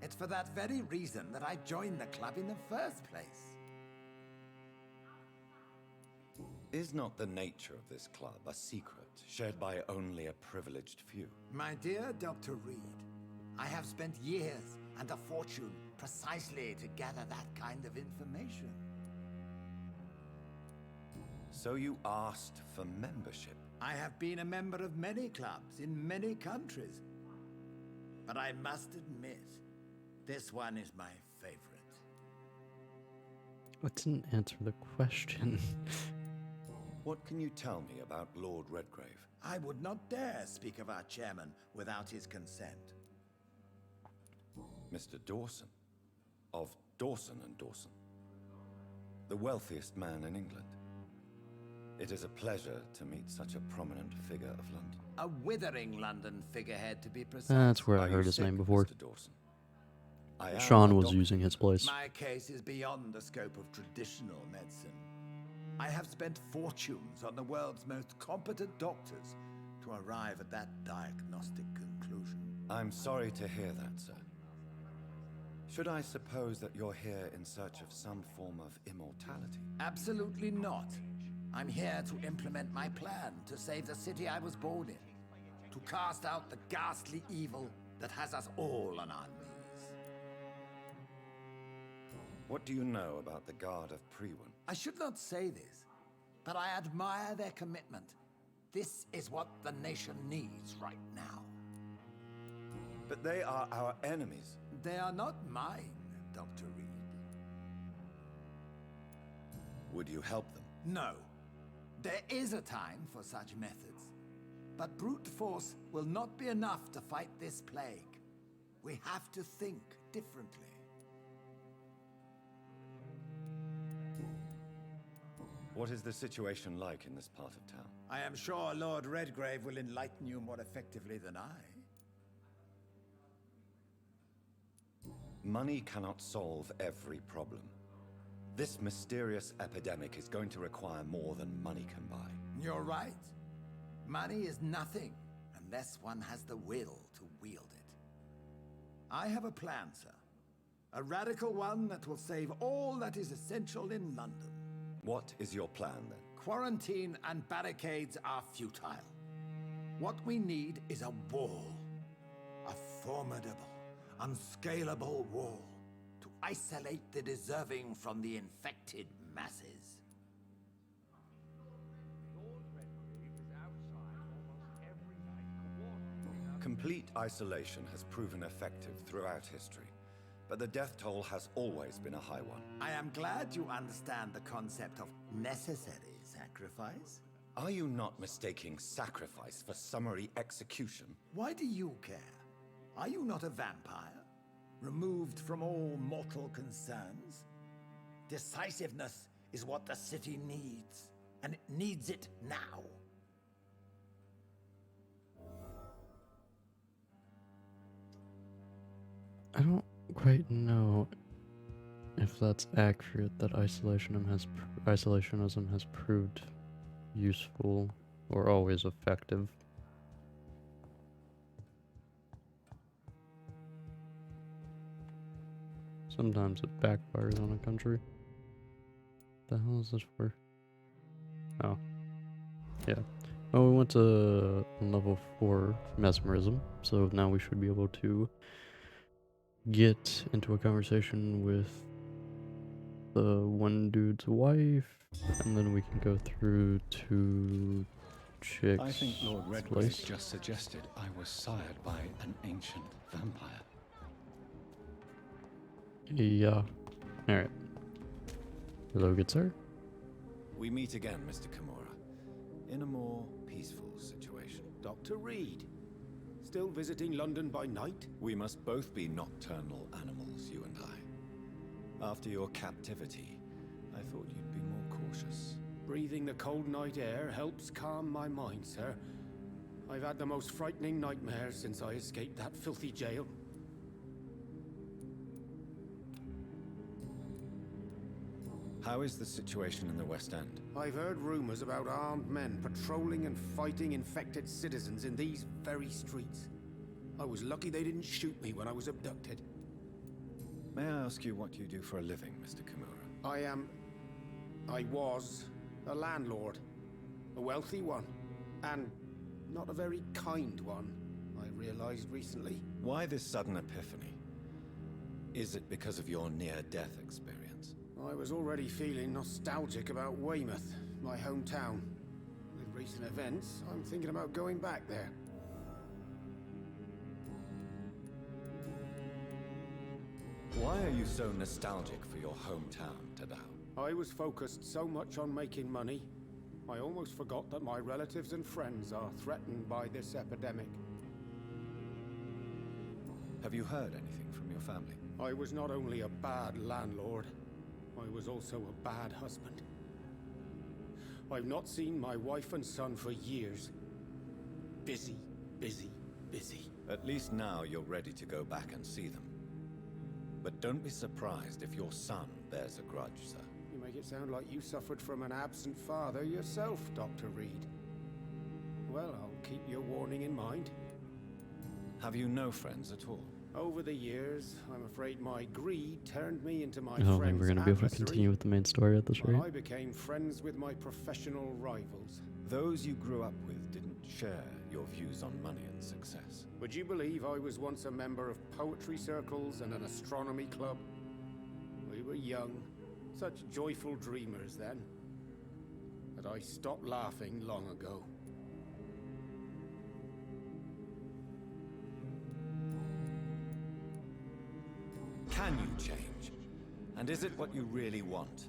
it's for that very reason that I joined the club in the first place. Is not the nature of this club a secret shared by only a privileged few? My dear Dr. Reed, I have spent years and a fortune precisely to gather that kind of information. So you asked for membership? I have been a member of many clubs in many countries. But I must admit, this one is my favorite. That didn't answer the question. What can you tell me about Lord Redgrave? I would not dare speak of our chairman without his consent. Mr. Dawson, of Dawson and Dawson, the wealthiest man in England. It is a pleasure to meet such a prominent figure of London. A withering London figurehead, to be precise. That's where I Are you heard his sick, name before. Mr. Dawson? I am Sean a was doctor. using his place. My case is beyond the scope of traditional medicine. I have spent fortunes on the world's most competent doctors to arrive at that diagnostic conclusion. I'm sorry to hear that, sir. Should I suppose that you're here in search of some form of immortality? Absolutely not. I'm here to implement my plan to save the city I was born in, to cast out the ghastly evil that has us all on our knees. What do you know about the Guard of Priwen? I should not say this, but I admire their commitment. This is what the nation needs right now. But they are our enemies. They are not mine, Dr. Reed. Would you help them? No. There is a time for such methods. But brute force will not be enough to fight this plague. We have to think differently. What is the situation like in this part of town? I am sure Lord Redgrave will enlighten you more effectively than I. Money cannot solve every problem. This mysterious epidemic is going to require more than money can buy. You're right. Money is nothing unless one has the will to wield it. I have a plan, sir. A radical one that will save all that is essential in London. What is your plan, then? Quarantine and barricades are futile. What we need is a wall. A formidable, unscalable wall to isolate the deserving from the infected masses. Complete isolation has proven effective throughout history, but the death toll has always been a high one. I am glad you understand the concept of necessary sacrifice. Are you not mistaking sacrifice for summary execution? Why do you care? Are you not a vampire? Removed from all mortal concerns? Decisiveness is what the city needs, and it needs it now. I don't quite know if that's accurate that isolationism has proved useful or always effective. Sometimes it backfires on a country. The hell is this for? Oh. Yeah. Well, we went to level 4 mesmerism, so now we should be able to get into a conversation with the one dude's wife, and then we can go through to chicks. I think Lord Redgrave just suggested I was sired by an ancient vampire. Yeah. Alright. Hello, good sir. We meet again, Mr. Kimura, in a more peaceful situation. Dr. Reed, still visiting London by night? We must both be nocturnal animals, you and I. After your captivity, I thought you'd be more cautious. Breathing the cold night air helps calm my mind, sir. I've had the most frightening nightmares since I escaped that filthy jail. How is the situation in the West End? I've heard rumors about armed men patrolling and fighting infected citizens in these very streets. I was lucky they didn't shoot me when I was abducted. May I ask you what you do for a living, Mr. Kimura? I was a landlord. A wealthy one. And not a very kind one, I realized recently. Why this sudden epiphany? Is it because of your near-death experience? I was already feeling nostalgic about Weymouth, my hometown. With recent events, I'm thinking about going back there. Why are you so nostalgic for your hometown, Tadao? I was focused so much on making money, I almost forgot that my relatives and friends are threatened by this epidemic. Have you heard anything from your family? I was not only a bad landlord, I was also a bad husband. I've not seen my wife and son for years. Busy, busy, busy. At least now you're ready to go back and see them. But don't be surprised if your son bears a grudge, sir. You make it sound like you suffered from an absent father yourself, Dr. Reed. Well, I'll keep your warning in mind. Have you no friends at all? Over the years, I'm afraid my greed turned me into my I don't friend's think we're going to be able to adversary. continue with the main story at this rate. I became friends with my professional rivals. Those you grew up with didn't share your views on money and success. Would you believe I was once a member of poetry circles and an astronomy club? We were young, such joyful dreamers then. But I stopped laughing long ago. Can you change? And is it what you really want?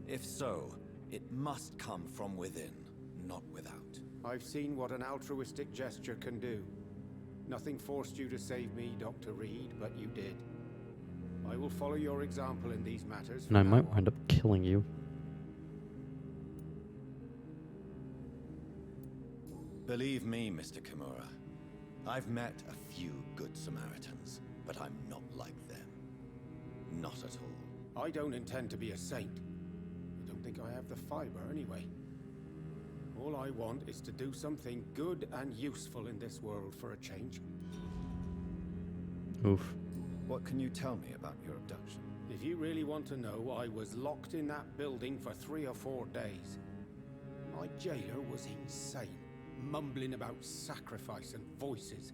If so, it must come from within, not without. I've seen what an altruistic gesture can do. Nothing forced you to save me, Dr. Reed, but you did. I will follow your example in these matters. And I might wind up killing you. Believe me, Mr. Kimura, I've met a few good Samaritans, but I'm not like them. Not at all. I don't intend to be a saint. I don't think I have the fiber anyway. All I want is to do something good and useful in this world for a change. Oof. What can you tell me about your abduction? If you really want to know, I was locked in that building for 3 or 4 days. My jailer was insane, mumbling about sacrifice and voices.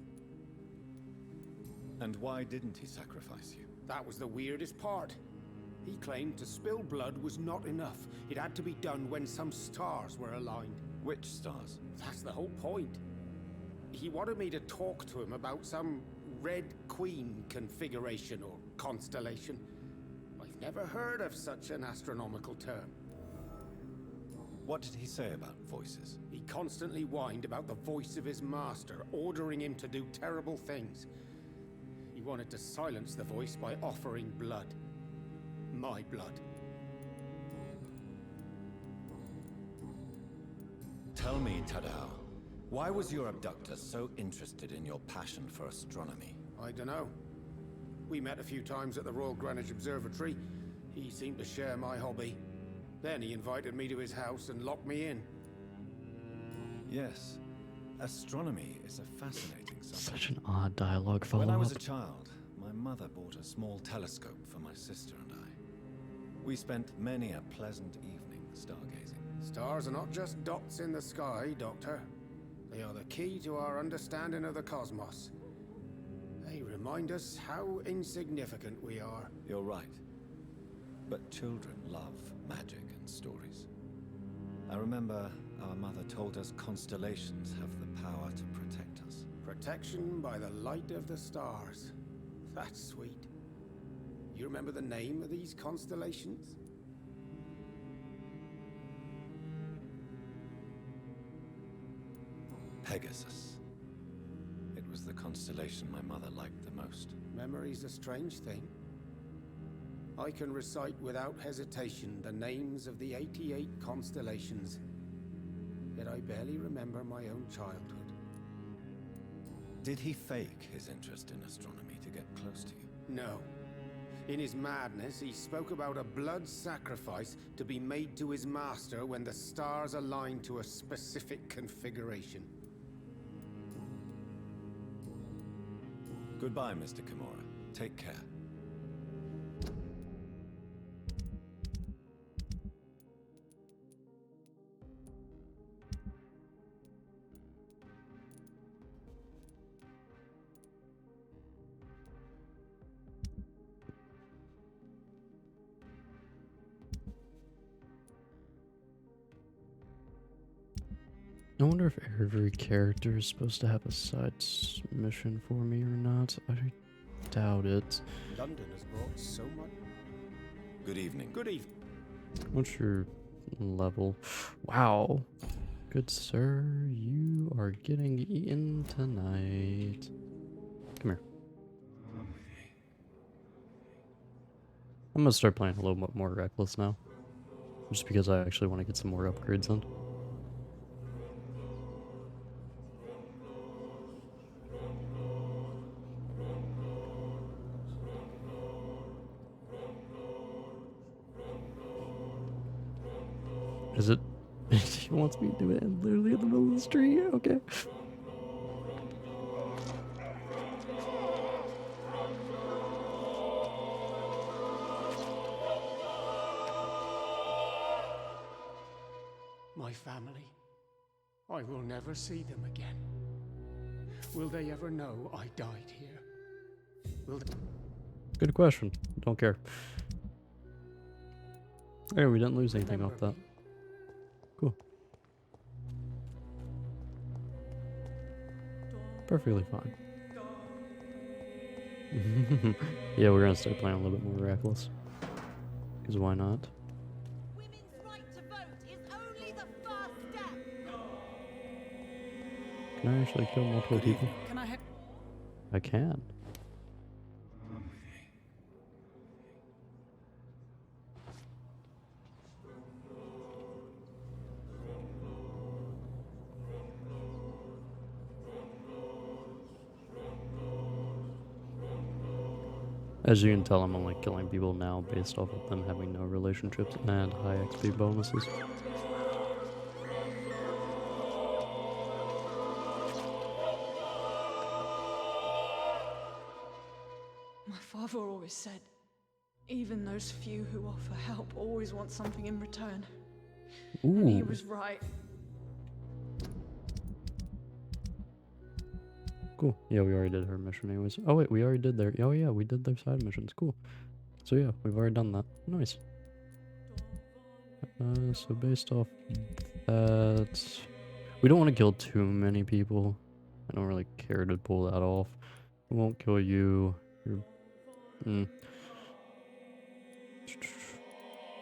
And why didn't he sacrifice you? That was the weirdest part. He claimed to spill blood was not enough. It had to be done when some stars were aligned. Which stars? That's the whole point. He wanted me to talk to him about some Red Queen configuration or constellation. I've never heard of such an astronomical term. What did he say about voices? He constantly whined about the voice of his master, ordering him to do terrible things. He wanted to silence the voice by offering blood. My blood. Tell me, Tadao, why was your abductor so interested in your passion for astronomy? I dunno. We met a few times at the Royal Greenwich Observatory. He seemed to share my hobby. Then he invited me to his house and locked me in. Yes. Astronomy is a fascinating subject. Such an odd dialogue follow-up. When I was a child, my mother bought a small telescope for my sister and I. We spent many a pleasant evening stargazing. Stars are not just dots in the sky, Doctor. They are the key to our understanding of the cosmos. They remind us how insignificant we are. You're right. But children love magic and stories. I remember our mother told us constellations have the power to protect us. Protection by the light of the stars. That's sweet. You remember the name of these constellations? Pegasus. It was the constellation my mother liked the most. Memory's a strange thing. I can recite without hesitation the names of the 88 constellations, yet I barely remember my own childhood. Did he fake his interest in astronomy to get close to you? No. In his madness, he spoke about a blood sacrifice to be made to his master when the stars aligned to a specific configuration. Goodbye, Mr. Kimura. Take care. I wonder if every character is supposed to have a side mission for me or not. I doubt it. London has brought so much. Good evening. Good evening. What's your level? Wow. Good sir, you are getting eaten tonight. Come here. I'm gonna start playing a little bit more reckless now. Just because I actually want to get some more upgrades on. Is it? He wants me to do it literally in the middle of the street? Okay. My family. I will never see them again. Will they ever know I died here? Will they... Good question. Don't care. Okay, we didn't lose anything off that. Cool. Perfectly fine. Yeah, we're gonna start playing a little bit more reckless. Because why not? Women's right to vote is only the first step. Can I actually kill multiple people? Can I have... I can. As you can tell, I'm only killing people now based off of them having no relationships and high XP bonuses. My father always said, even those few who offer help always want something in return. And he was right. Cool. Yeah, we already did her mission anyways. Oh wait, we already did their. Oh yeah, we did their side missions. Cool. So yeah, we've already done that. Nice. So based off that, we don't want to kill too many people. I don't really care to pull that off. We won't kill you.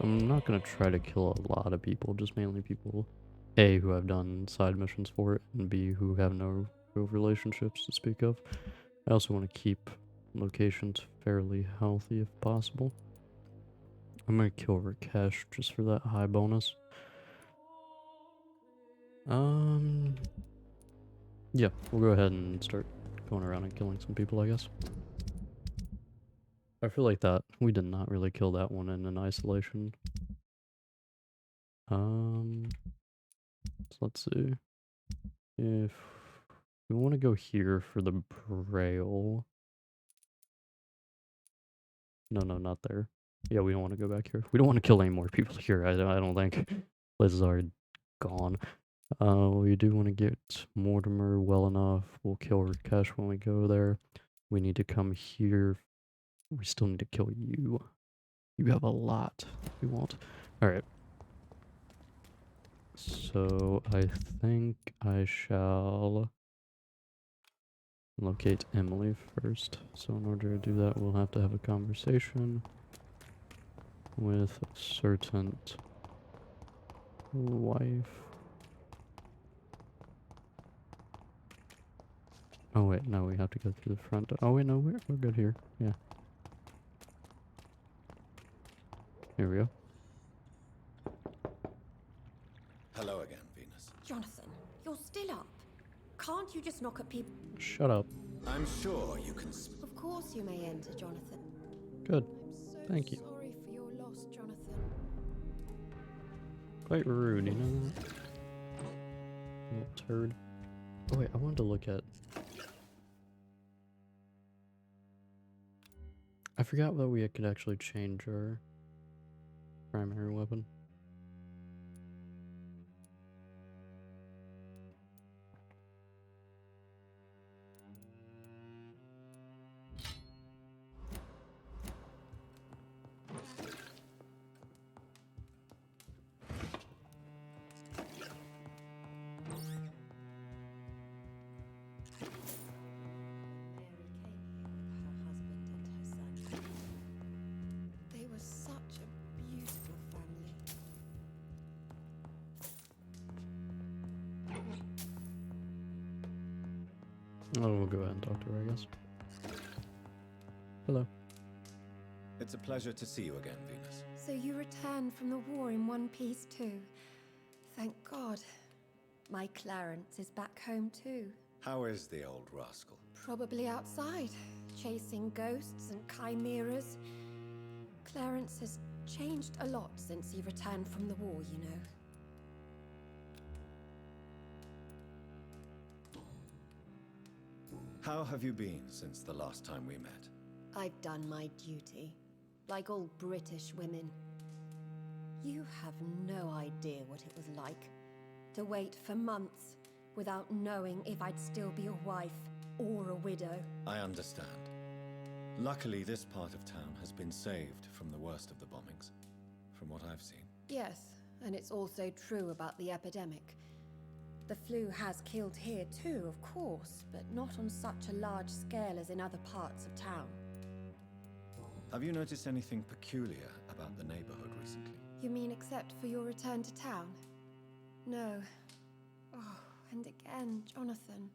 I'm not gonna try to kill a lot of people, just mainly people, A, who have done side missions for it, and B, who have no real relationships to speak of. I also want to keep locations fairly healthy if possible. I'm gonna kill Rakesh just for that high bonus. Yeah, we'll go ahead and start going around and killing some people, I guess. I feel like that we did not really kill that one in isolation. So let's see. If we want to go here for the Braille. No, not there. Yeah, we don't want to go back here. We don't want to kill any more people here. I don't think. Place is already gone. We do want to get Mortimer well enough. We'll kill Rakesh when we go there. We need to come here. We still need to kill you. You have a lot we want. Alright. So I think I shall locate Emily first. So in order to do that, we'll have to have a conversation with a certain wife. Oh wait, no, we have to go through the front. Oh wait, no, we're good here. Yeah. Here we go. Hello again, Venus. Jonathan, you're still up. Can't you just knock at people? Shut up. I'm sure you can. Of course you may enter, Jonathan. Good. I'm so Thank you. sorry for your loss, Jonathan. Quite rude, you know? Little turd. Oh wait, I wanted to look at... I forgot that we could actually change our primary weapon. They were such a beautiful family. Oh, we'll go ahead and talk to her, I guess. Hello. It's a pleasure to see you again, Venus. So you returned from the war in one piece too. Thank God. My Clarence is back home too. How is the old rascal? Probably outside, chasing ghosts and chimeras. Clarence has changed a lot since he returned from the war, you know. How have you been since the last time we met? I've done my duty, like all British women. You have no idea what it was like to wait for months without knowing if I'd still be a wife or a widow. I understand. Luckily, this part of town has been saved from the worst of the bombings, from what I've seen. Yes, and it's also true about the epidemic. The flu has killed here too, of course, but not on such a large scale as in other parts of town. Have you noticed anything peculiar about the neighborhood recently? You mean except for your return to town? No. Oh, and again, Jonathan,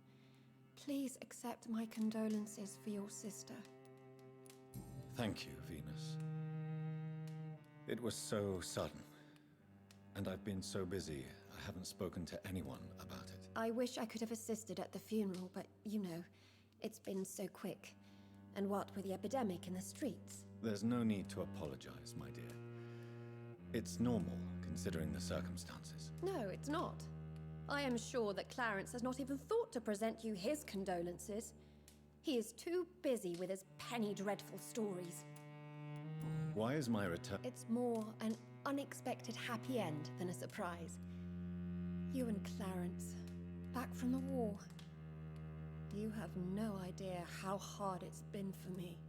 please accept my condolences for your sister. Thank you, Venus. It was so sudden, and I've been so busy, I haven't spoken to anyone about it. I wish I could have assisted at the funeral, but you know, it's been so quick. And what with the epidemic in the streets? There's no need to apologize, my dear. It's normal, considering the circumstances. No, it's not. I am sure that Clarence has not even thought to present you his condolences. He is too busy with his penny dreadful stories. Why is my return? It's more an unexpected happy end than a surprise. You and Clarence, back from the war. You have no idea how hard it's been for me.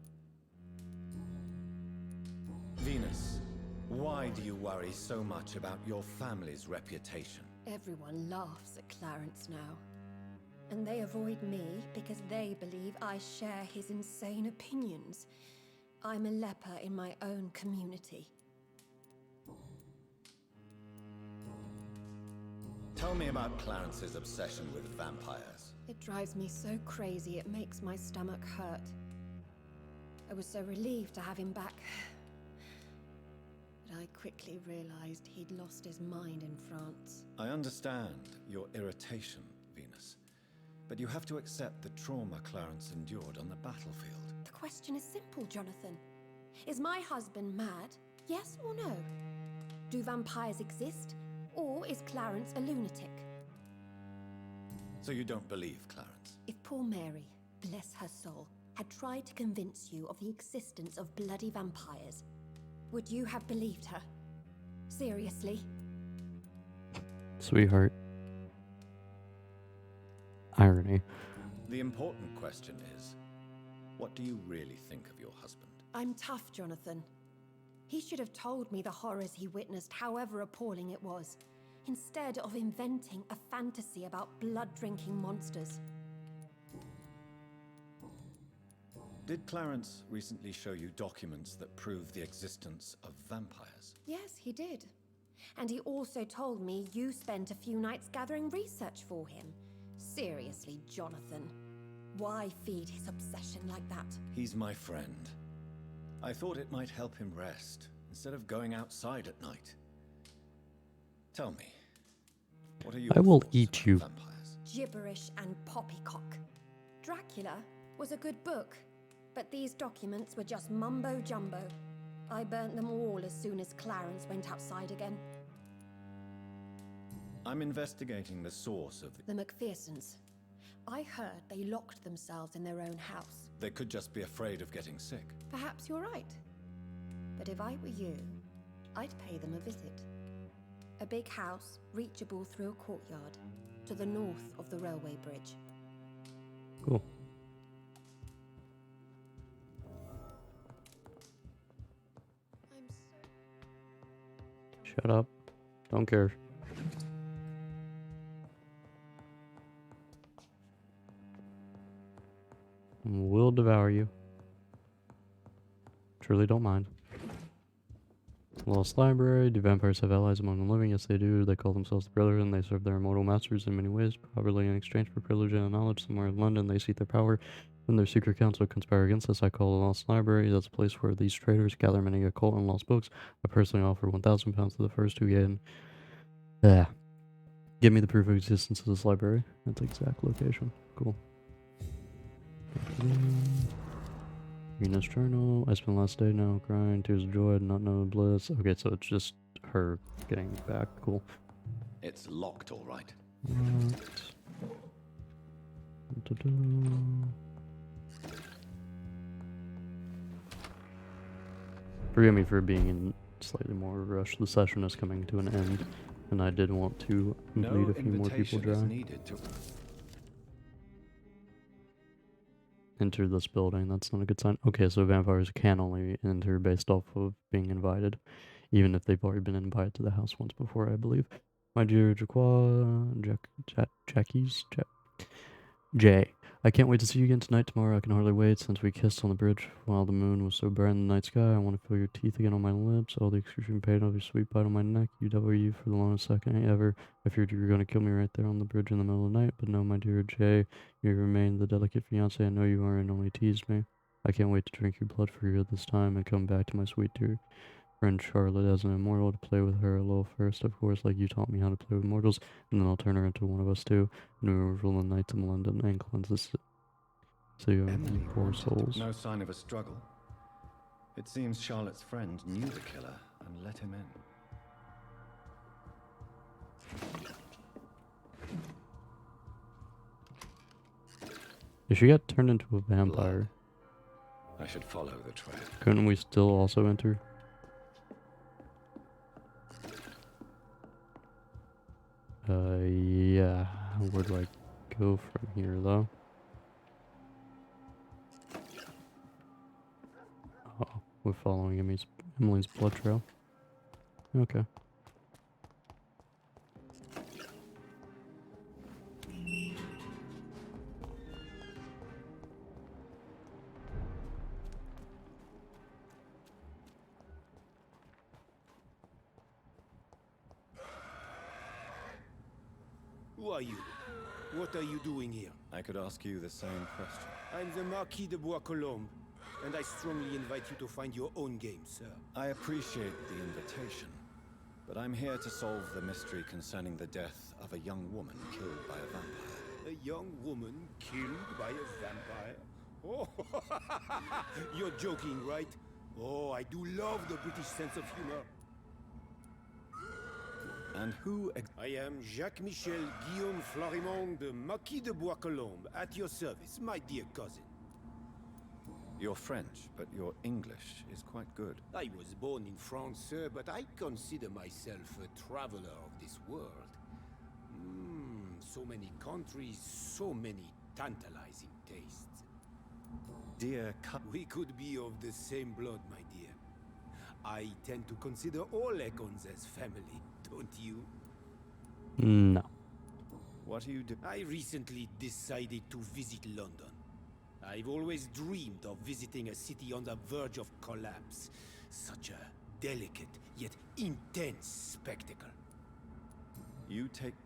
Venus, why do you worry so much about your family's reputation? Everyone laughs at Clarence now. And they avoid me because they believe I share his insane opinions. I'm a leper in my own community. Tell me about Clarence's obsession with vampires. It drives me so crazy it makes my stomach hurt. I was so relieved to have him back. But I quickly realized he'd lost his mind in France. I understand your irritation, Venus. But you have to accept the trauma Clarence endured on the battlefield. The question is simple, Jonathan. Is my husband mad? Yes or no? Do vampires exist? Or is Clarence a lunatic? So you don't believe Clarence? If poor Mary, bless her soul, had tried to convince you of the existence of bloody vampires, would you have believed her? Seriously? Sweetheart. Irony. The important question is, what do you really think of your husband? I'm tough, Jonathan. He should have told me the horrors he witnessed, however appalling it was, instead of inventing a fantasy about blood-drinking monsters. Did Clarence recently show you documents that prove the existence of vampires? Yes, he did. And he also told me you spent a few nights gathering research for him. Seriously, Jonathan. Why feed his obsession like that? He's my friend. I thought it might help him rest, instead of going outside at night. Tell me, what are you? I will eat you. Gibberish and poppycock. Dracula was a good book, but these documents were just mumbo-jumbo. I burnt them all as soon as Clarence went outside again. I'm investigating the source of The McPhersons. I heard they locked themselves in their own house. They could just be afraid of getting sick. Perhaps you're right. But if I were you, I'd pay them a visit. A big house, reachable through a courtyard, to the north of the railway bridge. Cool. Shut up. Don't care. Will devour you. Truly don't mind. Lost Library. Do vampires have allies among the living? Yes, they do. They call themselves the Brotherhood, and they serve their immortal masters in many ways, probably in exchange for privilege and knowledge. Somewhere in London, they seek their power. When their secret council conspire against us, I call the Lost Library. That's a place where these traders gather many occult and lost books. I personally offer £1,000 to the first who give me the proof of existence of this library. That's the exact location. Cool. Venus Journal. I spent the last day now crying, tears of joy, not knowing bliss. Okay, so it's just her getting back. Cool. It's locked, all right. Forgive me for being in slightly more rush. The session is coming to an end, and I did want to complete a few more people dry. Enter this building. That's not a good sign. Okay, so vampires can only enter based off of being invited, even if they've already been invited to the house once before, I believe. My dear Jay, I can't wait to see you again tonight, tomorrow. I can hardly wait since we kissed on the bridge while the moon was so bright in the night sky. I want to feel your teeth again on my lips, all the excruciating pain of your sweet bite on my neck. UW for the longest second ever. I feared you were going to kill me right there on the bridge in the middle of the night, but no, my dear Jay, you remain the delicate fiancé I know you are and only teased me. I can't wait to drink your blood for you this time and come back to my sweet dear friend Charlotte as an immortal to play with her a little first, of course, like you taught me how to play with mortals, and then I'll turn her into one of us too, and we will rule the nights in London and cleanse this city of poor souls. No sign of a struggle. It seems Charlotte's friend knew the killer and let him in. If she got turned into a vampire, I should follow the trail. Couldn't we still also enter? Yeah. Where do I go from here, though? We're following Emily's blood trail. Okay. Who are you? What are you doing here? I could ask you the same question. I'm the Marquis de Bois-Colombes, and I strongly invite you to find your own game, sir. I appreciate the invitation, but I'm here to solve the mystery concerning the death of a young woman killed by a vampire. A young woman killed by a vampire? Oh, you're joking, right? Oh, I do love the British sense of humor. And who I am Jacques-Michel Guillaume Florimond de Marquis de Bois-Colombes, at your service, my dear cousin. You're French, but your English is quite good. I was born in France, sir, but I consider myself a traveler of this world. So many countries, so many tantalizing tastes. Dear we could be of the same blood, my dear. I tend to consider all Econs as family, don't you? No. What do you do? I recently decided to visit London. I've always dreamed of visiting a city on the verge of collapse. Such a delicate, yet intense spectacle.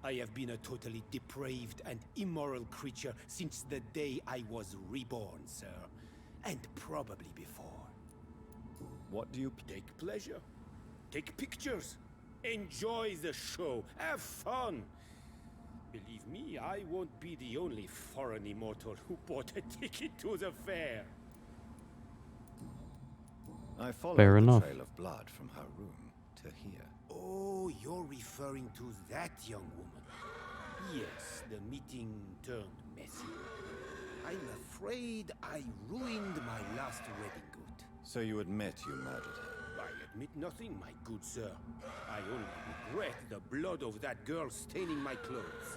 I have been a totally depraved and immoral creature since the day I was reborn, sir. And probably before. What do you take pleasure? Take pictures. Enjoy the show. Have fun. Believe me, I won't be the only foreign immortal who bought a ticket to the fair. I followed Fair the enough. trail of blood from her room to here. Oh, you're referring to that young woman. Yes, the meeting turned messy. I'm afraid I ruined my last wedding good. So you admit you murdered her? I admit nothing, my good sir. I only regret the blood of that girl staining my clothes.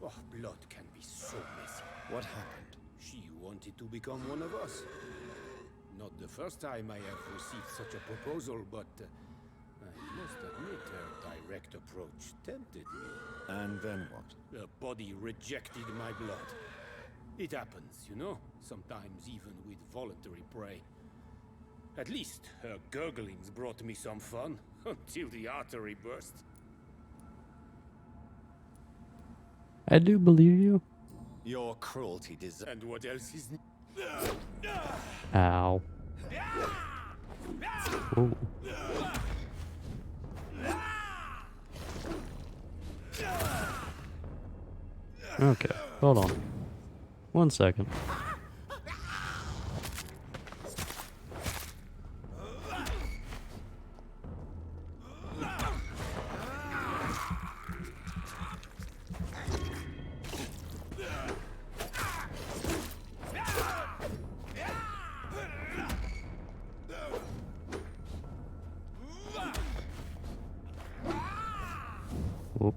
Oh, blood can be so messy. What happened? She wanted to become one of us. Not the first time I have received such a proposal, but I must admit her direct approach tempted me. And then what? The body rejected my blood. It happens, you know, sometimes even with voluntary prey. At least her gurglings brought me some fun, until the artery burst. I do believe you. Your cruelty deserves. And what else is... Ow. Ooh. Okay, hold on. 1 second. Whoop.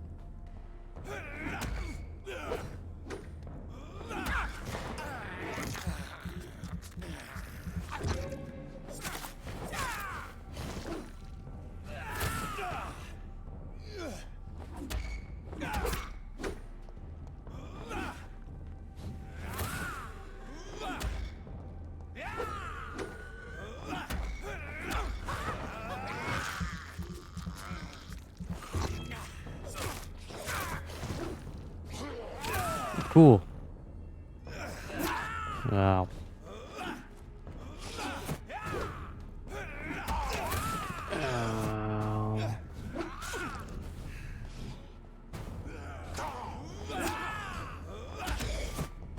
Cool. Wow.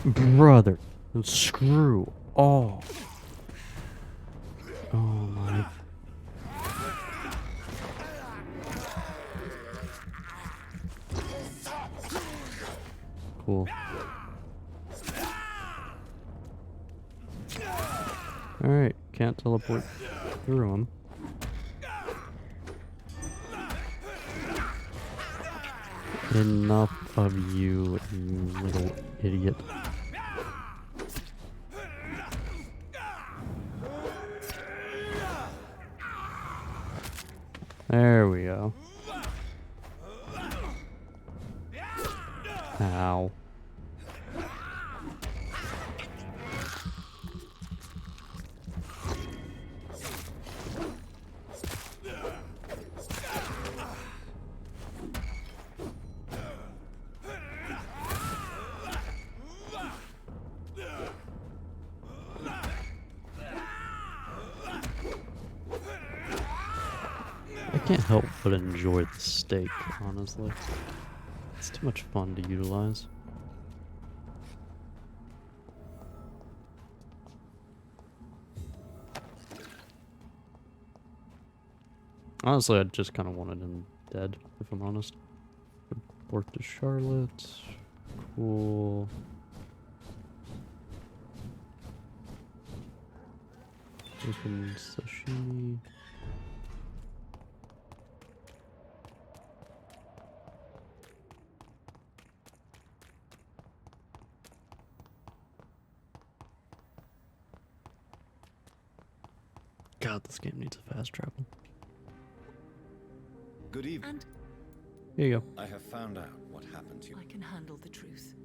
Brother, screw off. Oh my. Cool. Alright, can't teleport through him. Enough of you, you little idiot. There we go. Ow. I can't help but enjoy the steak, honestly. It's too much fun to utilize. Honestly, I just kind of wanted him dead, if I'm honest. Report to Charlotte. Cool. Open sashimi. God, this game needs a fast travel. Good evening. Here you go. I have found out what happened to you. I can handle the truth.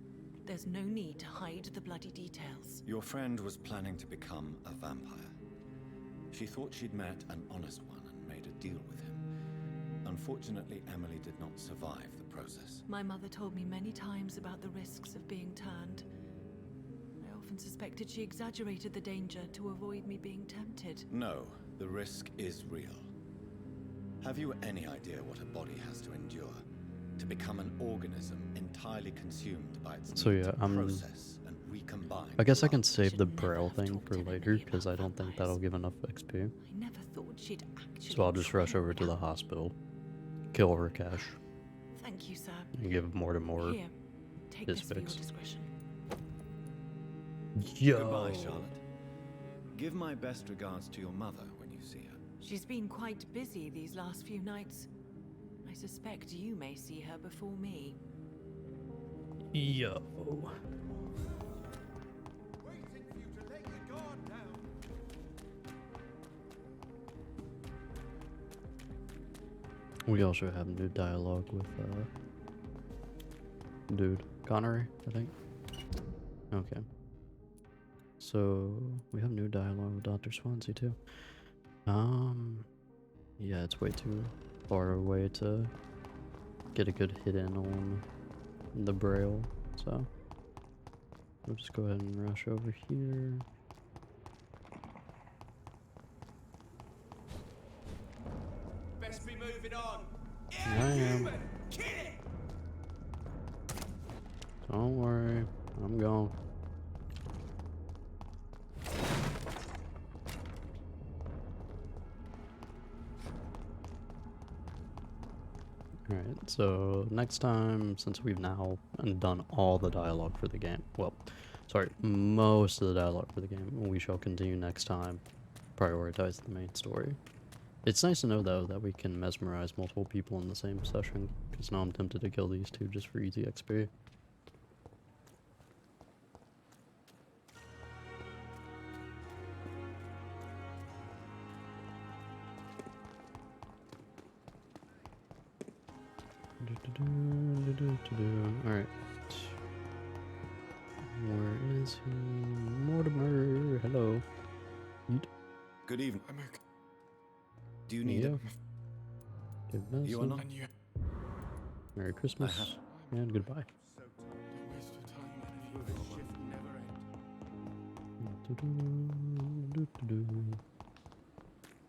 There's no need to hide the bloody details. Your friend was planning to become a vampire. She thought she'd met an honest one and made a deal with him. Unfortunately, Emily did not survive the process. My mother told me many times about the risks of being turned. I often suspected she exaggerated the danger to avoid me being tempted. No, the risk is real. Have you any idea what a body has to endure to become an organism entirely consumed by its So need yeah, to process and recombine? I guess I can save the Braille thing for later because I don't think that'll give enough XP. I never thought she'd actually. So I'll just rush over to the hospital, kill Rakesh, Thank you, sir. and give more Here, take his this for your fix. discretion. Yo. Goodbye, Charlotte. Give my best regards to your mother when you see her. She's been quite busy these last few nights. I suspect you may see her before me. Yo. We also have new dialogue with dude Connery, I think. Okay. So we have new dialogue with Dr. Swansea too. Yeah, it's way too far away to get a good hit in on the Braille, so we'll just go ahead and rush over here. Best be moving on. I am. Don't worry, I'm gone. Alright, so next time, since we've now done all the dialogue for the game, well, sorry, most of the dialogue for the game, we shall continue next time, prioritize the main story. It's nice to know, though, that we can mesmerize multiple people in the same session, because now I'm tempted to kill these two just for easy XP. Alright. Where is he? Mortimer, hello. Good evening. I'm okay. Do you need Yeah. it? Good You are not? message. Merry Christmas and goodbye.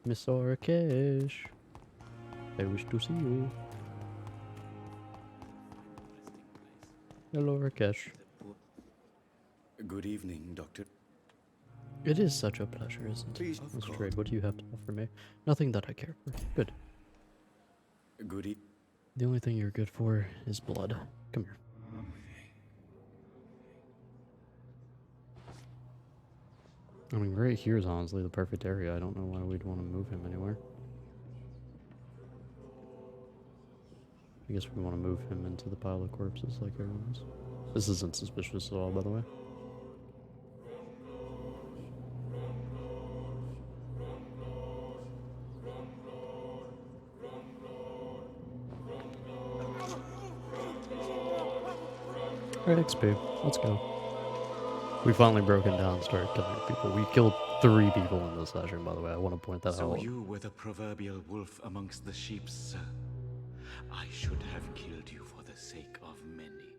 Miss Rakesh, I wish to see you. Hello, Rakesh. Good evening, Doctor. It is such a pleasure, isn't it? Let's trade. What do you have to offer me? Nothing that I care for. Good. Goody. The only thing you're good for is blood. Come here. I mean, right here is honestly the perfect area. I don't know why we'd want to move him anywhere. I guess we want to move him into the pile of corpses like everyone else. This isn't suspicious at all, by the way. Alright, XP. Let's go. We finally broken down and started killing people. We killed 3 people in this session, by the way. I want to point that So out. you were the proverbial wolf amongst the sheep, sir. I should have killed you for the sake of many.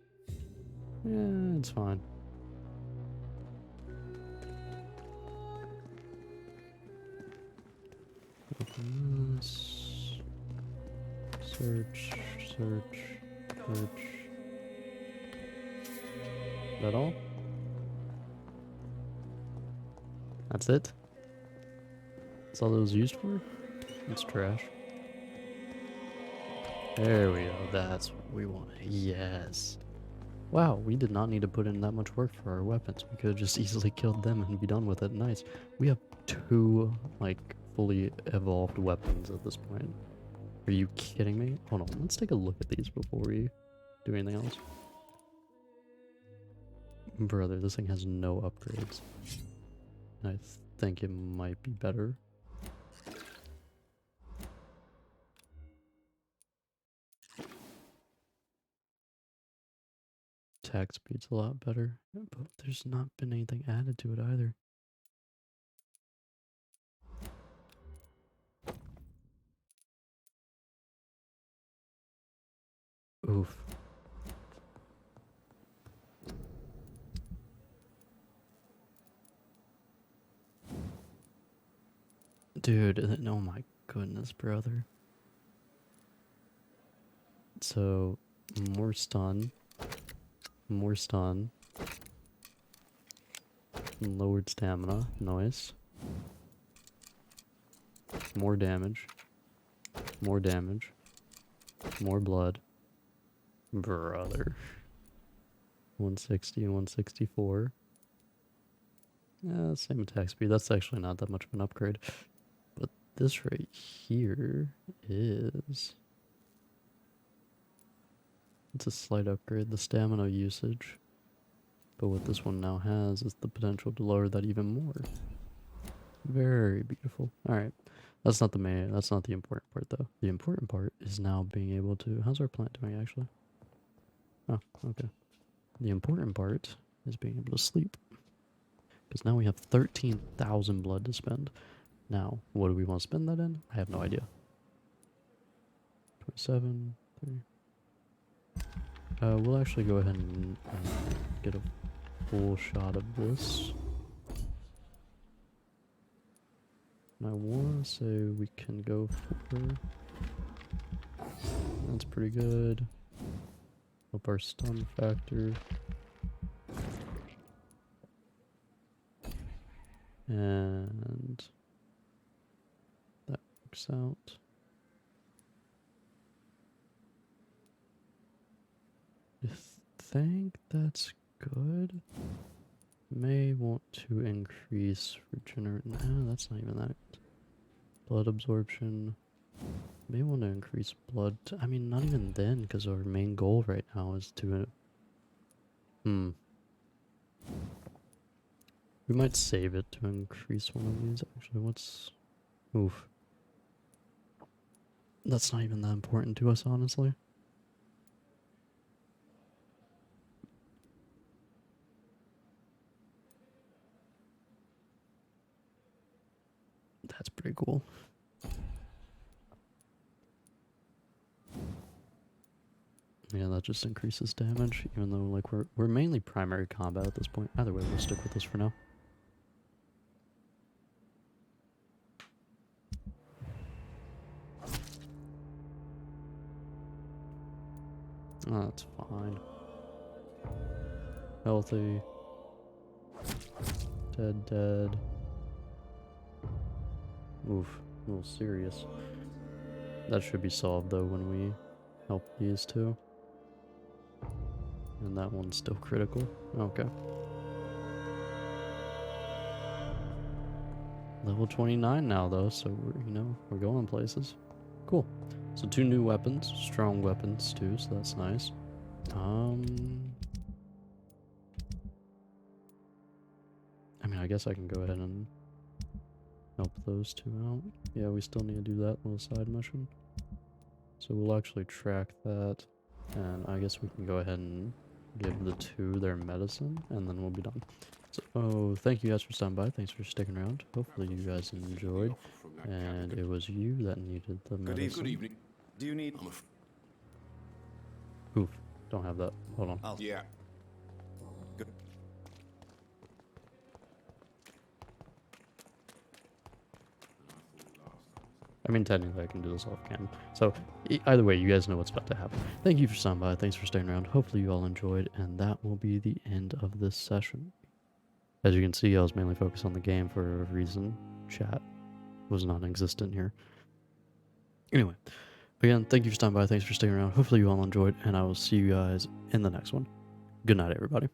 Yeah, it's fine. Open this. Search, search, search. Is that all? That's it? That's all it was used for? It's trash. There we go. That's what we want. Yes. Wow, we did not need to put in that much work for our weapons. We could have just easily killed them and be done with it. Nice. We have 2, like, fully evolved weapons at this point. Are you kidding me? Hold on, let's take a look at these before we do anything else. Brother, this thing has no upgrades. I think it might be better. Attack speed's a lot better, but there's not been anything added to it either. Oof. Dude, oh my goodness, brother. So, more stun. More stun. Lowered stamina. Nice. More damage. More damage. More blood. Brother. 160, 164. Yeah, same attack speed. That's actually not that much of an upgrade. But this right here is... It's a slight upgrade. The stamina usage. But what this one now has is the potential to lower that even more. Very beautiful. Alright. That's not the main, that's not the important part though. The important part is now being able to... How's our plant doing actually? Oh, okay. The important part is being able to sleep. Because now we have 13,000 blood to spend. Now, what do we want to spend that in? I have no idea. 27, 30. We'll actually go ahead and get a full shot of this. And I want to say we can go for... That's pretty good. Up our stun factor. And that works out. I think that's good. May want to increase regenerate. No, that's not even that. Blood absorption. May want to increase blood. I mean, not even then, because our main goal right now is to... We might save it to increase one of these. Actually, what's... Oof. That's not even that important to us, honestly. That's pretty cool. Yeah, that just increases damage, even though like we're mainly primary combat at this point. Either way, we'll stick with this for now. Oh, that's fine. Healthy. Dead. Oof, a little serious. That should be solved though when we help these two. And that one's still critical. Okay. Level 29 now though, so we're going places. Cool. So 2 new weapons, strong weapons too, so that's nice. I mean, I guess I can go ahead and help those 2 out. Yeah, we still need to do that little side mission. So we'll actually track that, and I guess we can go ahead and give the two their medicine, and then we'll be done. So, oh, thank you guys for stopping by. Thanks for sticking around. Hopefully you guys enjoyed. And it was you that needed the medicine. Good evening. Do you need... Oof, don't have that. Hold on. Yeah. Good. I mean, technically I can do this off cam. So, either way, you guys know what's about to happen. Thank you for stopping by. Thanks for staying around. Hopefully you all enjoyed, and that will be the end of this session. As you can see, I was mainly focused on the game for a reason. Chat was non-existent here. Anyway, again, thank you for stopping by. Thanks for staying around. Hopefully you all enjoyed, and I will see you guys in the next one. Good night, everybody.